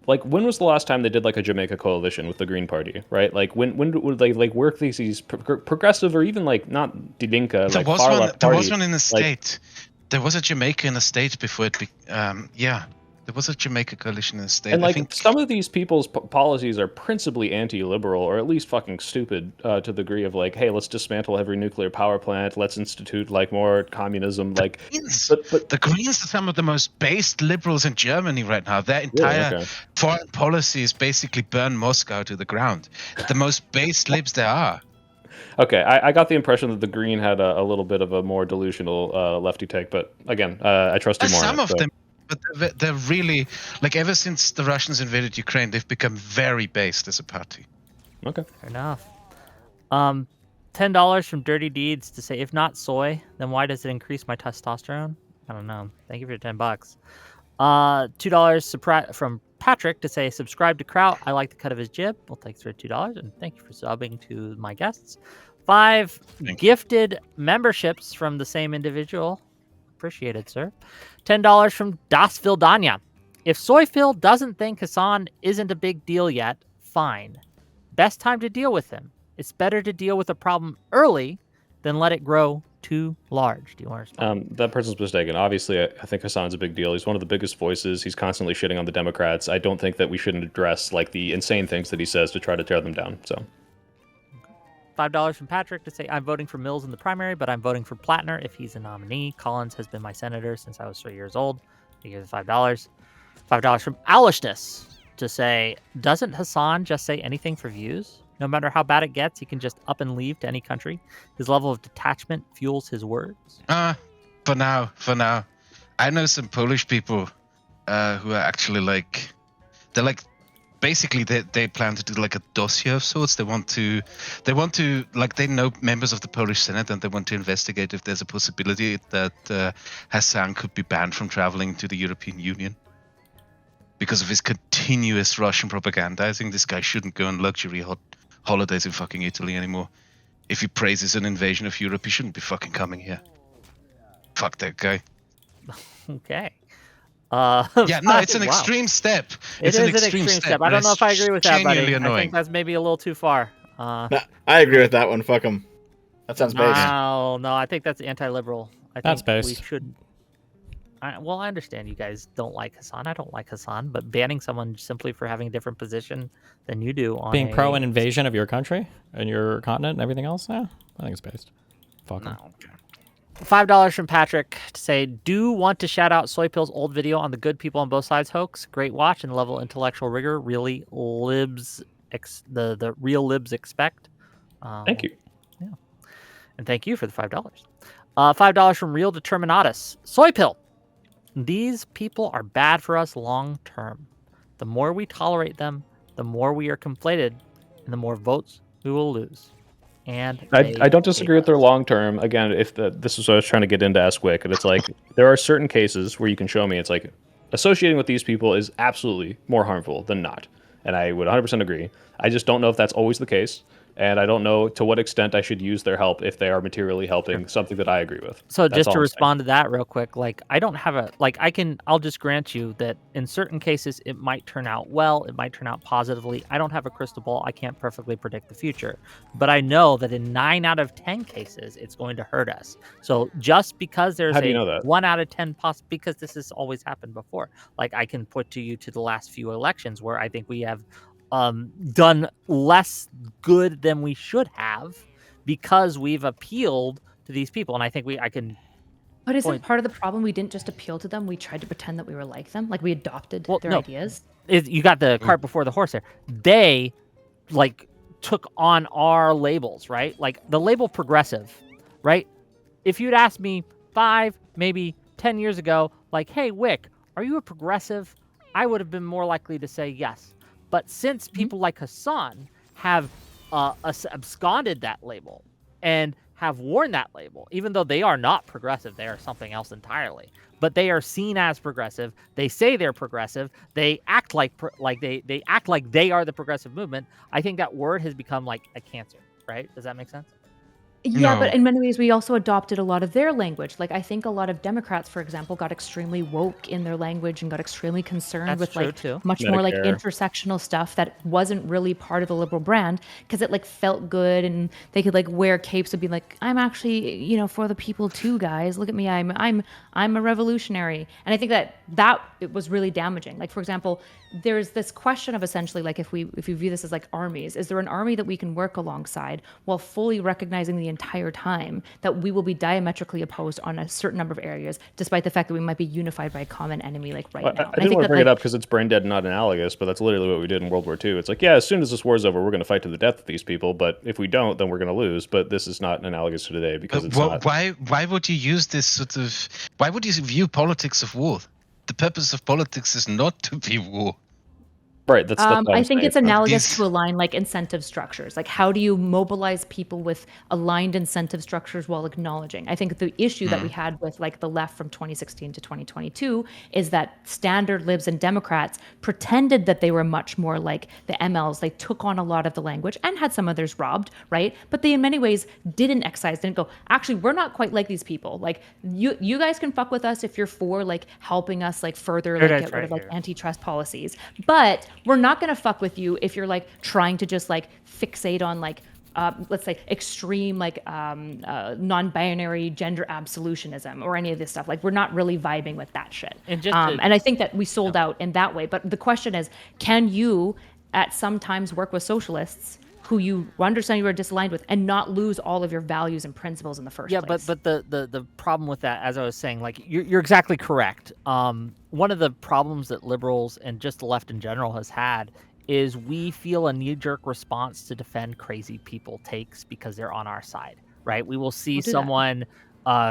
like when was the last time they did like a Jamaica coalition with the Green Party, right? Like when would they like work these progressive or even like not Die Linke, like far left party? There was one in the state. There was a Jamaica in the state before it. There was a Jamaica coalition in the state. And I like think some of these people's policies are principally anti-liberal, or at least fucking stupid to the degree of like, hey, let's dismantle every nuclear power plant, let's institute like more communism. Like, but the Greens are some of the most based liberals in Germany right now. Their entire foreign policy is basically burn Moscow to the ground. The most based libs there are. Okay, I got the impression that the Green had a little bit of a more delusional lefty take, but again, I trust you more. Some of them. But they're really, like, ever since the Russians invaded Ukraine, they've become very based as a party. Okay. Fair enough. $10 from Dirty Deeds to say, if not soy, then why does it increase my testosterone? I don't know. Thank you for your $10. $2 from Patrick to say, subscribe to Kraut. I like the cut of his jib. Well, thanks for $2, and thank you for subbing to my guests. 5 gifted memberships from the same individual. Appreciated, sir. $10 from Das Vildanya. If Soyfil doesn't think Hassan isn't a big deal yet, fine. Best time to deal with him. It's better to deal with a problem early than let it grow too large. Do you want to respond? That person's mistaken. Obviously, I think Hassan's a big deal. He's one of the biggest voices. He's constantly shitting on the Democrats. I don't think that we shouldn't address like the insane things that he says to try to tear them down. So. $5 from Patrick to say, I'm voting for Mills in the primary, but I'm voting for Plattner if he's a nominee. Collins has been my senator since I was 3 years old. He gives $5. $5 from Alishness to say, doesn't Hassan just say anything for views? No matter how bad it gets, he can just up and leave to any country. His level of detachment fuels his words. For now. I know some Polish people who are actually like, they're like, basically they plan to do like a dossier of sorts. They want to like, they know members of the Polish Senate, and they want to investigate if there's a possibility that Hassan could be banned from traveling to the European Union because of his continuous Russian propagandizing. This guy shouldn't go on luxury holidays in fucking Italy anymore. If he praises an invasion of Europe, he shouldn't be fucking coming here. Fuck that guy. Okay. It's an extreme step. It's an extreme step. I don't know if I agree with that, buddy. Annoying. I think that's maybe a little too far. I agree with that one. Fuck him. That sounds based. No, I think that's anti-liberal. That's based. We should. I understand you guys don't like Hassan. I don't like Hassan, but banning someone simply for having a different position than you do on being pro an invasion of your country and your continent and everything else, yeah, I think it's based. Fuck him. No. $5 from Patrick to say, do want to shout out Soypill's old video on the good people on both sides hoax. Great watch and level intellectual rigor. Really libs, the real libs expect. Thank you. Yeah. And thank you for the $5. $5 from Real Determinatus. Soypill. These people are bad for us long term. The more we tolerate them, the more we are conflated, and the more votes we will lose. And I don't disagree with their long term. Again, this is what I was trying to get into Ask Wick, and it's like there are certain cases where you can show me it's like associating with these people is absolutely more harmful than not, and I would 100% agree. I just don't know if that's always the case, and I don't know to what extent I should use their help if they are materially helping something that I agree with. So that's just to respond to that real quick, like I don't have I'll just grant you that in certain cases it might turn out well, it might turn out positively. I don't have a crystal ball. I can't perfectly predict the future, but I know that in 9 out of 10 cases it's going to hurt us. So just because there's How do you know that? 1 out of 10 because this has always happened before. Like I can put to the last few elections where I think we have done less good than we should have because we've appealed to these people, and I think I can. But isn't part of the problem we didn't just appeal to them? We tried to pretend that we were like them, like we adopted their ideas. You got the cart before the horse there. They took on our labels, right? Like the label progressive, right? If you'd asked me 5, maybe 10 years ago, like, hey, Wick, are you a progressive? I would have been more likely to say yes. But since people like Hassan have absconded that label and have worn that label, even though they are not progressive, they are something else entirely. But they are seen as progressive. They say they're progressive. They act like they act like they are the progressive movement. I think that word has become like a cancer, right? Does that make sense? Yeah, No. but in many ways, we also adopted a lot of their language. Like, I think a lot of Democrats, for example, got extremely woke in their language and got extremely concerned That's with true, like too. much more like Medicare. intersectional stuff that wasn't really part of the liberal brand because it like felt good and they could like wear capes and be like, I'm actually, you know, for the people too, guys. Look at me, I'm a revolutionary. And I think that it was really damaging. Like, for example, there's this question of essentially like if you view this as like armies, is there an army that we can work alongside while fully recognizing the entire time that we will be diametrically opposed on a certain number of areas, despite the fact that we might be unified by a common enemy like right now. I didn't want to bring it up because it's brain dead, not analogous, but that's literally what we did in World War II. It's like, yeah, as soon as this war's over, we're going to fight to the death with these people, but if we don't, then we're going to lose. But this is not analogous to today because it's not. Why would you use this sort of? Why would you view politics of war? The purpose of politics is not to be war. Right. That's what I I'm think saying. it's analogous These- to align like incentive structures. Like, how do you mobilize people with aligned incentive structures while acknowledging? I think the issue that we had with like the left from 2016 to 2022 is that standard libs and Democrats pretended that they were much more like the MLs. They took on a lot of the language and had some others robbed, right? But they in many ways didn't go, actually, we're not quite like these people. Like you guys can fuck with us if you're for like helping us like further like get rid of like antitrust policies. But we're not going to fuck with you if you're like trying to just like fixate on like let's say extreme like non-binary gender absolutionism or any of this stuff. Like, we're not really vibing with that shit. And just and I think that we sold out in that way. But the question is, can you at some times work with socialists who you understand you are disaligned with and not lose all of your values and principles in the first place? But the problem with that, as I was saying, like you're exactly correct. One of the problems that liberals and just the left in general has had is we feel a knee-jerk response to defend crazy people takes because they're on our side, right? We will see someone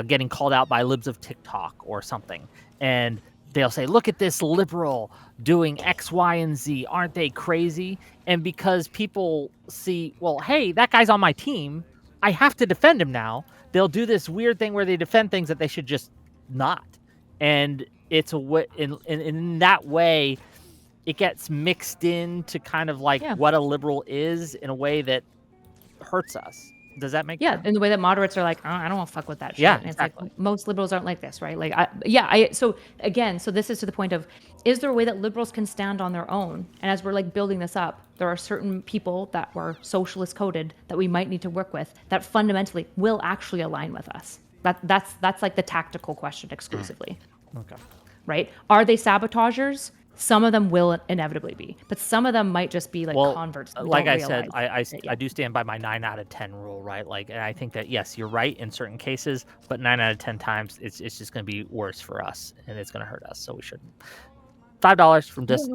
getting called out by libs of TikTok or something, and they'll say, look at this liberal doing X, Y, and Z. Aren't they crazy? And because people see, well, hey, that guy's on my team, I have to defend him now. They'll do this weird thing where they defend things that they should just not. And it's in that way, it gets mixed into kind of like what a liberal is in a way that hurts us. Does that make sense? In the way that moderates are like, oh, I don't want to fuck with that shit. Yeah, And it's exactly. like, most liberals aren't like this, right? Like, so this is to the point of, is there a way that liberals can stand on their own? And as we're like building this up, there are certain people that were socialist coded that we might need to work with that fundamentally will actually align with us. That's like the tactical question exclusively. Okay. Right? Are they sabotagers? Some of them will inevitably be, but some of them might just be like converts. Like I said, I do stand by my 9 out of 10 rule, right? Like, and I think that yes, you're right in certain cases, but 9 out of 10 times it's just going to be worse for us, and it's going to hurt us. So we shouldn't. $5 from Das.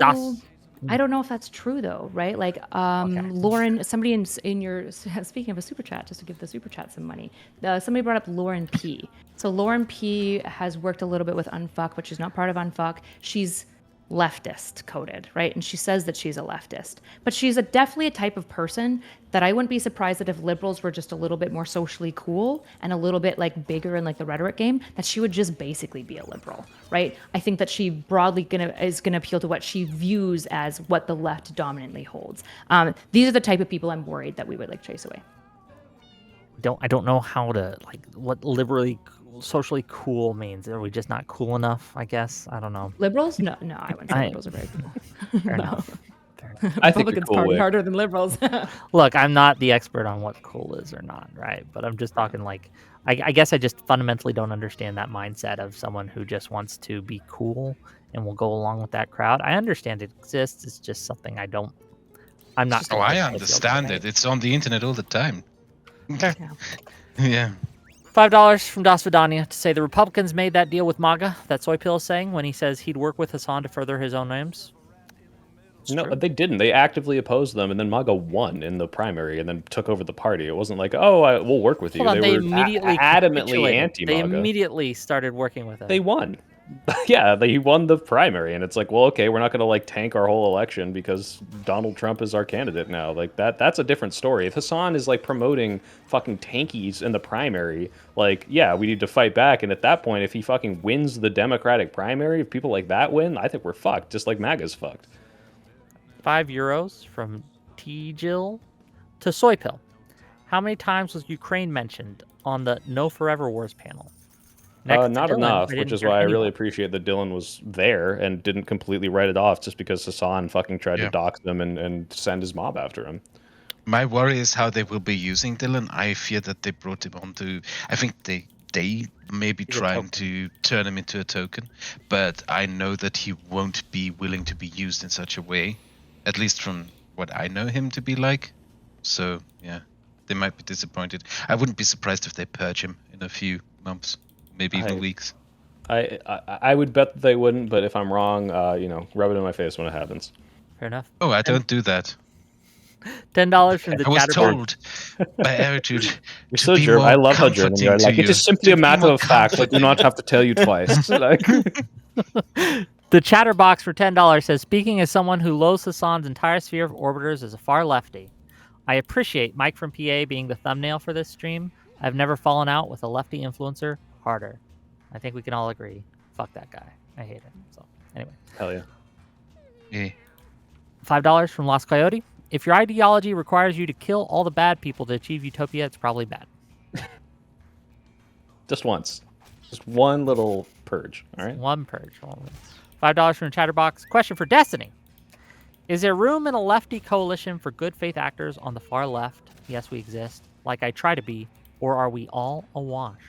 I don't know if that's true though, right? Like, Lauren, somebody in your, speaking of a super chat, just to give the super chat some money, somebody brought up Lauren P. So Lauren P has worked a little bit with Unfuck, but she's not part of Unfuck. She's leftist coded, right? And she says that she's a leftist, but she's definitely a type of person that I wouldn't be surprised that if liberals were just a little bit more socially cool and a little bit like bigger in like the rhetoric game, that she would just basically be a liberal, right? I think that she broadly is gonna appeal to what she views as what the left dominantly holds. These are the type of people I'm worried that we would like chase away. I don't know how to like what socially cool means. Are we just not cool enough? I guess I don't know. Liberals? No, I wouldn't say liberals are very cool. Fair enough. I think Republicans party harder than liberals. Look, I'm not the expert on what cool is or not, right? But I'm just talking like, I guess I just fundamentally don't understand that mindset of someone who just wants to be cool and will go along with that crowd. I understand it exists. It's just something I'm not. Oh, I understand it. It's on the internet all the time. Yeah. $5 from Das Vidania to say the Republicans made that deal with MAGA that Soypil is saying when he says he'd work with Hassan to further his own aims. No, they didn't. They actively opposed them, and then MAGA won in the primary and then took over the party. It wasn't like, oh, we'll work with you. They were immediately adamantly anti-MAGA. They immediately started working with him. They won. Yeah, they won the primary, and it's like, well, okay, we're not going to like tank our whole election because Donald Trump is our candidate now. Like that's a different story. If Hassan is like promoting fucking tankies in the primary, like, yeah, we need to fight back. And at that point, if he fucking wins the Democratic primary, if people like that win, I think we're fucked, just like MAGA's fucked. €5 from T. Jill to Soypil. How many times was Ukraine mentioned on the No Forever Wars panel? Next to Not Dylan, enough, I which didn't is hear why I really anyone. appreciate that Dylan was there and didn't completely write it off just because Hassan fucking tried to dox them and send his mob after him. My worry is how they will be using Dylan. I fear that they brought him onto. I think they may be trying to turn him into a token, but I know that he won't be willing to be used in such a way, at least from what I know him to be like. So yeah, they might be disappointed. I wouldn't be surprised if they purge him in a few months, maybe even weeks. I would bet that they wouldn't, but if I'm wrong, rub it in my face when it happens. Fair enough. Oh, I don't do that. $10 from the I was Chatterbox. told by Attitude. You're so German. I love how German you are. Like, it is simply a matter of fact. I do not have to tell you twice. Like... The Chatterbox for $10 says, speaking as someone who loathes Hassan's entire sphere of orbiters as a far lefty, I appreciate Mike from PA being the thumbnail for this stream. I've never fallen out with a lefty influencer harder. I think we can all agree. Fuck that guy. I hate him. So anyway. Hell yeah. Yeah. $5 from Lost Coyote. If your ideology requires you to kill all the bad people to achieve utopia, it's probably bad. Just once. Just one little purge. All right. One purge. $5 from the Chatterbox. Question for Destiny. Is there room in a lefty coalition for good faith actors on the far left? Yes, we exist. Like I try to be. Or are we all awash?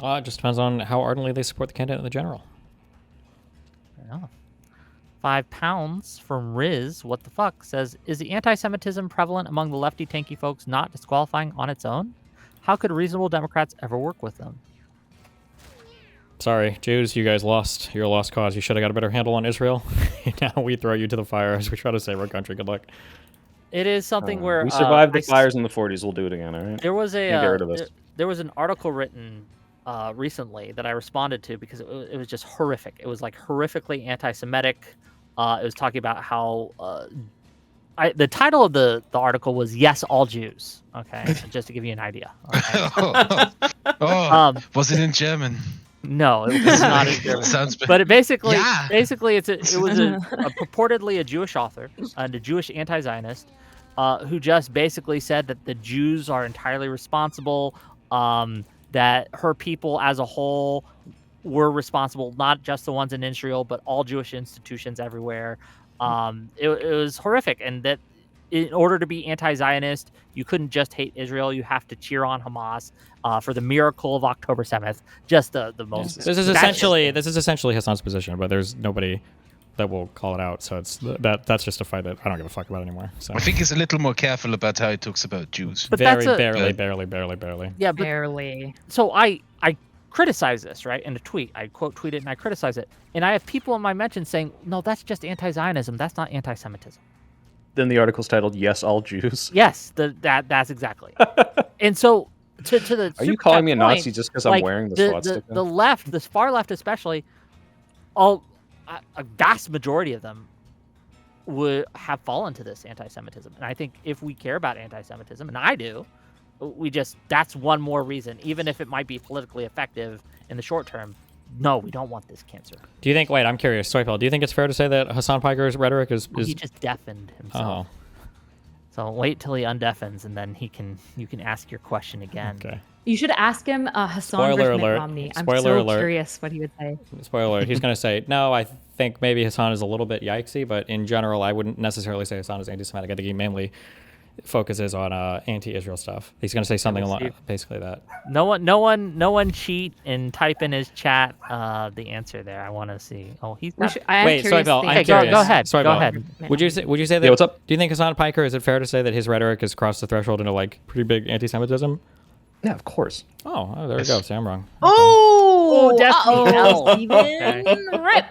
It just depends on how ardently they support the candidate in the general. Fair enough. £5 from Riz, what the fuck, says, is the anti-Semitism prevalent among the lefty tanky folks not disqualifying on its own? How could reasonable Democrats ever work with them? Sorry, Jews, you guys lost. You're a lost cause. You should have got a better handle on Israel. Now we throw you to the fire as we try to save our country. Good luck. It is something where... We survived the fires in the 40s. We'll do it again, all right? There was Can't get rid of this. there was an article written recently that I responded to because it was just horrific. It was like horrifically anti-Semitic. It was talking about how the title of the article was "Yes, All Jews." Okay, just to give you an idea. Okay? Was it in German? No, it was not in German. Sounds but it basically it was a purportedly a Jewish author and a Jewish anti-Zionist who just basically said that the Jews are entirely responsible. That her people as a whole were responsible, not just the ones in Israel, but all Jewish institutions everywhere. It was horrific, and that in order to be anti-Zionist, you couldn't just hate Israel. You have to cheer on Hamas for the miracle of October 7th. Just the most. This is essentially Hassan's position, but there's nobody that will call it out. So it's that's just a fight that I don't give a fuck about anymore. So I think he's a little more careful about how he talks about Jews. But barely. Yeah, barely. So I criticize this, right, in a tweet. I quote tweet it and I criticize it. And I have people in my mentions saying, no, that's just anti-Zionism. That's not anti-Semitism. Then the article's titled "Yes, All Jews." Yes, that's exactly. And so to the are you calling me a Nazi just because I'm wearing the swastika? The left, the far left especially, a vast majority of them would have fallen to this anti-Semitism. And I think if we care about anti-Semitism, and I do, that's one more reason, even if it might be politically effective in the short term. No, we don't want this cancer. Do you think, wait, I'm curious, Soyfel, do you think it's fair to say that Hassan Piker's rhetoric is... He just deafened himself. Oh. So wait till he undeafens, and then you can ask your question again. Okay. You should ask him Hassan versus Mitt Romney. I'm so curious what he would say. Spoiler alert, he's going to say, no, I think maybe Hassan is a little bit yikesy, but in general, I wouldn't necessarily say Hassan is anti-Semitic. I think he mainly focuses on anti-Israel stuff. He's going to say something along basically that. No one cheat and type in his chat the answer there. I want to see. Oh, he's not... Wait, Soyfel, I'm curious. Go ahead. Soyfel, go ahead. Would you say that? Yeah, what's up? Do you think Hassan Piker, is it fair to say that his rhetoric has crossed the threshold into like pretty big anti-Semitism? Yeah, of course. Oh, there we go. See, I'm wrong. Oh, definitely. Steven. Rip.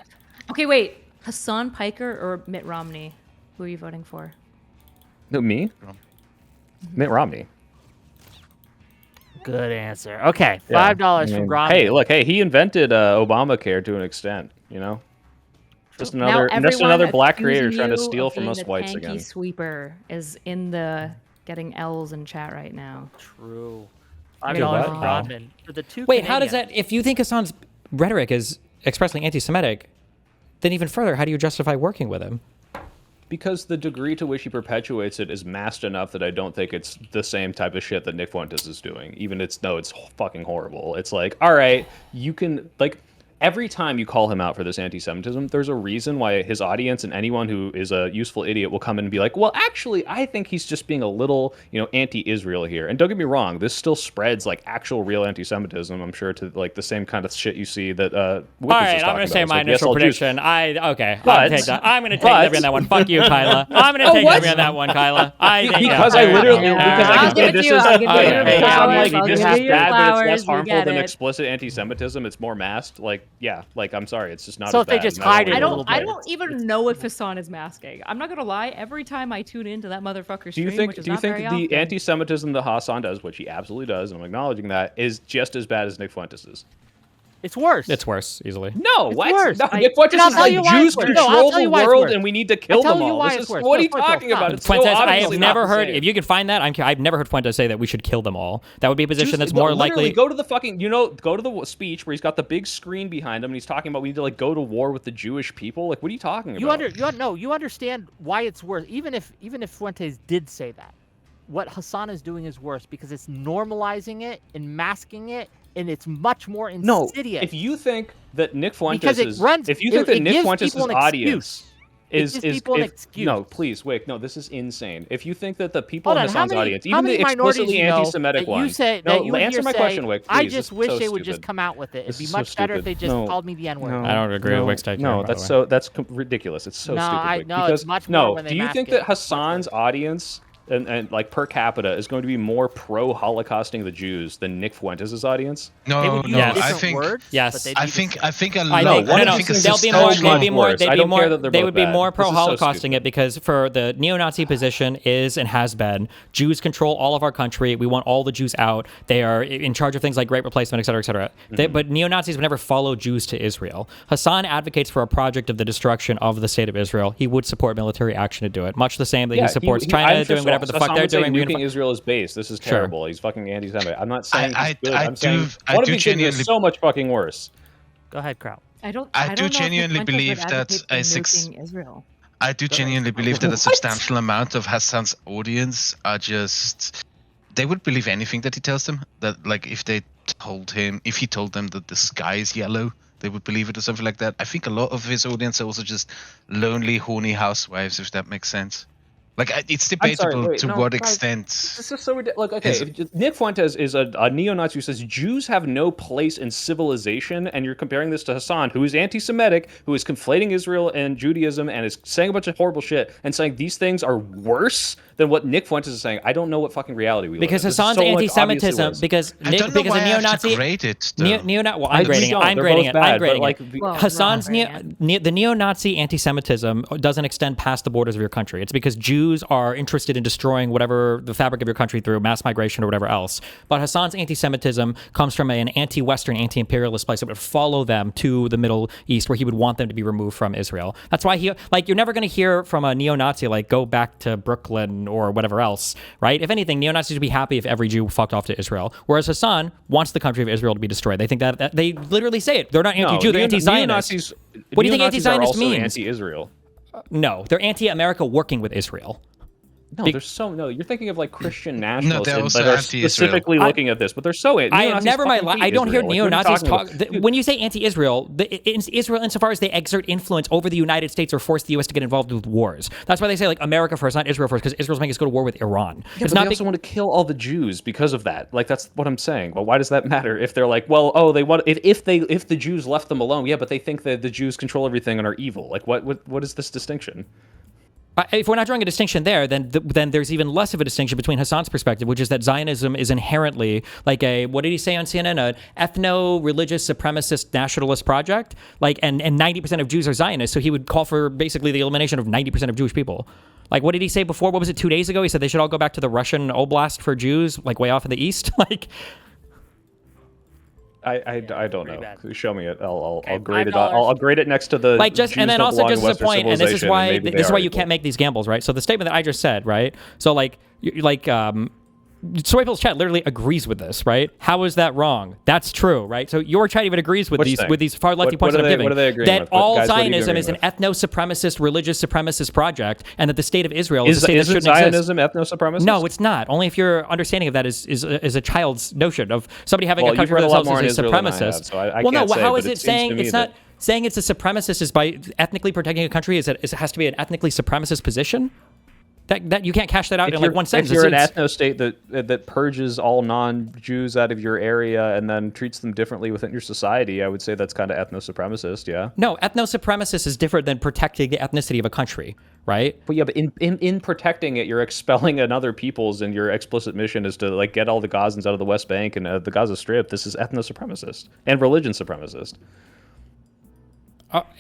Okay, wait. Hassan Piker or Mitt Romney? Who are you voting for? No, me? Mitt Romney. Good answer. Okay, $5 from Grom. Hey, look, he invented Obamacare to an extent, you know? Just another black creator trying to steal from us whites again. Tankie sweeper is in the getting L's in chat right now. True. $5 from Rodman. For the two Wait, how does that... If you think Hassan's rhetoric is expressly anti-Semitic, then even further, how do you justify working with him? because the degree to which he perpetuates it is masked enough that I don't think it's the same type of shit that Nick Fuentes is doing. Even it's fucking horrible. It's like, all right, you can like. Every time you call him out for this anti-Semitism, there's a reason why his audience and anyone who is a useful idiot will come in and be like, well, actually, I think he's just being a little, anti-Israel here. And don't get me wrong, this still spreads like actual real anti-Semitism, I'm sure, to like the same kind of shit you see that All right, I'm going to say my initial prediction. I'm going to take that. I'm going to take Debbie on that one. Fuck you, Kyla. I'm going to take Debbie on that one, Kyla. Because I can say this is bad, but it's less harmful than it. explicit anti-Semitism. It's more masked. I'm sorry, it's just not. So as if they bad. just hide it, I don't even know if Hassan is masking. I'm not gonna lie. Every time I tune into that motherfucker stream, do you think the anti-Semitism that Hassan does, which he absolutely does, and I'm acknowledging that, is just as bad as Nick Fuentes's? It's worse. It's worse, easily. No, it's what? Worse. No, Nick Fuentes is like Jews control the world and we need to kill them all. What are you talking about? It's Fuentes, so I have never heard. If if you can find that, I've never heard Fuentes say that we should kill them all. That would be a position that's more likely. Go to the fucking, go to the speech where he's got the big screen behind him and he's talking about we need to go to war with the Jewish people. Like, what are you talking about? You understand why it's worse. Even if Fuentes did say that, what Hassan is doing is worse because it's normalizing it and masking it. And it's much more insidious. No, if you think that Nick Fuentes audience is no, please wait, no, this is insane. If you think that the people in Hassan's audience, even the explicitly anti-Semitic ones, answer my question, Wick. I just wish they would just come out with it. It'd be much better if they just called me the N-word. I don't agree with Wick's take. No, that's ridiculous. It's so stupid. No, it's much more when they do you think that Hassan's audience? And like per capita is going to be more pro-Holocausting the Jews than Nick Fuentes' audience? No, I think yes. I think a lot. They would be more pro-Holocausting it because for the neo-Nazi position is and has been Jews control all of our country. We want all the Jews out. They are in charge of things like great replacement, et cetera, et cetera. But neo-Nazis would never follow Jews to Israel. Hassan advocates for a project of the destruction of the state of Israel. He would support military action to do it, much the same that he supports China doing whatever the fuck they're doing. Nuking Israel is base. This is terrible. He's fucking anti-Semitic. I'm not saying he's good. I'm saying one of these things is so much fucking worse. Go ahead, Kraut. I do genuinely believe that Israel. I do genuinely believe that a substantial amount of Hassan's audience are just they would believe anything that he tells them. That like if he told them that the sky is yellow, they would believe it or something like that. I think a lot of his audience are also just lonely, horny housewives, if that makes sense. Like, it's debatable what extent. This is so ridiculous. Like, okay, if Nick Fuentes is a neo-Nazi who says Jews have no place in civilization, and you're comparing this to Hassan, who is anti-Semitic, who is conflating Israel and Judaism, and is saying a bunch of horrible shit, and saying these things are worse than what Nick Fuentes is saying. I don't know what fucking reality we live in. Because Hassan's anti-Semitism, because a neo-Nazi, I'm grading it. Hassan's the neo-Nazi anti-Semitism doesn't extend past the borders of your country. It's because Jews are interested in destroying whatever the fabric of your country through mass migration or whatever else. But Hassan's anti-Semitism comes from an anti-Western, anti-imperialist place that would follow them to the Middle East, where he would want them to be removed from Israel. That's why you're never going to hear from a neo-Nazi go back to Brooklyn or whatever else, right? If anything, neo-Nazis would be happy if every Jew fucked off to Israel. Whereas Hassan wants the country of Israel to be destroyed. They think that they literally say it. They're not anti-Jew, they're anti-Zionist. What do you think anti-Zionist means? Anti-Israel. No, they're anti-America working with Israel. No, you're thinking of Christian nationalists that are specifically looking at this, but they're so I don't hear neo-Nazis talk. When you say anti-Israel, Israel, insofar as they exert influence over the United States or force the U.S. to get involved with wars. That's why they say America first, not Israel first, because Israel's making us go to war with Iran. Yeah, it's not they also want to kill all the Jews because of that. That's what I'm saying. Well, why does that matter if they're they want if the Jews left them alone? Yeah, but they think that the Jews control everything and are evil. What is this distinction? If we're not drawing a distinction there, then there's even less of a distinction between Hassan's perspective, which is that Zionism is inherently what did he say on CNN? An ethno-religious supremacist nationalist project. And 90% of Jews are Zionists, so he would call for basically the elimination of 90% of Jewish people. What did he say before? What was it, 2 days ago? He said they should all go back to the Russian oblast for Jews, way off in the east. I don't know. Bad. Show me it. I'll grade it. I'll grade it next to the and then also just as a point, and this is why you can't make these gambles, right? So the statement that I just said, right? So Soypil's chat literally agrees with this, right? How is that wrong? That's true, right? So your chat even agrees with these far lefty points that I'm giving. What are they agreeing that with? all Guys, Zionism is an ethno-supremacist, religious supremacist project, and that the state of Israel is a state that shouldn't Zionism exist. ethno-supremacist? No, it's not. Only if your understanding of that is a child's notion of somebody having a country for themselves as a supremacist. How is it saying it's not saying it's a supremacist is by ethnically protecting a country? It has to be an ethnically supremacist position? That you can't cash that out in like one sentence. If you're an ethno-state that purges all non-Jews out of your area and then treats them differently within your society, I would say that's kind of ethno-supremacist, yeah? No, ethno-supremacist is different than protecting the ethnicity of a country, right? But yeah, but in protecting it, you're expelling another peoples, and your explicit mission is to like get all the Gazans out of the West Bank and the Gaza Strip. This is ethno-supremacist and religion supremacist.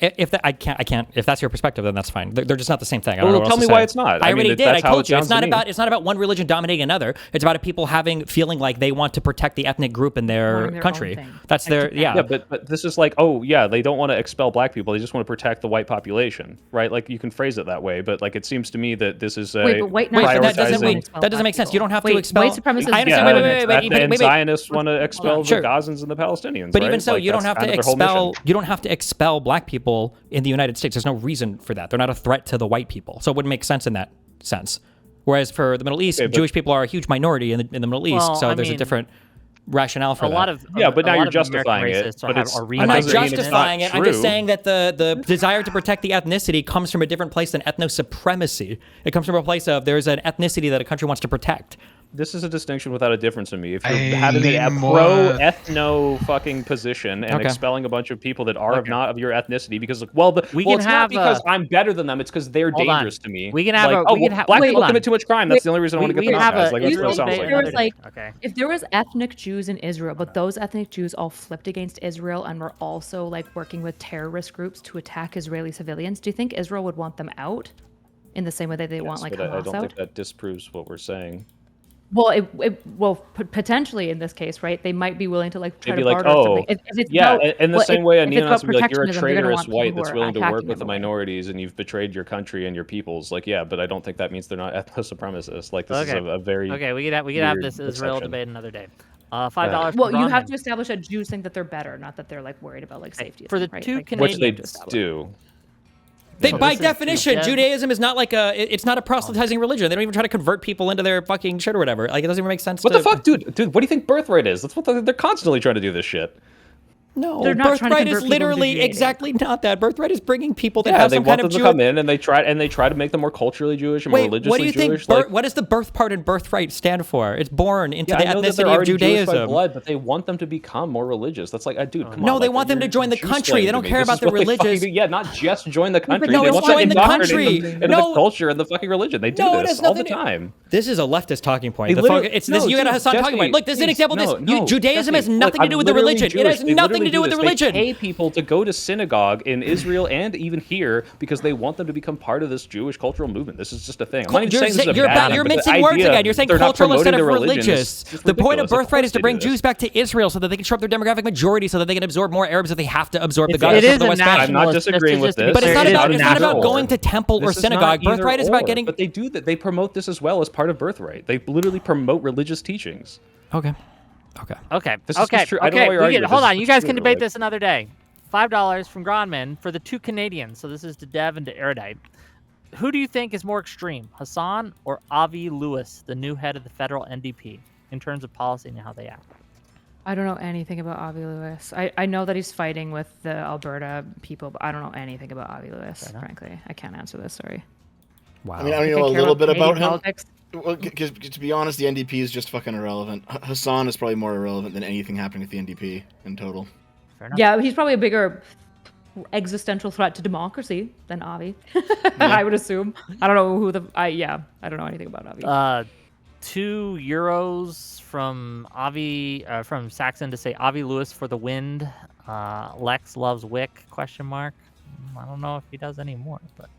If that's your perspective, then that's fine. They're just not the same thing. Well, tell me why it's not. I already did. I told you. It's not about one religion dominating another. It's about people feeling like they want to protect the ethnic group in their country. That's their Yeah, but this is like, oh yeah, they don't want to expel black people. They just want to protect the white population, right? Like you can phrase it that way, but like it seems to me that this is that doesn't make sense. You don't have to expel. White supremacists. I understand. And Zionists want to expel the Gazans and the Palestinians. But even so, you don't have to expel. You don't have to expel black people in the United States. There's no reason for that. They're not a threat to the white people, so it wouldn't make sense in that sense. Whereas for the Middle East, Jewish people are a huge minority in the Middle East, so there's a different rationale for that. But now you're justifying it. But I'm not justifying it. I'm just saying that the desire to protect the ethnicity comes from a different place than ethno-supremacy. It comes from a place of there's an ethnicity that a country wants to protect. This is a distinction without a difference in me. If you're having a pro-ethno fucking position and expelling a bunch of people that are not of your ethnicity because, it's not because I'm better than them, it's because they're dangerous to me. We can have black people commit too much crime. That's the only reason I want to get them out, guys. Like, that's what it sounds like. If there was ethnic Jews in Israel, but those ethnic Jews all flipped against Israel and were also like working with terrorist groups to attack Israeli civilians, do you think Israel would want them out in the same way that they want like Hamas out? I don't think that disproves what we're saying. Well, potentially in this case, right? They might be willing to like try to barter something. In the same way a neo-Nazi would be like, you're a traitorous white that's willing to work with the minorities and you've betrayed your country and your peoples. Like, yeah, but I don't think that means they're not ethno-supremacists. Like, this is a very we could have this Israel debate another day. $5. Well, you have to establish that Jews think that they're better, not that they're like worried about like safety. For the two Canadians, which they do. By definition, Judaism is not like it's not a proselytizing religion. They don't even try to convert people into their fucking shit or whatever. Like, it doesn't even make sense. What the fuck, dude? What do you think birthright is? That's what they're constantly trying to do this shit. No, birthright is literally exactly not that. Birthright is bringing people that have some kind of Jewish. They want them to come in and they try to make them more culturally Jewish and more religiously what do you Jewish. Think? What does the birth part in birthright stand for? It's born into the ethnicity of Judaism. Jewish by blood, but they want them to become more religious. That's like, dude, come on. No, they want them to join the country. They don't care about the religious. Yeah, not just join the country. No, it's join the country. Into the culture and the fucking religion. They do this all the time. This is a leftist talking point. It's this. You got a Hassan talking point. Look, this is an example of this. Judaism has nothing to do with the religion. It has nothing to do with the religion. People to go to synagogue in Israel and even here because they want them to become part of this Jewish cultural movement. This is just a thing. I'm not even saying this is a bad thing, you're mincing words again. You're saying cultural instead of religious. The point of birthright is to bring Jews back to Israel so that they can disrupt their demographic majority so that they can absorb more Arabs if they have to absorb the Gaza of the West Bank. I'm not disagreeing with this. But it's not about going to temple or synagogue. Birthright is about getting... But they do that. They promote this as well as part of birthright. They literally promote religious teachings. Okay. Hold on. You guys can debate this another day. $5 from Gronman for the two Canadians. So this is to Dev and to Erudite. Who do you think is more extreme, Hassan or Avi Lewis, the new head of the federal NDP, in terms of policy and how they act? I don't know anything about Avi Lewis. I know that he's fighting with the Alberta people, but I don't know anything about Avi Lewis, frankly. I can't answer this, sorry. Wow. I mean, I know a little bit about him. Well, because to be honest, the NDP is just fucking irrelevant. Hassan is probably more irrelevant than anything happening with the NDP in total. Yeah, he's probably a bigger existential threat to democracy than Avi. I would assume. I don't know who I don't know anything about Avi. €2 from Avi from Saxon to say Avi Lewis for the wind. Lex loves Wick ? I don't know if he does anymore, but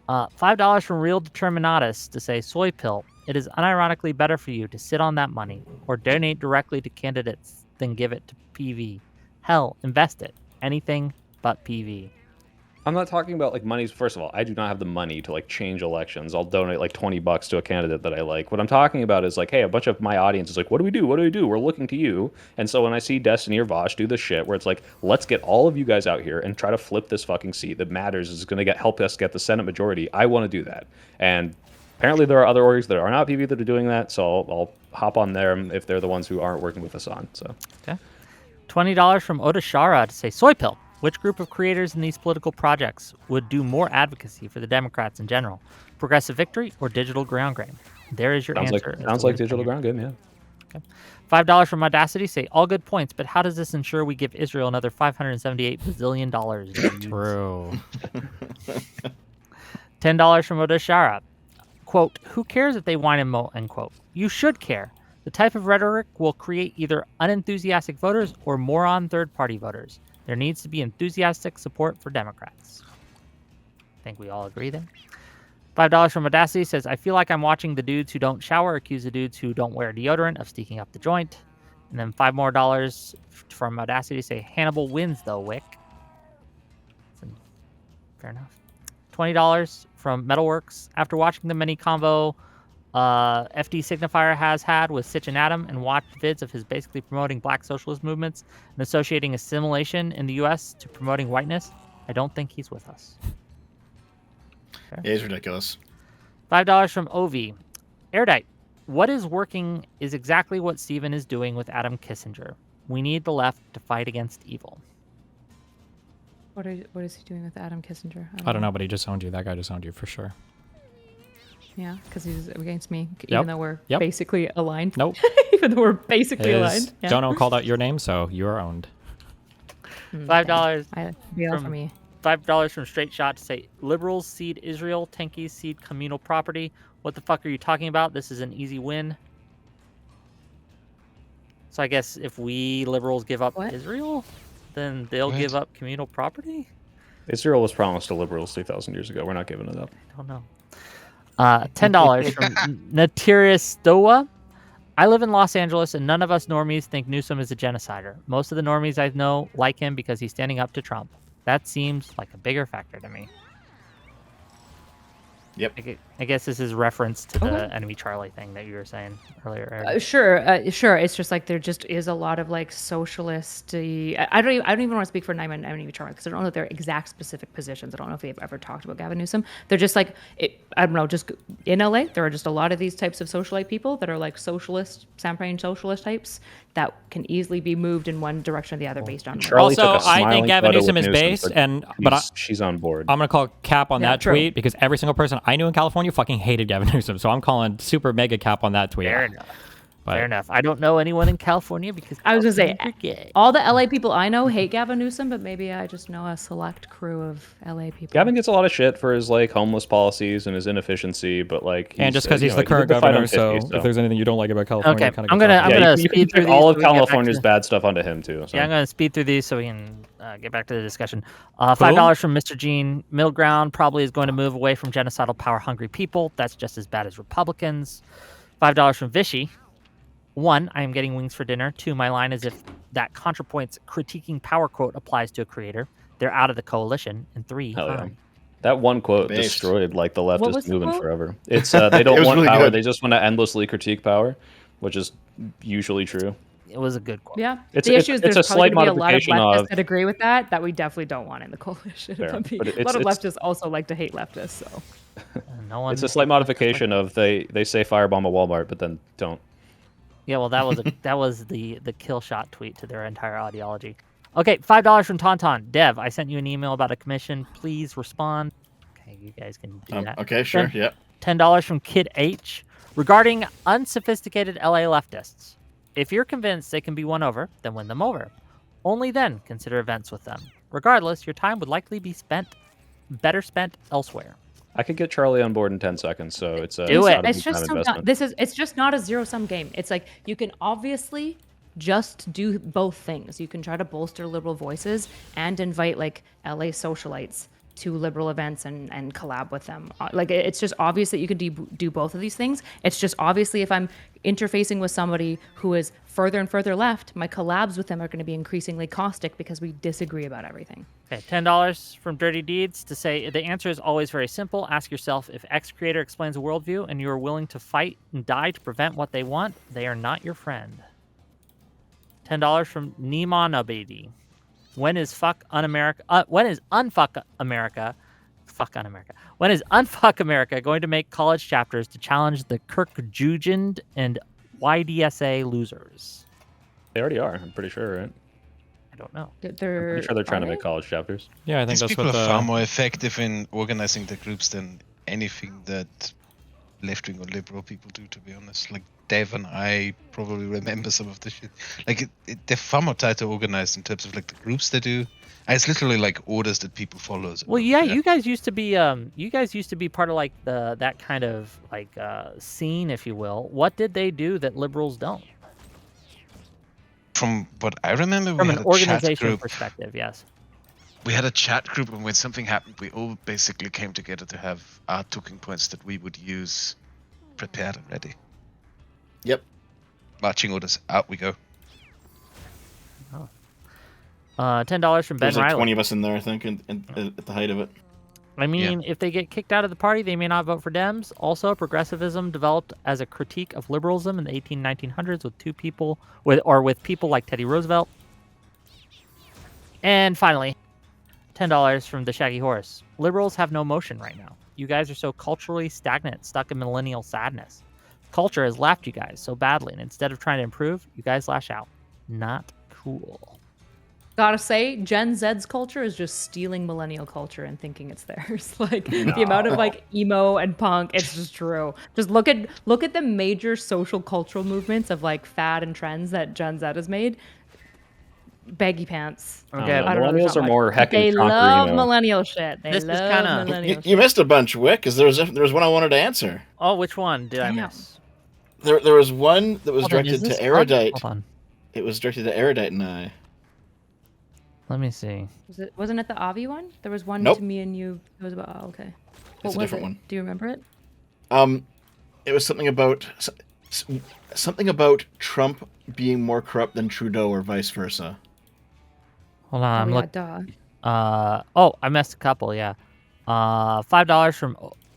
$5 from Real Determinatus to say soy pill. It is unironically better for you to sit on that money or donate directly to candidates than give it to PV. Hell, invest it. Anything but PV. I'm not talking about like money. First of all, I do not have the money to like change elections. I'll donate like $20 to a candidate that I like. What I'm talking about is like, hey, a bunch of my audience is like, what do we do? What do we do? We're looking to you. And so when I see Destiny or Vosh do this shit where it's like, let's get all of you guys out here and try to flip this fucking seat that matters, is going to help us get the Senate majority. I want to do that. And apparently there are other orgs that are not PV that are doing that. So I'll hop on them if they're the ones who aren't working with Hassan. So okay. $20 from Odashara to say soy pill. Which group of creators in these political projects would do more advocacy for the Democrats in general? Progressive Victory or Digital Ground Game? There is your answer. Sounds like Digital Ground Game, yeah. Okay. $5 from Audacity. Say, all good points, but how does this ensure we give Israel another $578 bazillion? True. $10 from Odashara. Quote, who cares if they whine and moan, end quote. You should care. The type of rhetoric will create either unenthusiastic voters or moron third-party voters. There needs to be enthusiastic support for Democrats. I think we all agree there. $5 from Audacity says, I feel like I'm watching the dudes who don't shower accuse the dudes who don't wear deodorant of sneaking up the joint. And then $5 more from Audacity say, Hannibal wins though, Wick. Fair enough. $20 from Metalworks. After watching the mini convo FD Signifier has had with Sitch and Adam and watched vids of his basically promoting black socialist movements and associating assimilation in the U.S. to promoting whiteness, I don't think he's with us. Okay. Yeah, he's ridiculous. $5 from Ovi. Erudite. What is working is exactly what Steven is doing with Adam Kissinger. We need the left to fight against evil. What is he doing with Adam Kissinger? I don't know, but he just owned you. That guy just owned you for sure. Yeah, because he's against me, even though we're Yep. basically aligned. Nope. Even though we're basically aligned. Yeah. Dono called out your name, so you are owned. $5 for me. $5 from Straight Shot to say, liberals cede Israel, tankies cede communal property. What the fuck are you talking about? This is an easy win. So I guess if we liberals give up Israel, then they'll give up communal property? Israel was promised to liberals 3,000 years ago. We're not giving it up. I don't know. $10 from Natirius Stoa. I live in Los Angeles, and none of us normies think Newsom is a genocider. Most of the normies I know like him because he's standing up to Trump. That seems like a bigger factor to me. Yep. I guess this is reference to the enemy Charlie thing that you were saying earlier. Sure. It's just like there just is a lot of like socialist. I don't even want to speak for enemy Charlie because I don't know their exact specific positions. I don't know if they've ever talked about Gavin Newsom. They're just like I don't know. Just in LA, there are just a lot of these types of socialite people that are like socialist, Sampradin socialist types that can easily be moved in one direction or the other based on. Charlie also, I think Gavin Newsom is based, but she's on board. I'm gonna call cap on that tweet because every single person I knew in California fucking hated Gavin Newsom, so I'm calling super mega cap on that tweet. Fair enough. Fair enough. I don't know anyone in California because I was gonna say all the LA people I know hate Gavin Newsom, but maybe I just know a select crew of LA people. Gavin gets a lot of shit for his like homeless policies and his inefficiency, but like and just because he's the current governor, so if there's anything you don't like about California, okay, I'm gonna speed through all of California's bad stuff onto him too. So. Yeah, I'm gonna speed through these so we can get back to the discussion. $5 from Mr. Gene. Middle ground probably is going to move away from genocidal, power-hungry people. That's just as bad as Republicans. $5 from Vishy. 1, I am getting wings for dinner. 2, my line is if that ContraPoint's critiquing power quote applies to a creator, they're out of the coalition. And 3, that one quote destroyed like the leftist movement forever. It's they don't want really power; good. they just want to endlessly critique power, which is usually true. It was a good quote. Yeah. The issue is there's a probably slight going to be a lot of modification leftists of that agree with that we definitely don't want in the coalition. Fair, a lot it's of leftists also like to hate leftists. So it's a slight modification of they say firebomb a Walmart, but then don't. Yeah, well, that was the kill shot tweet to their entire ideology. Okay, $5 from Tauntaun. Dev, I sent you an email about a commission. Please respond. Okay, you guys can do that. Okay, sure. Yeah. $10 from Kid H. Regarding unsophisticated LA leftists, if you're convinced they can be won over, then win them over. Only then consider events with them. Regardless, your time would likely be better spent elsewhere. I could get Charlie on board in 10 seconds, so it's It's just not a zero-sum game. It's like you can obviously just do both things. You can try to bolster liberal voices and invite like LA socialites to liberal events and collab with them. Like, it's just obvious that you could do both of these things. It's just obviously if I'm interfacing with somebody who is further and further left, my collabs with them are going to be increasingly caustic because we disagree about everything. Okay, $10 from Dirty Deeds to say the answer is always very simple. Ask yourself if X creator explains a worldview and you are willing to fight and die to prevent what they want, they are not your friend. $10 from Niman Abedi. When is fuck un-America? When is unfuck America? Fuck un-America. When is unfuck America going to make college chapters to challenge the Kirkjugend and YDSA losers? They already are. I'm pretty sure, right? I don't know. I'm pretty sure they're trying to make college chapters. Yeah, I think These that's people what are far more effective in organizing their groups than anything that left-wing or liberal people do, to be honest. Like, Dev and I probably remember some of the shit. Like, they're far more tighter organized in terms of, like, the groups they do. And it's literally, like, orders that people follow. Well, yeah, you guys used to be part of, like, that kind of, like, scene, if you will. What did they do that liberals don't? From what I remember, From we an had a chat organization group. perspective, yes. We had a chat group, and when something happened, we all basically came together to have our talking points that we would use prepared and ready. Yep. Marching orders, out we go. $10 from Ben There's like Riley. 20 of us in there, I think, at the height of it. I mean, if they get kicked out of the party, they may not vote for Dems. Also, progressivism developed as a critique of liberalism in the 1900s with people like Teddy Roosevelt. And finally, $10 from the Shaggy Horse. Liberals have no motion right now. You guys are so culturally stagnant, stuck in millennial sadness. Culture has left you guys so badly, and instead of trying to improve, you guys lash out. Not cool. Gotta say, Gen Z's culture is just stealing millennial culture and thinking it's theirs. Like, the amount of, like, emo and punk, it's just true. Just look at the major social cultural movements of, like, fad and trends that Gen Z has made. Baggy pants. Okay, I don't know, millennials are more heckin' They love millennial shit. They This is love kinda- millennial You shit. missed a bunch, Wick, because there was one I wanted to answer. Oh, which one did I Damn. miss? There was one that was Hold on, directed is to this Erudite. Hold on. It was directed to Erudite and I. Let me see. Wasn't it the Avi one? There was one Nope. to me and you. It was about. Oh, okay. It's a was different it? one. Do you remember it? It was something about Trump being more corrupt than Trudeau or vice versa. Hold on. I'm yeah, looking. duh. I missed a couple. Yeah. $5 from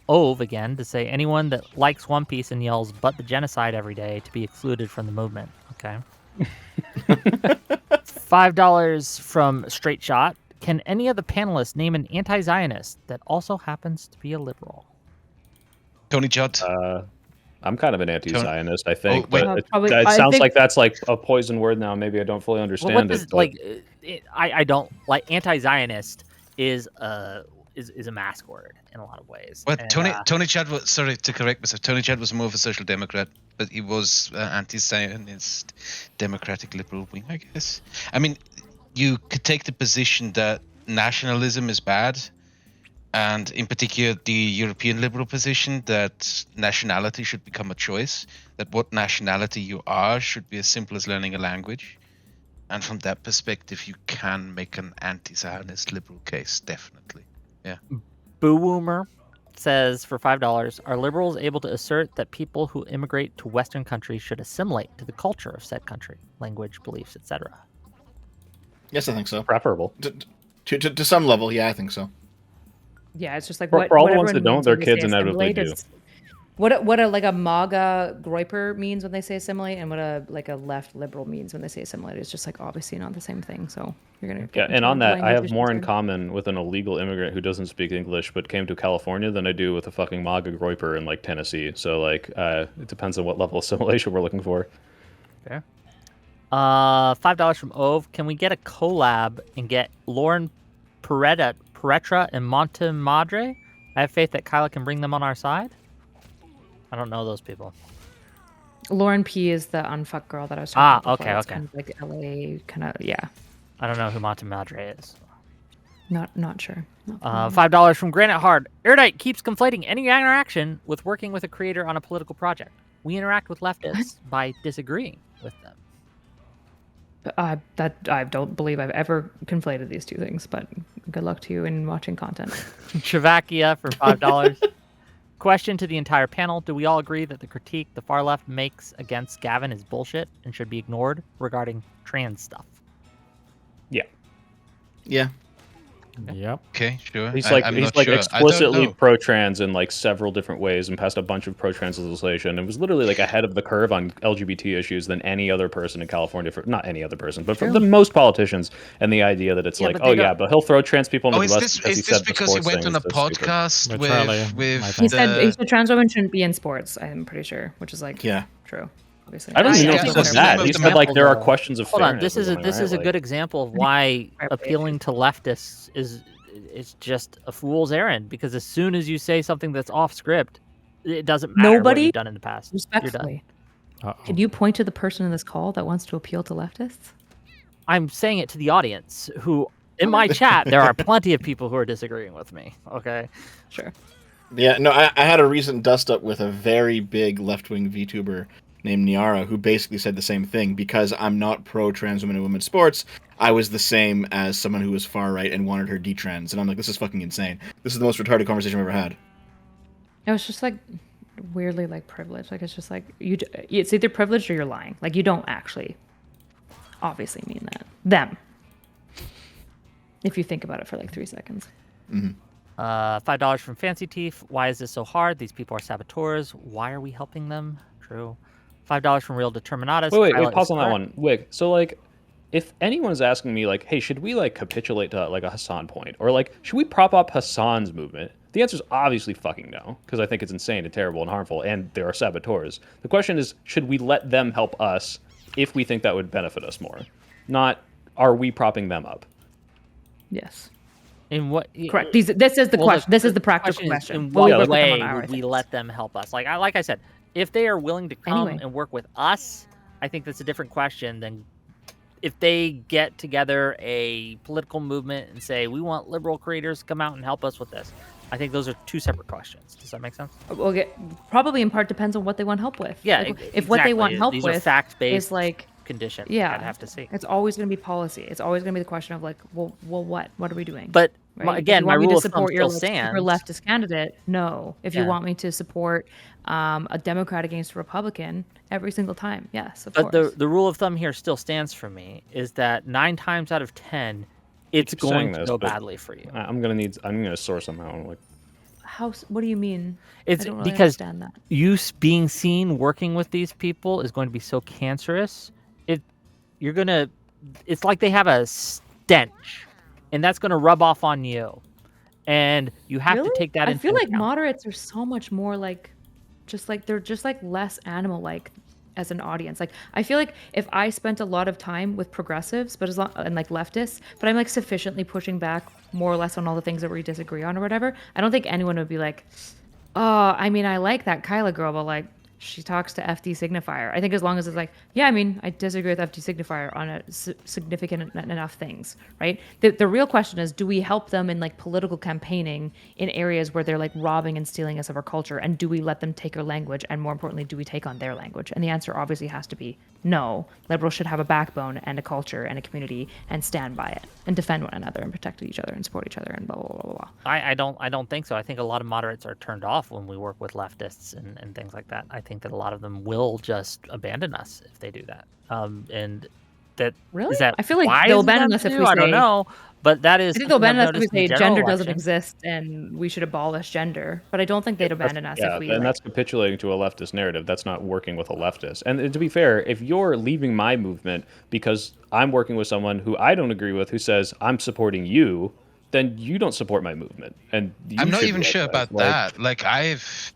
Ove again to say anyone that likes One Piece and yells "but the genocide" every day to be excluded from the movement. Okay. $5 from Straight Shot. Can any of the panelists name an anti-Zionist that also happens to be a liberal? Tony Judd. I'm kind of an anti-Zionist, I think, wait. but Probably- it I sounds think- like that's like a poison word now. Maybe I don't fully understand Well, what it. does, but- like, I don't like anti-Zionist is a mask word in a lot of ways. But And, Tony Judd was, sorry to correct myself, Tony Judd was more of a social democrat, but he was anti-Zionist, democratic liberal wing, I guess. I mean, you could take the position that nationalism is bad, and in particular the European liberal position that nationality should become a choice, that what nationality you are should be as simple as learning a language. And from that perspective, you can make an anti-Zionist liberal case, definitely. Yeah. Boo Woomer says for $5, are liberals able to assert that people who immigrate to Western countries should assimilate to the culture of said country, language, beliefs, etc.? Yes, I think so. preferable. To some level, yeah, I think so. Yeah, it's just like For what. all what the ones everyone that don't, means their when they say kids inevitably assimilate do. is- What a like a MAGA groiper means when they say assimilate, and what a left liberal means when they say assimilate. It's just like obviously not the same thing. So you're gonna. Yeah, get and into on that, I have language more in issues common with an illegal immigrant who doesn't speak English but came to California than I do with a fucking MAGA groiper in like Tennessee. So like, it depends on what level of assimilation we're looking for. Okay. $5 from Ove. Can we get a collab and get Lauren Peretra and Montemadre? I have faith that Kyla can bring them on our side. I don't know those people. Lauren P is the unfuck girl that I was talking about. okay, before. It's okay. Kind of like LA, kind of yeah. I don't know who Montemadre is. Not sure. Not $5 from Granite Hard. Erudite keeps conflating any interaction with working with a creator on a political project. We interact with leftists by disagreeing with them. That I don't believe I've ever conflated these two things, but good luck to you in watching content. Czavakia for $5. Question to the entire panel. Do we all agree that the critique the far left makes against Gavin is bullshit and should be ignored regarding trans stuff? Yeah. Yeah. Yep. Okay, sure. He's I'm he's not like sure. I don't explicitly know. pro-trans in like several different ways and passed a bunch of pro-trans legislation and was literally like ahead of the curve on LGBT issues than any other person in California. For not any other person, but for the most politicians. And the idea that it's Yeah, like, but they don't- but he'll throw trans people under Oh, the is bus this because he said because he the went sports on a thing is so stupid. podcast With Charlie, my with friend. He the... said trans women shouldn't be in sports. I'm pretty sure, which is like Yeah. true. Obviously, I don't even know if Yeah, he some said that. of He them said like have- there are questions of Hold on, fairness. this is a good example of why appealing to leftists is just a fool's errand, because as soon as you say something that's off script, it doesn't matter what Nobody- you've done in the past. You're done. Respectfully, Uh-oh. can you point to the person in this call that wants to appeal to leftists? I'm saying it to the audience who, in my chat, there are plenty of people who are disagreeing with me. Okay. Sure. Yeah, no, I had a recent dust up with a very big left-wing VTuber named Niara who basically said the same thing. Because I'm not pro-trans women and women's sports, I was the same as someone who was far-right and wanted her detrans. And I'm like, this is fucking insane. This is the most retarded conversation I've ever had. It was just like weirdly like privileged. Like it's just like it's either privileged or you're lying. Like you don't actually obviously mean that. Them. If you think about it for like 3 seconds. $5 from Fancy Teeth. Why is this so hard? These people are saboteurs. Why are we helping them? True. $5 from Real Determinatus. Wait, Pilot pause is on that correct. one. Wig, so like, if anyone is asking me like, hey, should we like capitulate to like a Hassan point? Or like, should we prop up Hassan's movement? The answer is obviously fucking no, because I think it's insane and terrible and harmful, and there are saboteurs. The question is, should we let them help us if we think that would benefit us more? Not, are we propping them up? Yes. In what? Correct. This is the question. This is the practical is, question. In Will we what work with them way on our would we things? let them help us? Like I said, if they are willing to come Anyway. and work with us, I think that's a different question than if they get together a political movement and say, we want liberal creators to come out and help us with this. I think those are two separate questions. Does that make sense? Okay. Probably in part depends on what they want help with. Yeah. Like, if what they want help These are with fact-based is like, conditions. yeah, I'd have to see. It's always going to be policy. It's always going to be the question of like, well, what? What are we doing? But Right? again, if you my want me rule to of thumb support your still stands. leftist candidate, no. If you Yeah. want me to support a Democrat against a Republican every single time, yes, of But course. the rule of thumb here still stands for me, is that 9 times out of 10, it's keep going saying to this, go but badly for you. I'm gonna source on that one. Like, What do you mean? It's I don't really because understand that. you being seen working with these people is going to be so cancerous. It's like they have a stench, and that's going to rub off on you, and you have to take that I into feel like account. moderates are so much more like, they're just like less animal-like as an audience. Like I feel like if I spent a lot of time with progressives, but and like leftists, but I'm like sufficiently pushing back more or less on all the things that we disagree on or whatever, I don't think anyone would be like, oh, I mean, I like that Kyla girl, but like she talks to FD signifier. I think as long as it's like, yeah, I mean, I disagree with FD signifier on significant enough things, right? The real question is, do we help them in like political campaigning in areas where they're like robbing and stealing us of our culture? And do we let them take our language? And more importantly, do we take on their language? And the answer obviously has to be no. Liberals should have a backbone and a culture and a community and stand by it and defend one another and protect each other and support each other and blah, blah, blah, blah, blah. I don't think so. I think a lot of moderates are turned off when we work with leftists and things like that. I think that a lot of them will just abandon us if they do that. And that Really? is that I feel like wise they'll of them abandon us if to we do? I don't say- know, but that is I think they'll something I've abandon us if we noticed in say the general gender doesn't election. exist and we should abolish gender. But I don't think they'd abandon us if we. and like- that's capitulating to a leftist narrative. That's not working with a leftist. And to be fair, if you're leaving my movement because I'm working with someone who I don't agree with, who says I'm supporting you, then you don't support my movement. And I'm not should even be sure like about that. Like I've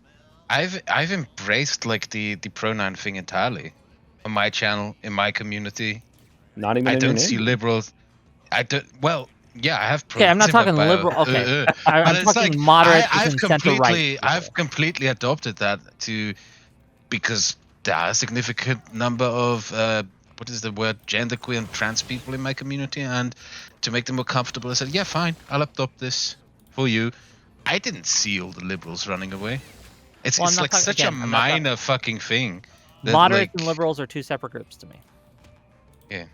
embraced like the pronoun thing entirely on my channel, in my community. Not even. I in your don't see name. liberals. I don't. Well, yeah, I have. Okay, I'm not progressive talking bio- liberal. Okay, But I'm it's talking moderate I've and center right. I've completely adopted that because there are a significant number of what is the word, genderqueer and trans people in my community, and to make them more comfortable, I said, yeah, fine, I'll adopt this for you. I didn't see all the liberals running away. It's Well, I'm not like talking- such again, a I'm not talking- minor fucking thing. that, Moderates like, and liberals are two separate groups to me. Yeah.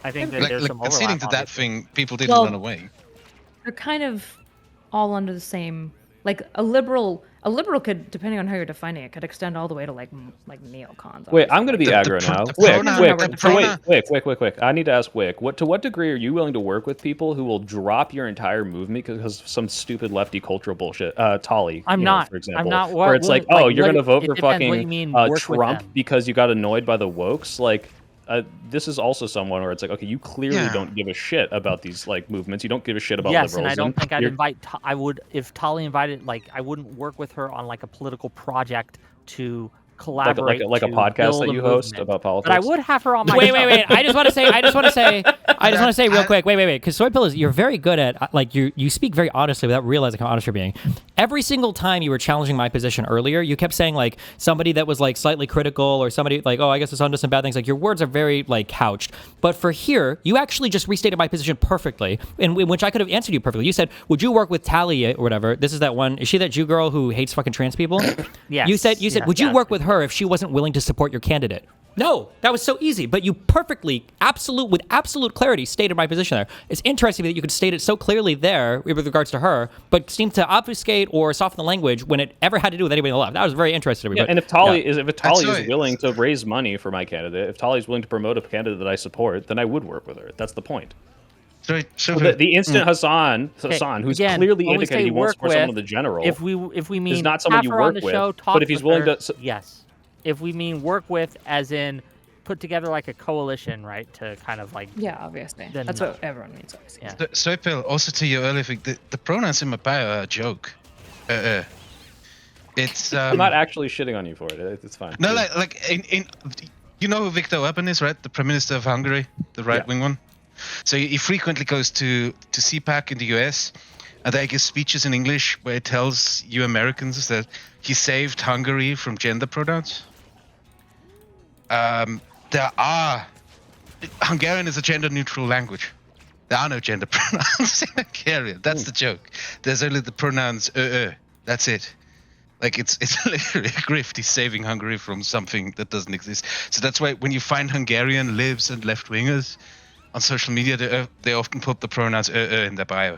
I think that there's some overlap. Conceding to that obviously. thing, people didn't run away. They're kind of all under the same. Like a liberal could, depending on how you're defining it, could extend all the way to like neocons. Wait, I'm going to be aggro now. Wick. I need to ask Wick. To what degree are you willing to work with people who will drop your entire movement because of some stupid lefty cultural bullshit? Tolly, I'm not. For example, I'm not. Where it's like, oh, you're going to vote for fucking Trump because you got annoyed by the wokes, like. This is also someone where it's like, okay, you clearly don't give a shit about these like movements. You don't give a shit about liberals. Yes, and I don't think I'd invite. I would if Tali invited. Like, I wouldn't work with her on like a political project to collaborate. Like a podcast that you host about politics. But I would have her on my. Wait. I just want to say real quick. Wait. Because Soy Pill you're very good at like you speak very honestly without realizing how honest you're being. Every single time you were challenging my position earlier, you kept saying like somebody that was like slightly critical or somebody like, oh, I guess Hassan does some bad things. Like your words are very like couched. But for here, you actually just restated my position perfectly, in which I could have answered you perfectly. You said, would you work with Tali or whatever? This is that one. Is she that Jew girl who hates fucking trans people? Yes. You said, would you work with her if she wasn't willing to support your candidate? No, that was so easy. But you perfectly, with absolute clarity, stated my position there. It's interesting that you could state it so clearly there with regards to her, but seemed to obfuscate or soften the language when it ever had to do with anybody on the left. That was very interesting to me. Yeah, and if Tali is willing to raise money for my candidate, if Tali is willing to promote a candidate that I support, then I would work with her. That's the point. So the instant Hassan, who's again, clearly indicated he wants to support someone in the general, if we mean is not someone you work with. But if he's willing to, yes. If we mean work with, as in put together like a coalition, right, to kind of like... Yeah, obviously. That's what everyone means, obviously. Yeah. So, Bill, also to your earlier thing, the pronouns in my bio are a joke. It's... I'm not actually shitting on you for it. It's fine. No, like in you know who Viktor Orban is, right? The Prime Minister of Hungary, the right-wing one. So he frequently goes to CPAC in the US, and there he gives speeches in English where he tells you Americans that he saved Hungary from gender pronouns. Hungarian is a gender-neutral language. There are no gender pronouns in Hungarian. That's the joke. There's only the pronouns That's it. Like it's literally a grift. He's saving Hungary from something that doesn't exist. So that's why when you find Hungarian libs and left-wingers on social media, they often put the pronouns in their bio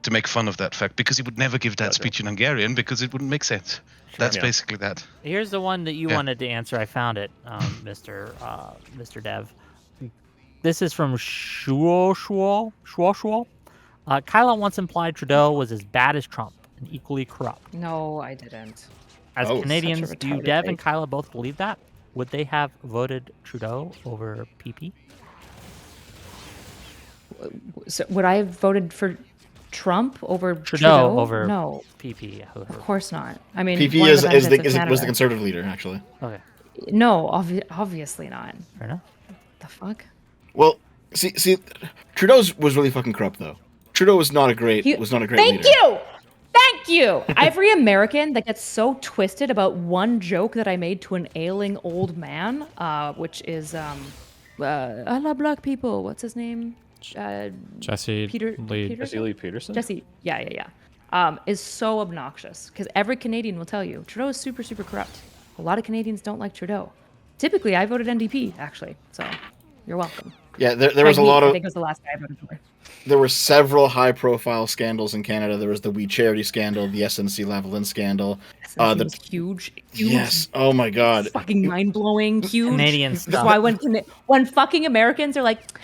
to make fun of that fact, because he would never give that speech in Hungarian because it wouldn't make sense. That's basically that. Here's the one that you wanted to answer. I found it, Mr. Dev. This is from Shuo. Kyla once implied Trudeau was as bad as Trump and equally corrupt. No, I didn't. As Canadians, do you, Dev and Kyla, both believe that? Would they have voted Trudeau over PP? So would I have voted for Trump over Trudeau? Over no PP. Of course not. I mean, PP was the conservative leader, actually. Okay. No, obviously not. Fair enough. The fuck? Well, see, Trudeau's was really fucking corrupt, though. Trudeau was not a great leader. Thank you. Every American that gets so twisted about one joke that I made to an ailing old man, which is I love black people. What's his name? Jesse Lee Peterson. Jesse, yeah. Is so obnoxious because every Canadian will tell you Trudeau is super, super corrupt. A lot of Canadians don't like Trudeau. Typically, I voted NDP actually, so you're welcome. Yeah, there was a lot of. I think it was the last guy I voted for. There were several high-profile scandals in Canada. There was the We Charity scandal, the SNC-Lavalin scandal. SNC was huge. Yes. Oh my God. Fucking mind-blowing, huge. Canadian stuff. That's why when fucking Americans are like,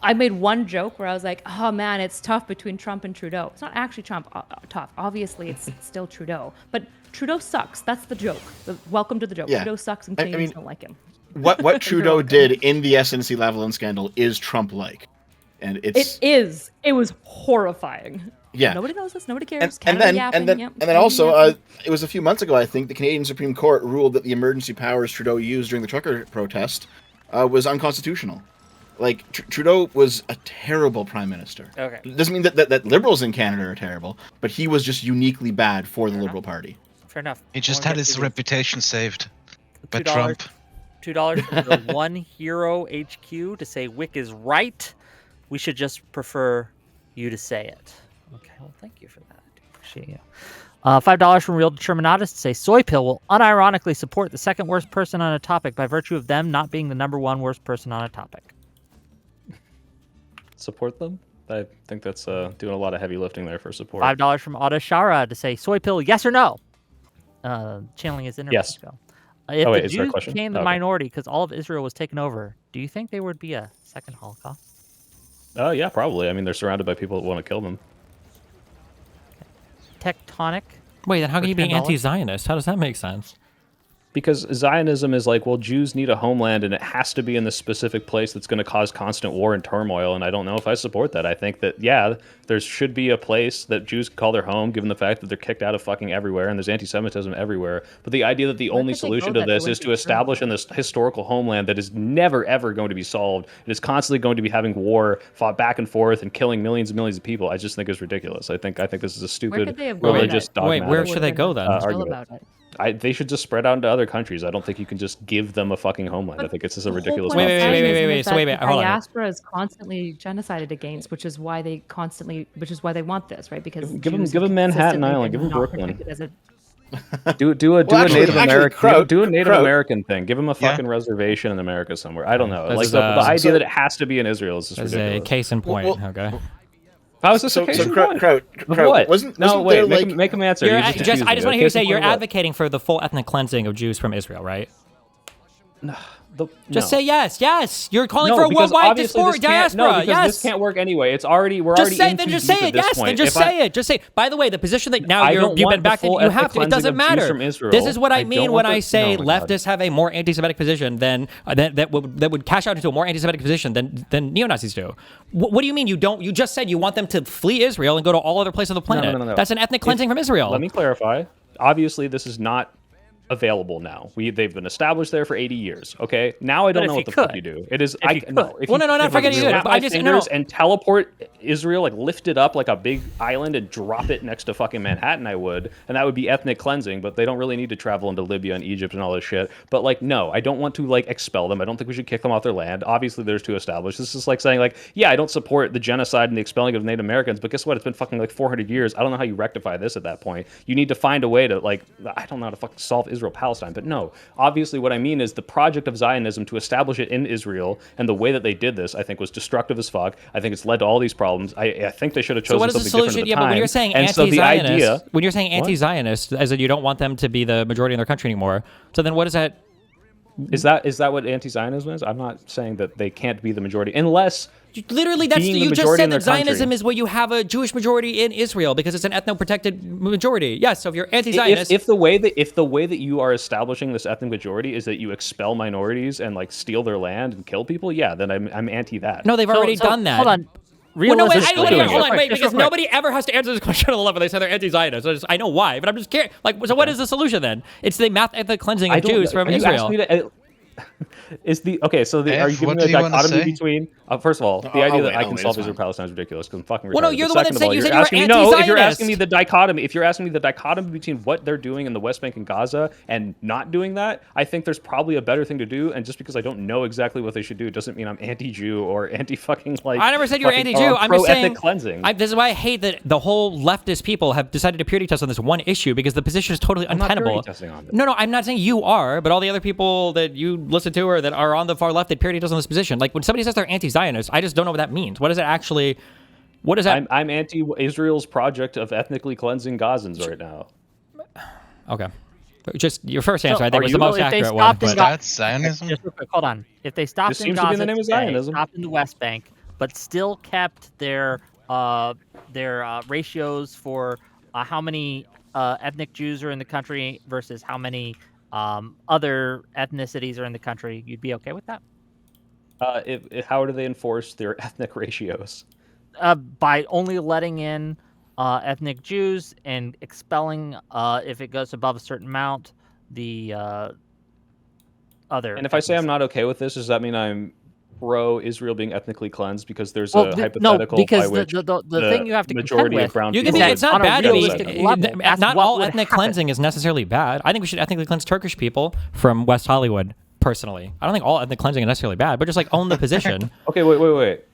I made one joke where I was like, oh man, it's tough between Trump and Trudeau. It's not actually Trump tough. Obviously, it's still Trudeau. But Trudeau sucks. That's the joke. Welcome to the joke. Yeah. Trudeau sucks and Canadians don't like him. What Trudeau did in the SNC-Lavalin scandal is Trump-like. And it was horrifying. Yeah. Nobody knows this. Nobody cares. And then also, it was a few months ago, I think, the Canadian Supreme Court ruled that the emergency powers Trudeau used during the trucker protest was unconstitutional. Like, Trudeau was a terrible prime minister. Okay. It doesn't mean that liberals in Canada are terrible, but he was just uniquely bad for the Liberal Party. Fair enough. He just had his reputation saved by $2, Trump. $2 for the One Hero HQ to say Wick is right. We should just prefer you to say it. Okay, well, thank you for that. I do appreciate you. $5 from Real Determinatus to say Soy Pill will unironically support the second worst person on a topic by virtue of them not being the number one worst person on a topic. support them. I think that's doing a lot of heavy lifting there for support. $5 from Auto Shara to say soy pill, yes or no? Channeling his interview. Yes. If Oh, wait, the is there a Jews question? became the Okay. minority because all of Israel was taken over, do you think there would be a second Holocaust? Oh, yeah, probably. I mean, they're surrounded by people that want to kill them. Tectonic. Wait, then how can you be $10? anti-Zionist? How does that make sense? Because Zionism is like, well, Jews need a homeland, and it has to be in this specific place that's going to cause constant war and turmoil, and I don't know if I support that. I think that, yeah, there should be a place that Jews call their home, given the fact that they're kicked out of fucking everywhere, and there's anti-Semitism everywhere. But the idea that the only solution to this is to establish in this historical homeland that is never, ever going to be solved, it is constantly going to be having war, fought back and forth, and killing millions and millions of people, I just think is ridiculous. I think this is a stupid religious dogmatic. Wait, where should they go then? Argument. They should just spread out into other countries. I don't think you can just give them a fucking homeland. I think it's just a ridiculous. Wait. So wait, hold on. Diaspora is constantly genocided against, which is why they want this, right? Because give them Manhattan Island, give them Brooklyn. Do a Native American thing. Give them a fucking reservation in America somewhere. I don't know. Like the idea that it has to be in Israel is just ridiculous. A case in point. Okay. How is this a case in point? What? Make him answer. I just want to hear you say you're advocating for the full ethnic cleansing of Jews from Israel, right? Just say yes, yes. You're calling for a worldwide diaspora. No, yes, this can't work anyway. It's already we're already in too deep at this point. Just say it. Just say. By the way, the position that now you've been back to, you have to. It doesn't matter. This is what I mean when I say leftists have a more anti-Semitic position than that would cash out into a more anti-Semitic position than neo-Nazis do. What do you mean you don't? You just said you want them to flee Israel and go to all other places of the planet. No. That's an ethnic cleansing from Israel. Let me clarify. Obviously, this is not available now. They've been established there for 80 years. Okay, now I don't know what the fuck you do. It is not forgetting you. I just and teleport Israel, like lift it up like a big island and drop it next to fucking Manhattan. I would, and that would be ethnic cleansing. But they don't really need to travel into Libya and Egypt and all this shit. But like, no, I don't want to like expel them. I don't think we should kick them off their land. Obviously, there's too established. This is like saying like, yeah, I don't support the genocide and the expelling of Native Americans. But guess what? It's been fucking like 400 years. I don't know how you rectify this at that point. You need to find a way to like, I don't know how to fucking solve Israel-Palestine, but no. Obviously, what I mean is the project of Zionism to establish it in Israel and the way that they did this, I think, was destructive as fuck. I think it's led to all these problems. I think they should have chosen something different at the time. But when you're saying anti-Zionist, as in you don't want them to be the majority in their country anymore, so then what is that? Is that what anti-Zionism is? I'm not saying that they can't be the majority unless. Literally, you just said that Zionism is where you have a Jewish majority in Israel because it's an ethno-protected majority. Yes, so if you're anti-Zionist, if the way that you are establishing this ethnic majority is that you expel minorities and like steal their land and kill people, yeah, then I'm anti that. No, they've already done that. Hold on. Hold on, because nobody ever has to answer this question on the level. They say they're anti-Zionist. I know why, but I'm just curious. Like, so what is the solution then? It's the ethnic cleansing of Jews from Israel. Are you giving me a dichotomy between? First of all, the idea that I can solve Israel-Palestine is ridiculous because I'm fucking retarded. Well, no, you're the one that said you said you were anti-Zionist. No, if you're asking me the dichotomy between what they're doing in the West Bank and Gaza and not doing that, I think there's probably a better thing to do. And just because I don't know exactly what they should do doesn't mean I'm anti-Jew or anti-fucking like. I never said you were anti-Jew. I'm just saying ethnic cleansing. This is why I hate that the whole leftist people have decided to purity test on this one issue because the position is totally untenable. I'm not purity testing on it. No, I'm not saying you are, but all the other people that you listen to or that are on the far left, they purity test on this position. Like when somebody says they're anti-Zionist, I just don't know what that means. What does it actually? What is that? I'm anti-Israel's project of ethnically cleansing Gazans right now. Okay, just your first answer I think was the most accurate one. That's Zionism. Just real quick, hold on. If they stopped in Gaza, stopped in the West Bank, but still kept their ratios for how many ethnic Jews are in the country versus how many other ethnicities are in the country, you'd be okay with that? How do they enforce their ethnic ratios? By only letting in ethnic Jews and expelling, if it goes above a certain amount, the other. And if I say I'm not okay with this, does that mean I'm pro-Israel being ethnically cleansed because there's a hypothetical because by which the thing you have to majority contend of brown you people... can be, it's not bad to be... Not all ethnic cleansing is necessarily bad. I think we should ethnically cleanse Turkish people from West Hollywood, personally. I don't think all ethnic cleansing is necessarily bad, but just like own the position. Okay, wait.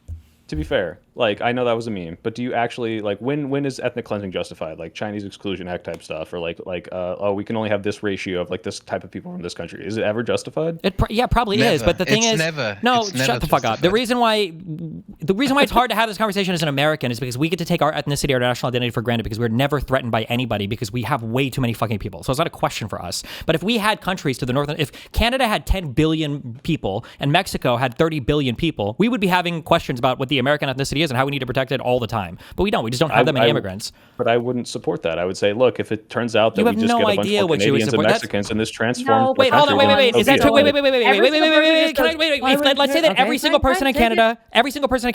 To be fair, Like, I know that was a meme, but do you actually, like, when is ethnic cleansing justified? Like Chinese Exclusion Act type stuff, or oh, we can only have this ratio of like this type of people from this country. Is it ever justified? Yeah, probably is. But the thing is, no, it's never shut the fuck up. The reason why it's hard to have this conversation as an American is because we get to take our ethnicity, our national identity for granted because we're never threatened by anybody because we have way too many fucking people. So it's not a question for us. But if we had countries to the north, if Canada had 10 billion people and Mexico had 30 billion people, we would be having questions about what the American ethnicity is and how we need to protect it all the time. But we don't. We just don't have that many immigrants. But I wouldn't support that. I would say, look, if it turns out that we just get a bunch more Canadians and Mexicans and this transforms. Wait, hold on. Wait. Is that true? Wait. Let's say that every single person in Canada, every single person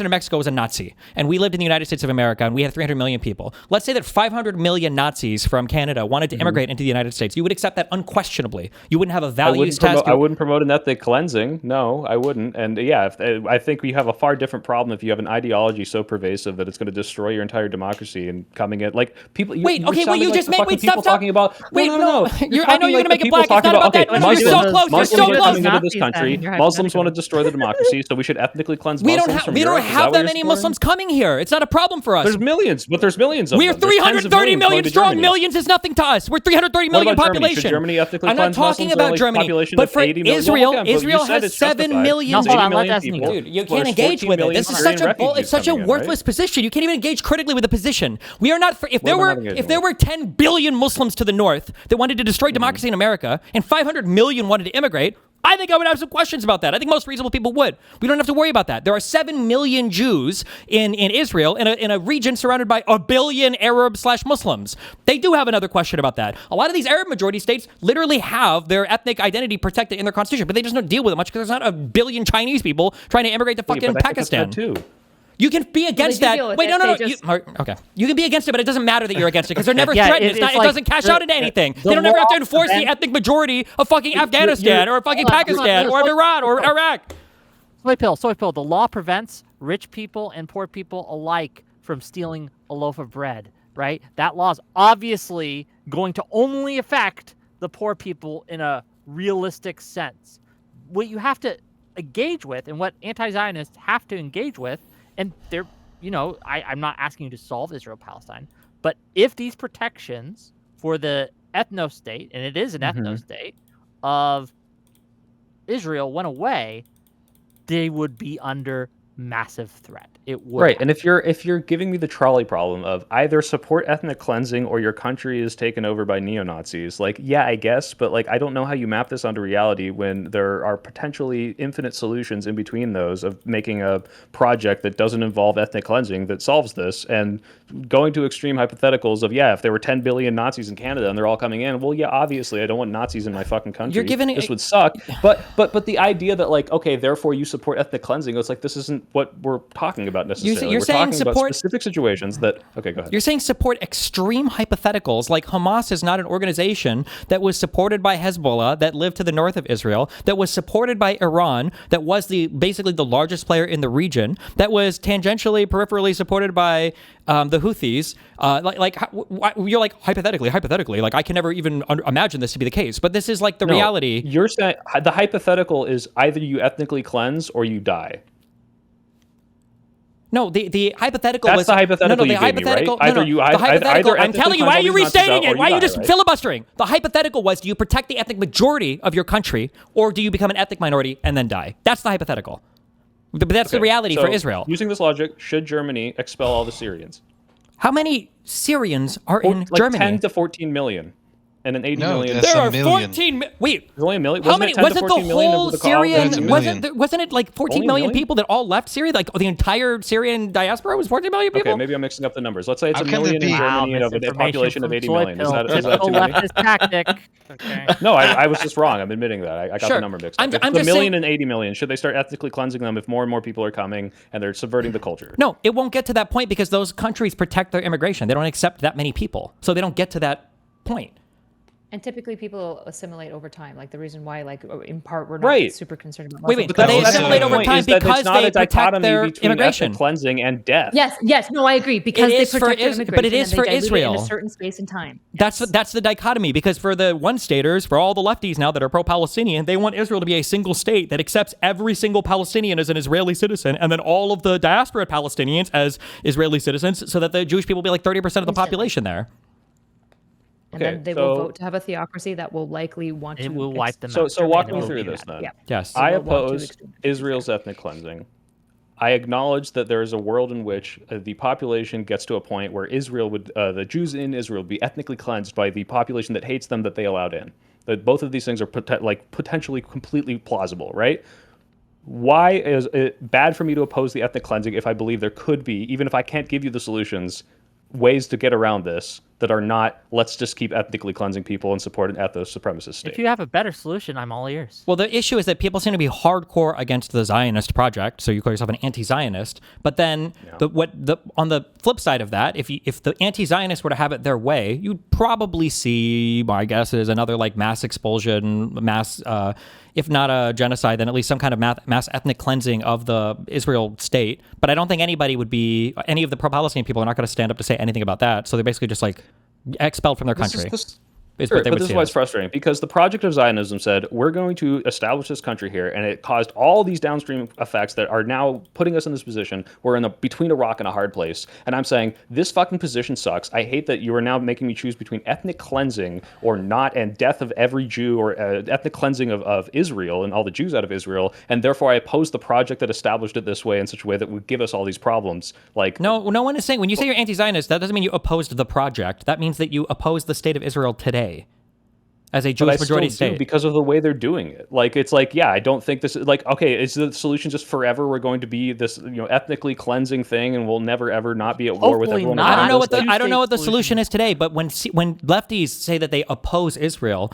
in Mexico was a Nazi, and we lived in the United States of America, and we had 300 million people. Let's say that 500 million Nazis from Canada wanted to immigrate into the United States. You would accept that unquestionably. You wouldn't have a values test. I wouldn't promote an ethnic cleansing. No, I wouldn't. And yeah, I think we have a far different problem if you have an ideology so pervasive that it's going to destroy your entire democracy and coming at like people. Wait, you just made stop talking about. Wait, no. I know you're going to make it black. It's not about that. You're so close. You're so close. Coming into this country, Muslims want to destroy the democracy, so we should ethnically cleanse Muslims. We don't have that many Muslims coming here. It's not a problem for us. There's millions of them. We're 330 million strong. Millions is nothing to us. We're 330 million population. I'm not talking about Germany, but for Israel has 7 million people. Dude, you can't engage with it. This is such a worthless position. You can't even engage critically with the position. We are not. If there were 10 billion Muslims to the north that wanted to destroy democracy in America, and 500 million wanted to immigrate, I think I would have some questions about that. I think most reasonable people would. We don't have to worry about that. There are 7 million Jews in Israel, in a region surrounded by a billion Arab/Muslims. They do have another question about that. A lot of these Arab majority states literally have their ethnic identity protected in their constitution, but they just don't deal with it much because there's not a billion Chinese people trying to immigrate to fucking Pakistan. Too. You can be against that. Wait, no. Okay. You can be against it, but it doesn't matter that you're against it because they're never threatened. It doesn't cash out into anything. They don't ever have to enforce the ethnic majority of fucking Afghanistan or fucking Pakistan or Iran or Iraq. Soy pill. The law prevents rich people and poor people alike from stealing a loaf of bread, right? That law is obviously going to only affect the poor people in a realistic sense. What you have to engage with and what anti-Zionists have to engage with, and they're, I'm not asking you to solve Israel-Palestine, but if these protections for the ethno-state, and it is an ethno-state, of Israel went away, they would be under massive threat. It would. Right, and if you're giving me the trolley problem of either support ethnic cleansing or your country is taken over by neo-Nazis, like, yeah, I guess, but like I don't know how you map this onto reality when there are potentially infinite solutions in between those of making a project that doesn't involve ethnic cleansing that solves this, and going to extreme hypotheticals of, yeah, if there were 10 billion Nazis in Canada and they're all coming in, well, yeah, obviously I don't want Nazis in my fucking country. This would suck. But the idea that like, okay, therefore you support ethnic cleansing, it's like this isn't what we're talking about necessarily. You're saying talking about specific situations that. Okay, go ahead. You're saying support extreme hypotheticals, like Hamas is not an organization that was supported by Hezbollah that lived to the north of Israel, that was supported by Iran, that was basically the largest player in the region, that was tangentially, peripherally supported by the Houthis. You're like hypothetically, like I can never even imagine this to be the case, but this is like the reality. You're saying the hypothetical is either you ethnically cleanse or you die. No, the hypothetical That's was... the hypothetical you gave me, right? The hypothetical, I'm telling you, why are you restating it? Why are you just filibustering? The hypothetical was, do you protect the ethnic majority of your country, or do you become an ethnic minority and then die? That's the hypothetical. But that's the reality for Israel. Using this logic, should Germany expel all the Syrians? How many Syrians are in Germany? 10 to 14 million. And an 80 million. There are 14. Wait, there's only a million. How many? Wasn't the whole Syrian? Wasn't it like 14 million people that all left Syria? Like the entire Syrian diaspora was 14 million people. Okay, maybe I'm mixing up the numbers. Let's say it's a million in Germany of a population of 80 million. Is that too many? Leftist tactic. Okay. No, I was just wrong. I'm admitting that. I got the number mixed up. I'm just saying, and 80 million. Should they start ethnically cleansing them if more and more people are coming and they're subverting the culture? No, it won't get to that point because those countries protect their immigration. They don't accept that many people, so they don't get to that point. And typically people assimilate over time. Like the reason why, like in part, we're not Right. super concerned about Wait, Muslims. but they that's assimilate the over point, time is that because it's not they a protect dichotomy their between immigration. ethnic cleansing and death. Yes, no, I agree, because It they is for protect their Is- immigration, but it is and they for dilute it Israel. in a certain space and time. That's the dichotomy, because for the one-staters, for all the lefties now that are pro-Palestinian, they want Israel to be a single state that accepts every single Palestinian as an Israeli citizen, and then all of the diaspora Palestinians as Israeli citizens, so that the Jewish people will be like 30% of the population there. And Okay, then they will so- vote to have a theocracy that will likely want to. It will wipe them So out. walk It me will through do this that. then. Yeah. Yes. I will want to oppose extreme- Israel's ethnic cleansing. I acknowledge that there is a world in which the population gets to a point where Israel would, the Jews in Israel, would be ethnically cleansed by the population that hates them that they allowed in. That both of these things are potentially completely plausible, right? Why is it bad for me to oppose the ethnic cleansing if I believe there could be, even if I can't give you the solutions, ways to get around this that are not, let's just keep ethnically cleansing people and support an ethno-supremacist state? If you have a better solution, I'm all ears. Well, the issue is that people seem to be hardcore against the Zionist project, so you call yourself an anti-Zionist. But then, on the flip side of that, if the anti-Zionists were to have it their way, you'd probably see, my guess is, another like mass expulsion, if not a genocide, then at least some kind of mass ethnic cleansing of the Israel state. But I don't think any of the pro-Palestinian people are not going to stand up to say anything about that. So they're basically just like expelled from their country. Sure, but this is why it's frustrating, because the project of Zionism said, we're going to establish this country here, and it caused all these downstream effects that are now putting us in this position. We're between a rock and a hard place. And I'm saying, this fucking position sucks. I hate that you are now making me choose between ethnic cleansing or not, and death of every Jew, or ethnic cleansing of Israel and all the Jews out of Israel, and therefore I oppose the project that established it this way in such a way that would give us all these problems. Like, no one is saying, when you say you're anti-Zionist, that doesn't mean you opposed the project. That means that you oppose the state of Israel today as a Jewish majority state, because of the way they're doing it. Like, it's like, yeah, I don't think this is like, okay, is the solution just forever we're going to be this, ethnically cleansing thing, and we'll never ever not be at war with Hopefully everyone not. around I us? don't know what the solution is today, but when lefties say that they oppose Israel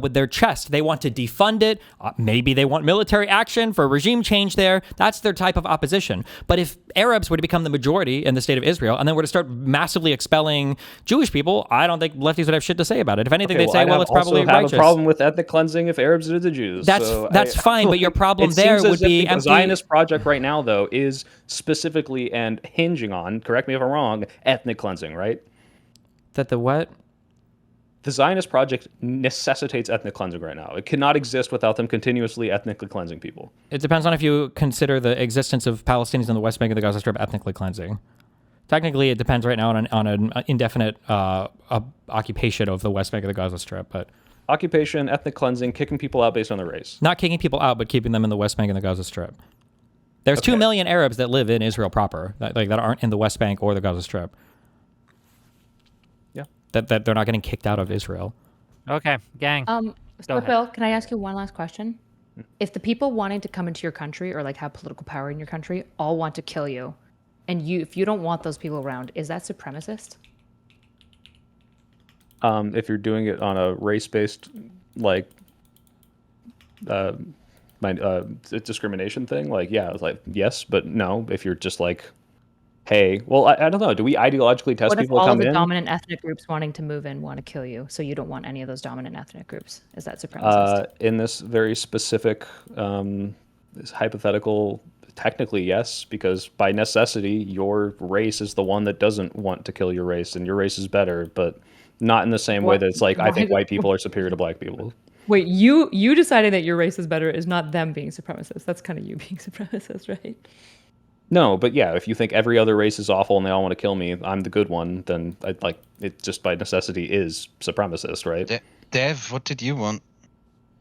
with their chest. They want to defund it. Maybe they want military action for regime change there. That's their type of opposition. But if Arabs were to become the majority in the state of Israel and then were to start massively expelling Jewish people, I don't think lefties would have shit to say about it. If anything, they'd say, well, it's probably also have righteous. a problem with ethnic cleansing if Arabs did the Jews. That's fine, but your problem there would be the Zionist project right now, though, is specifically and hinging on, correct me if I'm wrong, ethnic cleansing, right? That the what? The Zionist project necessitates ethnic cleansing right now. It cannot exist without them continuously ethnically cleansing people. It depends on if you consider the existence of Palestinians in the West Bank and the Gaza Strip ethnically cleansing. Technically, it depends right now on an indefinite occupation of the West Bank and the Gaza Strip, but occupation, ethnic cleansing, kicking people out based on their race. Not kicking people out, but keeping them in the West Bank and the Gaza Strip. There's 2 million Arabs that live in Israel proper, that aren't in the West Bank or the Gaza Strip. Yeah, that they're not getting kicked out of Israel. Okay, gang. So Bill, can I ask you one last question? If the people wanting to come into your country or like have political power in your country all want to kill you, and if you don't want those people around, is that supremacist? If you're doing it on a race-based, like, discrimination thing, like, yeah, it's like, yes, but no. If you're just like, hey, well, I don't know. Do we ideologically test people to come in? What if all of the dominant ethnic groups wanting to move in want to kill you, so you don't want any of those dominant ethnic groups? Is that supremacist? In this very specific, this hypothetical, technically yes, because by necessity, your race is the one that doesn't want to kill your race, and your race is better, but not in the same way that it's like, I think white people are superior to black people. Wait, you deciding that your race is better is not them being supremacist. That's kind of you being supremacist, right? No, but yeah, if you think every other race is awful and they all want to kill me, I'm the good one, then it just by necessity is supremacist, right? Dev, what did you want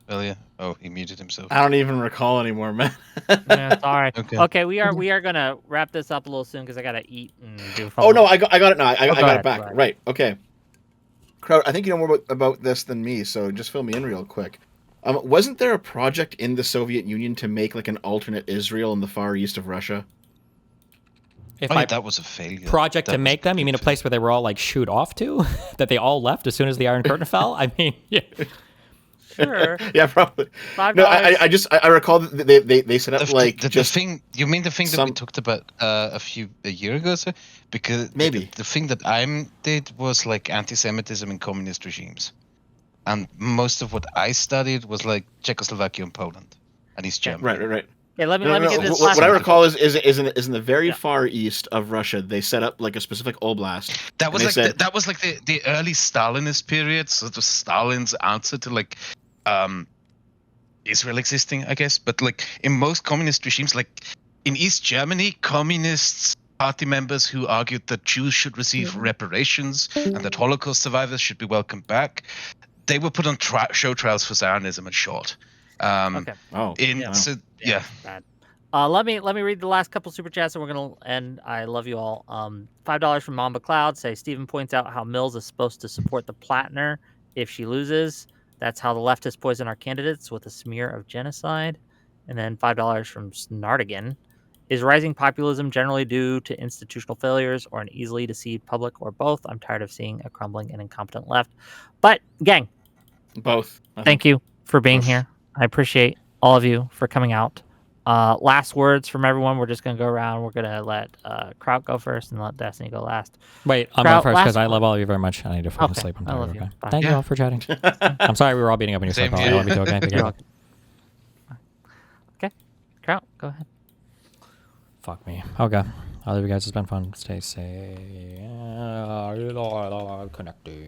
earlier? Oh, he muted himself. I don't even recall anymore, man. Yeah, sorry. Okay, we are gonna wrap this up a little soon because I gotta eat and do. Oh no, I got it now. I got it back. Right. Right. Okay. Crowd, I think you know more about this than me, so just fill me in real quick. Wasn't there a project in the Soviet Union to make like an alternate Israel in the far east of Russia? That was a failure. Project to make them? You mean a place where they were all like shooed off to? That they all left as soon as the Iron Curtain fell? I mean, yeah. Sure. Yeah, probably. No, I recall that they set up the thing. You mean the thing that we talked about a year ago, or so? Because maybe the thing that I did was like anti-Semitism in communist regimes. and most of what I studied was like Czechoslovakia and Poland and East Germany. Right. Yeah, let me get this. What I recall is in the very far east of Russia, they set up like a specific oblast. That was like the early Stalinist period. So it was Stalin's answer to like Israel existing, I guess. But like in most communist regimes, like in East Germany, communists party members who argued that Jews should receive reparations and that Holocaust survivors should be welcomed back, they were put on show trials for Zionism and shot. Okay. Bad. Let me read the last couple super chats and we're gonna end. I love you all. $5 from Mamba Cloud. Say Stephen points out how Mills is supposed to support the Plattner if she loses. That's how the leftists poison our candidates with a smear of genocide. And then $5 from Snardigan. Is rising populism generally due to institutional failures or an easily deceived public or both? I'm tired of seeing a crumbling and incompetent left. But gang, both. Thank you for being here. I appreciate all of you for coming out. Last words from everyone. We're just going to go around. We're going to let Kraut go first and let Destiny go last. Wait, I'm going first because I love all of you very much. I need to fall asleep. I'm tired. I love you. Okay. Thank you all for chatting. I'm sorry we were all beating up on yourself. I love you too. Okay. Okay. Kraut, go ahead. Fuck me. Okay. I love you guys. It's been fun. Stay safe. Connected.